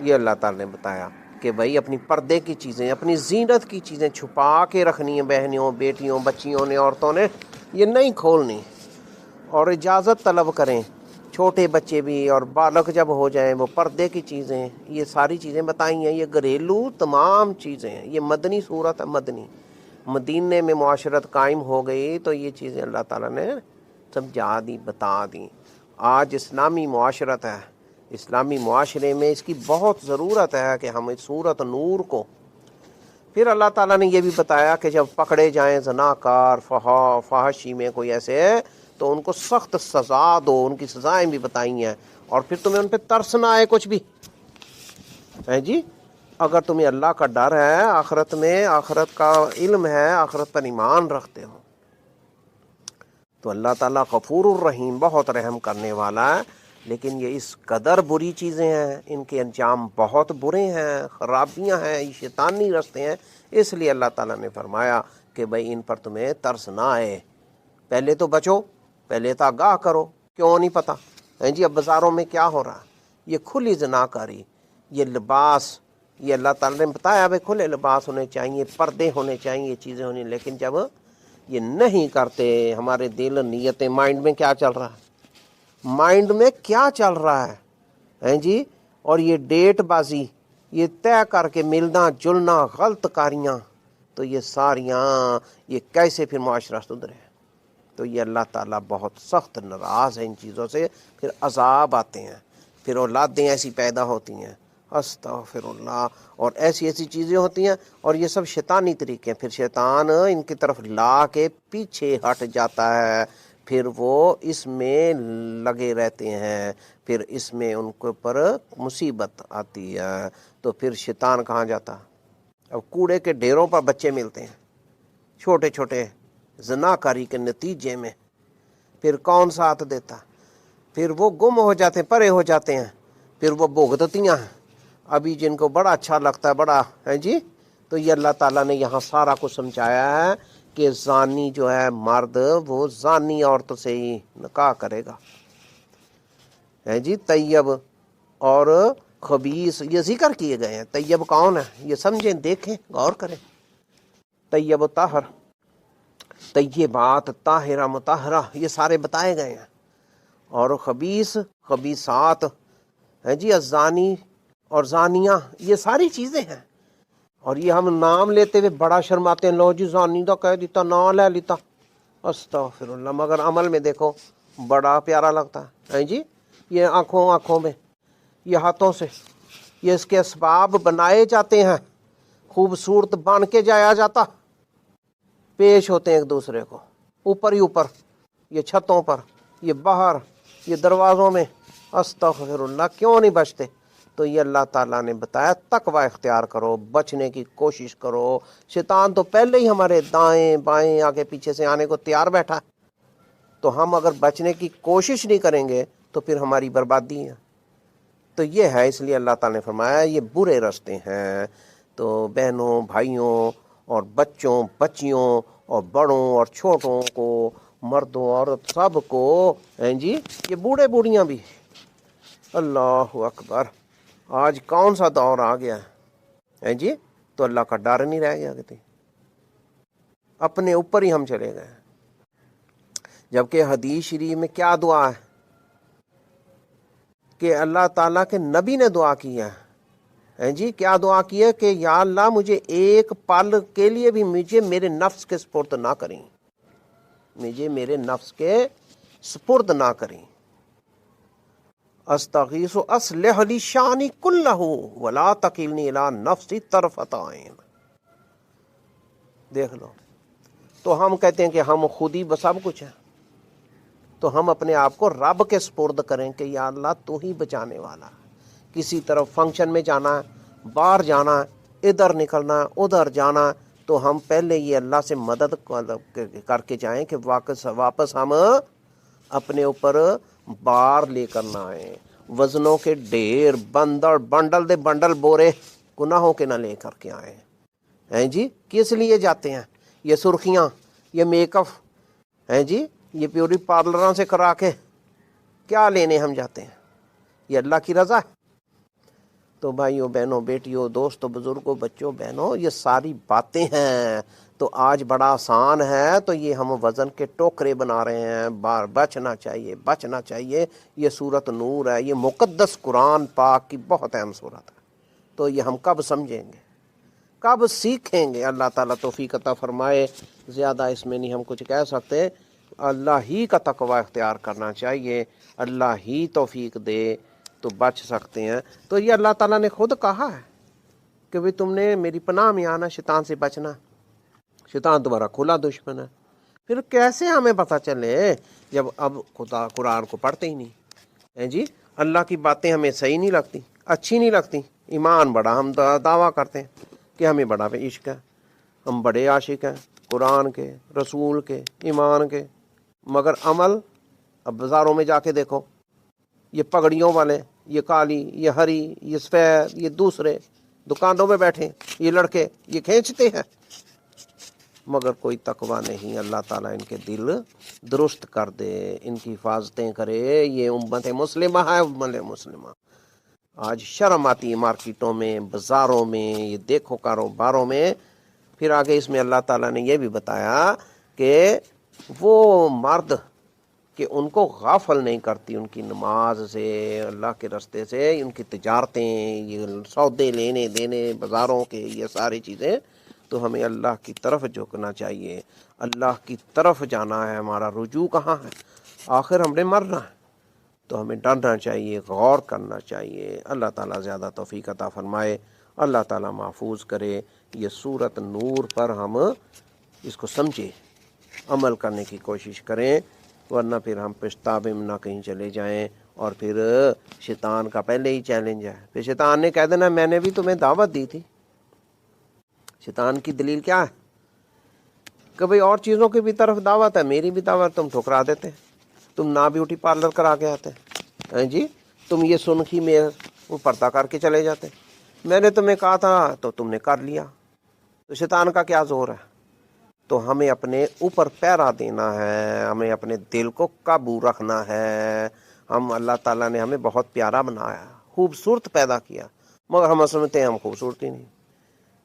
یہ اللہ تعالیٰ نے بتایا کہ بھائی اپنی پردے کی چیزیں، اپنی زینت کی چیزیں چھپا کے رکھنی ہیں، بہنوں، بیٹیوں، بچیوں نے، عورتوں نے، یہ نہیں کھولنی، اور اجازت طلب کریں۔ چھوٹے بچے بھی اور بالغ جب ہو جائیں، وہ پردے کی چیزیں، یہ ساری چیزیں بتائی ہیں، یہ گھریلو تمام چیزیں ہیں۔ یہ مدنی صورت ہے، مدنی، مدینے میں معاشرت قائم ہو گئی تو یہ چیزیں اللہ تعالیٰ نے سمجھا دی، بتا دی۔ آج اسلامی معاشرت ہے، اسلامی معاشرے میں اس کی بہت ضرورت ہے کہ ہم اس صورت نور کو۔ پھر اللہ تعالیٰ نے یہ بھی بتایا کہ جب پکڑے جائیں زناکار، فحاشی میں کوئی ایسے، تو ان کو سخت سزا دو، ان کی سزائیں بھی بتائی ہیں، اور پھر تمہیں ان پہ ترس نہ آئے کچھ بھی ہے جی۔ اگر تمہیں اللہ کا ڈر ہے، آخرت میں، آخرت کا علم ہے، آخرت پر ایمان رکھتے ہو، تو اللہ تعالیٰ غفور الرحیم، بہت رحم کرنے والا ہے۔ لیکن یہ اس قدر بری چیزیں ہیں، ان کے انجام بہت برے ہیں، خرابیاں ہیں، یہ شیطانی راستے ہیں۔ اس لیے اللہ تعالیٰ نے فرمایا کہ بھئی ان پر تمہیں ترس نہ آئے، پہلے تو بچو، پہلے تو آگاہ کرو۔ کیوں نہیں پتہ ہیں جی؟ اب بازاروں میں کیا ہو رہا ہے؟ یہ کھلی زنا کاری، یہ لباس، یہ اللہ تعالیٰ نے بتایا بھائی کھلے لباس ہونے چاہیے، پردے ہونے چاہیے، یہ چیزیں ہونی، لیکن جب یہ نہیں کرتے، ہمارے دل نیتیں، مائنڈ میں کیا چل رہا ہے؟ مائنڈ میں کیا چل رہا ہے جی؟ اور یہ ڈیٹ بازی، یہ طے کر کے ملنا جلنا، غلط کاریاں، تو یہ ساریاں، یہ کیسے پھر معاشرہ سدھرے؟ تو یہ اللہ تعالیٰ بہت سخت ناراض ہے ان چیزوں سے۔ پھر عذاب آتے ہیں، پھر اولادیں ایسی پیدا ہوتی ہیں، استغفر اللہ، اور ایسی ایسی چیزیں ہوتی ہیں، اور یہ سب شیطانی طریقے ہیں۔ پھر شیطان ان کی طرف لا کے پیچھے ہٹ جاتا ہے، پھر وہ اس میں لگے رہتے ہیں، پھر اس میں ان کے اوپر مصیبت آتی ہے، تو پھر شیطان کہاں جاتا؟ اب کوڑے کے ڈھیروں پر بچے ملتے ہیں چھوٹے چھوٹے، زناکاری کے نتیجے میں، پھر کون ساتھ دیتا؟ پھر وہ گم ہو جاتے ہیں، پرے ہو جاتے ہیں، پھر وہ بھگتتیاں ہیں۔ ابھی جن کو بڑا اچھا لگتا ہے، بڑا ہے جی، تو یہ اللہ تعالیٰ نے یہاں سارا کچھ سمجھایا ہے کہ زانی جو ہے مرد، وہ زانی عورت سے ہی نکاح کرے گا، ہے جی۔ طیب اور خبیث یہ ذکر کیے گئے ہیں۔ طیب کون ہے یہ سمجھیں، دیکھیں، غور کریں۔ طیب و طاہر، طیبات، طاہرہ، مطہرہ، یہ سارے بتائے گئے ہیں۔ اور خبیث، خبیثات، ہے جی، الزانی اور زانیہ، یہ ساری چیزیں ہیں۔ اور یہ ہم نام لیتے ہوئے بڑا شرماتے ہیں، لو جی زانی دا کہہ دیتا، نام لے لیتا، استغفر اللہ، مگر عمل میں دیکھو بڑا پیارا لگتا ہے جی۔ یہ آنکھوں میں، یہ ہاتھوں سے، یہ اس کے اسباب بنائے جاتے ہیں، خوبصورت بن کے جایا جاتا، پیش ہوتے ہیں ایک دوسرے کو، اوپر ہی اوپر، یہ چھتوں پر، یہ باہر، یہ دروازوں میں، استغفر اللہ، کیوں نہیں بچتے؟ تو یہ اللہ تعالیٰ نے بتایا تقوی اختیار کرو، بچنے کی کوشش کرو۔ شیطان تو پہلے ہی ہمارے دائیں بائیں آگے پیچھے سے آنے کو تیار بیٹھا ہے، تو ہم اگر بچنے کی کوشش نہیں کریں گے تو پھر ہماری بربادی ہے۔ تو یہ ہے، اس لیے اللہ تعالیٰ نے فرمایا یہ برے راستے ہیں۔ تو بہنوں، بھائیوں اور بچوں، بچیوں اور بڑوں اور چھوٹوں کو، مردوں عورت سب کو، ہیں جی، یہ بوڑھے بوڑھیاں بھی، اللہ اکبر، آج کون سا دور آ گیا ہے جی؟ تو اللہ کا ڈر نہیں رہ گیا، کہتے اپنے اوپر ہی ہم چلے گئے۔ جبکہ حدیث شریف میں کیا دعا ہے کہ اللہ تعالیٰ کے نبی نے دعا کی ہے جی، کیا دعا کی ہے کہ یا اللہ مجھے ایک پل کے لیے بھی مجھے میرے نفس کے سپرد نہ کریں، مجھے میرے نفس کے سپرد نہ کریں۔ استغیث اصلح لی شانی کلہ ولا تکلنی الی نفسی طرفۃ عین۔ دیکھ لو، تو ہم کہتے ہیں کہ ہم خود ہی سب کچھ ہیں، تو ہم اپنے آپ کو رب کے سپرد کریں کہ یا اللہ تو ہی بچانے والا۔ کسی طرف فنکشن میں جانا ہے، باہر جانا ہے، ادھر نکلنا ہے، ادھر جانا ہے، تو ہم پہلے یہ اللہ سے مدد کر کے جائیں کہ واپس ہم اپنے اوپر بار لے کر نہ آئیں، وزنوں کے ڈھیر، بنڈل دے بنڈل بورے گناہوں کے نہ لے کر کے آئیں، ہیں جی۔ کس لیے جاتے ہیں؟ یہ سرخیاں، یہ میک اپ، ہیں جی، یہ پیوری پارلراں سے کرا کے کیا لینے ہم جاتے ہیں؟ یہ اللہ کی رضا ہے؟ تو بھائیوں، بہنوں، بیٹیوں، دوستوں، بزرگوں، بچوں، بہنوں، یہ ساری باتیں ہیں۔ تو آج بڑا آسان ہے، تو یہ ہم وزن کے ٹوکرے بنا رہے ہیں، بچنا چاہیے، بچنا چاہیے۔ یہ سورت نور ہے، یہ مقدس قرآن پاک کی بہت اہم سورت ہے۔ تو یہ ہم کب سمجھیں گے، کب سیکھیں گے؟ اللہ تعالیٰ توفیق عطا فرمائے۔ زیادہ اس میں نہیں ہم کچھ کہہ سکتے، اللہ ہی کا تقوی اختیار کرنا چاہیے، اللہ ہی توفیق دے تو بچ سکتے ہیں۔ تو یہ اللہ تعالیٰ نے خود کہا ہے کہ بھی تم نے میری پناہ میں آنا، شیطان سے بچنا، شیطان تمہارا کھلا دشمن ہے۔ پھر کیسے ہمیں پتہ چلے جب اب خدا قرآن کو پڑھتے ہی نہیں، جی؟ اللہ کی باتیں ہمیں صحیح نہیں لگتی، اچھی نہیں لگتی، ایمان بڑا ہم دعویٰ کرتے ہیں کہ ہمیں بڑا عشق ہے، ہم بڑے عاشق ہیں قرآن کے، رسول کے، ایمان کے، مگر عمل اب بازاروں میں جا کے دیکھو، یہ پگڑیوں والے، یہ کالی، یہ ہری، یہ سفید، یہ دوسرے دکانوں میں بیٹھے یہ لڑکے یہ کھینچتے ہیں، مگر کوئی تقوی نہیں۔ اللہ تعالیٰ ان کے دل درست کر دے، ان کی حفاظتیں کرے۔ یہ امت مسلمہ ہے، امت مسلمہ۔ آج شرم آتی ہے مارکیٹوں میں، بازاروں میں، یہ دیکھو کاروباروں میں۔ پھر آگے اس میں اللہ تعالیٰ نے یہ بھی بتایا کہ وہ مرد کہ ان کو غافل نہیں کرتی ان کی نماز سے، اللہ کے راستے سے، ان کی تجارتیں، یہ سودے لینے دینے بازاروں کے، یہ ساری چیزیں۔ تو ہمیں اللہ کی طرف جھکنا چاہیے، اللہ کی طرف جانا ہے، ہمارا رجوع کہاں ہے؟ آخر ہم نے مرنا ہے، تو ہمیں ڈرنا چاہیے، غور کرنا چاہیے۔ اللہ تعالیٰ زیادہ توفیق عطا فرمائے، اللہ تعالیٰ محفوظ کرے۔ یہ سورۃ نور پر ہم اس کو سمجھے، عمل کرنے کی کوشش کریں، ورنہ پھر ہم پچھتاوے میں نہ کہیں چلے جائیں، اور پھر شیطان کا پہلے ہی چیلنج ہے، پھر شیطان نے کہہ دینا میں نے بھی تمہیں دعوت دی تھی۔ شیطان کی دلیل کیا ہے کہ بھئی اور چیزوں کی بھی طرف دعوت ہے، میری بھی دعوت تم ٹھکرا دیتے، تم نہ بیوٹی پارلر کرا کے آتے ہیں جی، تم یہ سنکھی میں وہ پردہ کر کے چلے جاتے، میں نے تمہیں کہا تھا تو تم نے کر لیا۔ تو شیطان کا کیا زور ہے؟ تو ہمیں اپنے اوپر پیرا دینا ہے، ہمیں اپنے دل کو قابو رکھنا ہے۔ ہم اللہ تعالیٰ نے ہمیں بہت پیارا بنایا، خوبصورت پیدا کیا، مگر ہم سمجھتے ہیں ہم خوبصورتی نہیں،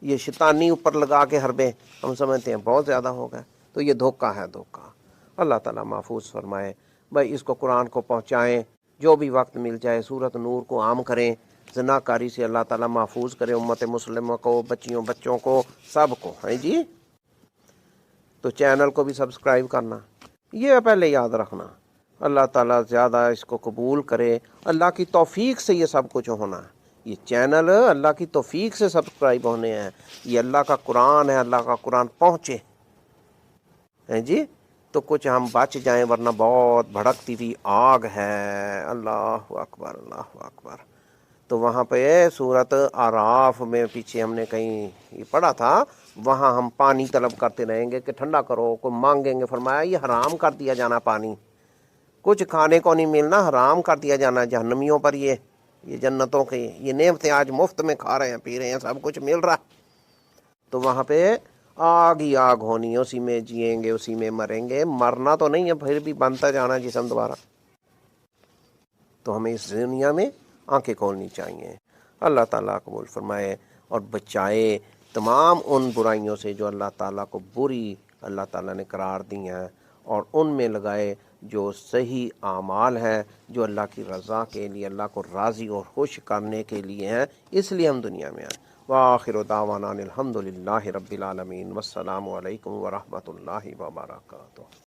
یہ شیطانی اوپر لگا کے حربے ہم سمجھتے ہیں بہت زیادہ ہو گئے۔ تو یہ دھوکہ ہے، دھوکہ۔ اللہ تعالیٰ محفوظ فرمائے۔ بھائی اس کو قرآن کو پہنچائیں، جو بھی وقت مل جائے سورۃ نور کو عام کریں، زنا کاری سے اللہ تعالیٰ محفوظ کرے امت مسلمہ کو، بچوں کو، سب کو، ہیں جی۔ تو چینل کو بھی سبسکرائب کرنا، یہ پہلے یاد رکھنا۔ اللہ تعالیٰ زیادہ اس کو قبول کرے، اللہ کی توفیق سے یہ سب کچھ ہونا ہے۔ یہ چینل اللہ کی توفیق سے سبسکرائب ہونے ہیں، یہ اللہ کا قرآن ہے، اللہ کا قرآن پہنچے ہیں جی، تو کچھ ہم بچ جائیں، ورنہ بہت بھڑکتی ہوئی آگ ہے۔ اللہ اکبر، اللہ اکبر۔ تو وہاں پہ سورۃ اعراف میں پیچھے ہم نے کہیں یہ پڑھا تھا، وہاں ہم پانی طلب کرتے رہیں گے کہ ٹھنڈا کرو، کوئی مانگیں گے، فرمایا یہ حرام کر دیا جانا، پانی کچھ کھانے کو نہیں ملنا، حرام کر دیا جانا جہنمیوں پر۔ یہ جنتوں کے یہ نعمتیں آج مفت میں کھا رہے ہیں، پی رہے ہیں، سب کچھ مل رہا، تو وہاں پہ آگ ہی آگ ہونی ہے، اسی میں جئیں گے، اسی میں مریں گے، مرنا تو نہیں ہے، پھر بھی بنتا جانا جسم دوبارہ۔ تو ہمیں اس دنیا میں آنکھیں کھولنی چاہیے۔ اللہ تعالیٰ قبول فرمائے اور بچائے تمام ان برائیوں سے جو اللہ تعالیٰ کو بری اللہ تعالیٰ نے قرار دی ہیں، اور ان میں لگائے جو صحیح اعمال ہیں، جو اللہ کی رضا کے لیے، اللہ کو راضی اور خوش کرنے کے لیے ہیں، اس لیے ہم دنیا میں آئے۔ وآخر دعوانا الحمد للہ رب العالمین، والسلام علیکم ورحمۃ اللہ وبرکاتہ۔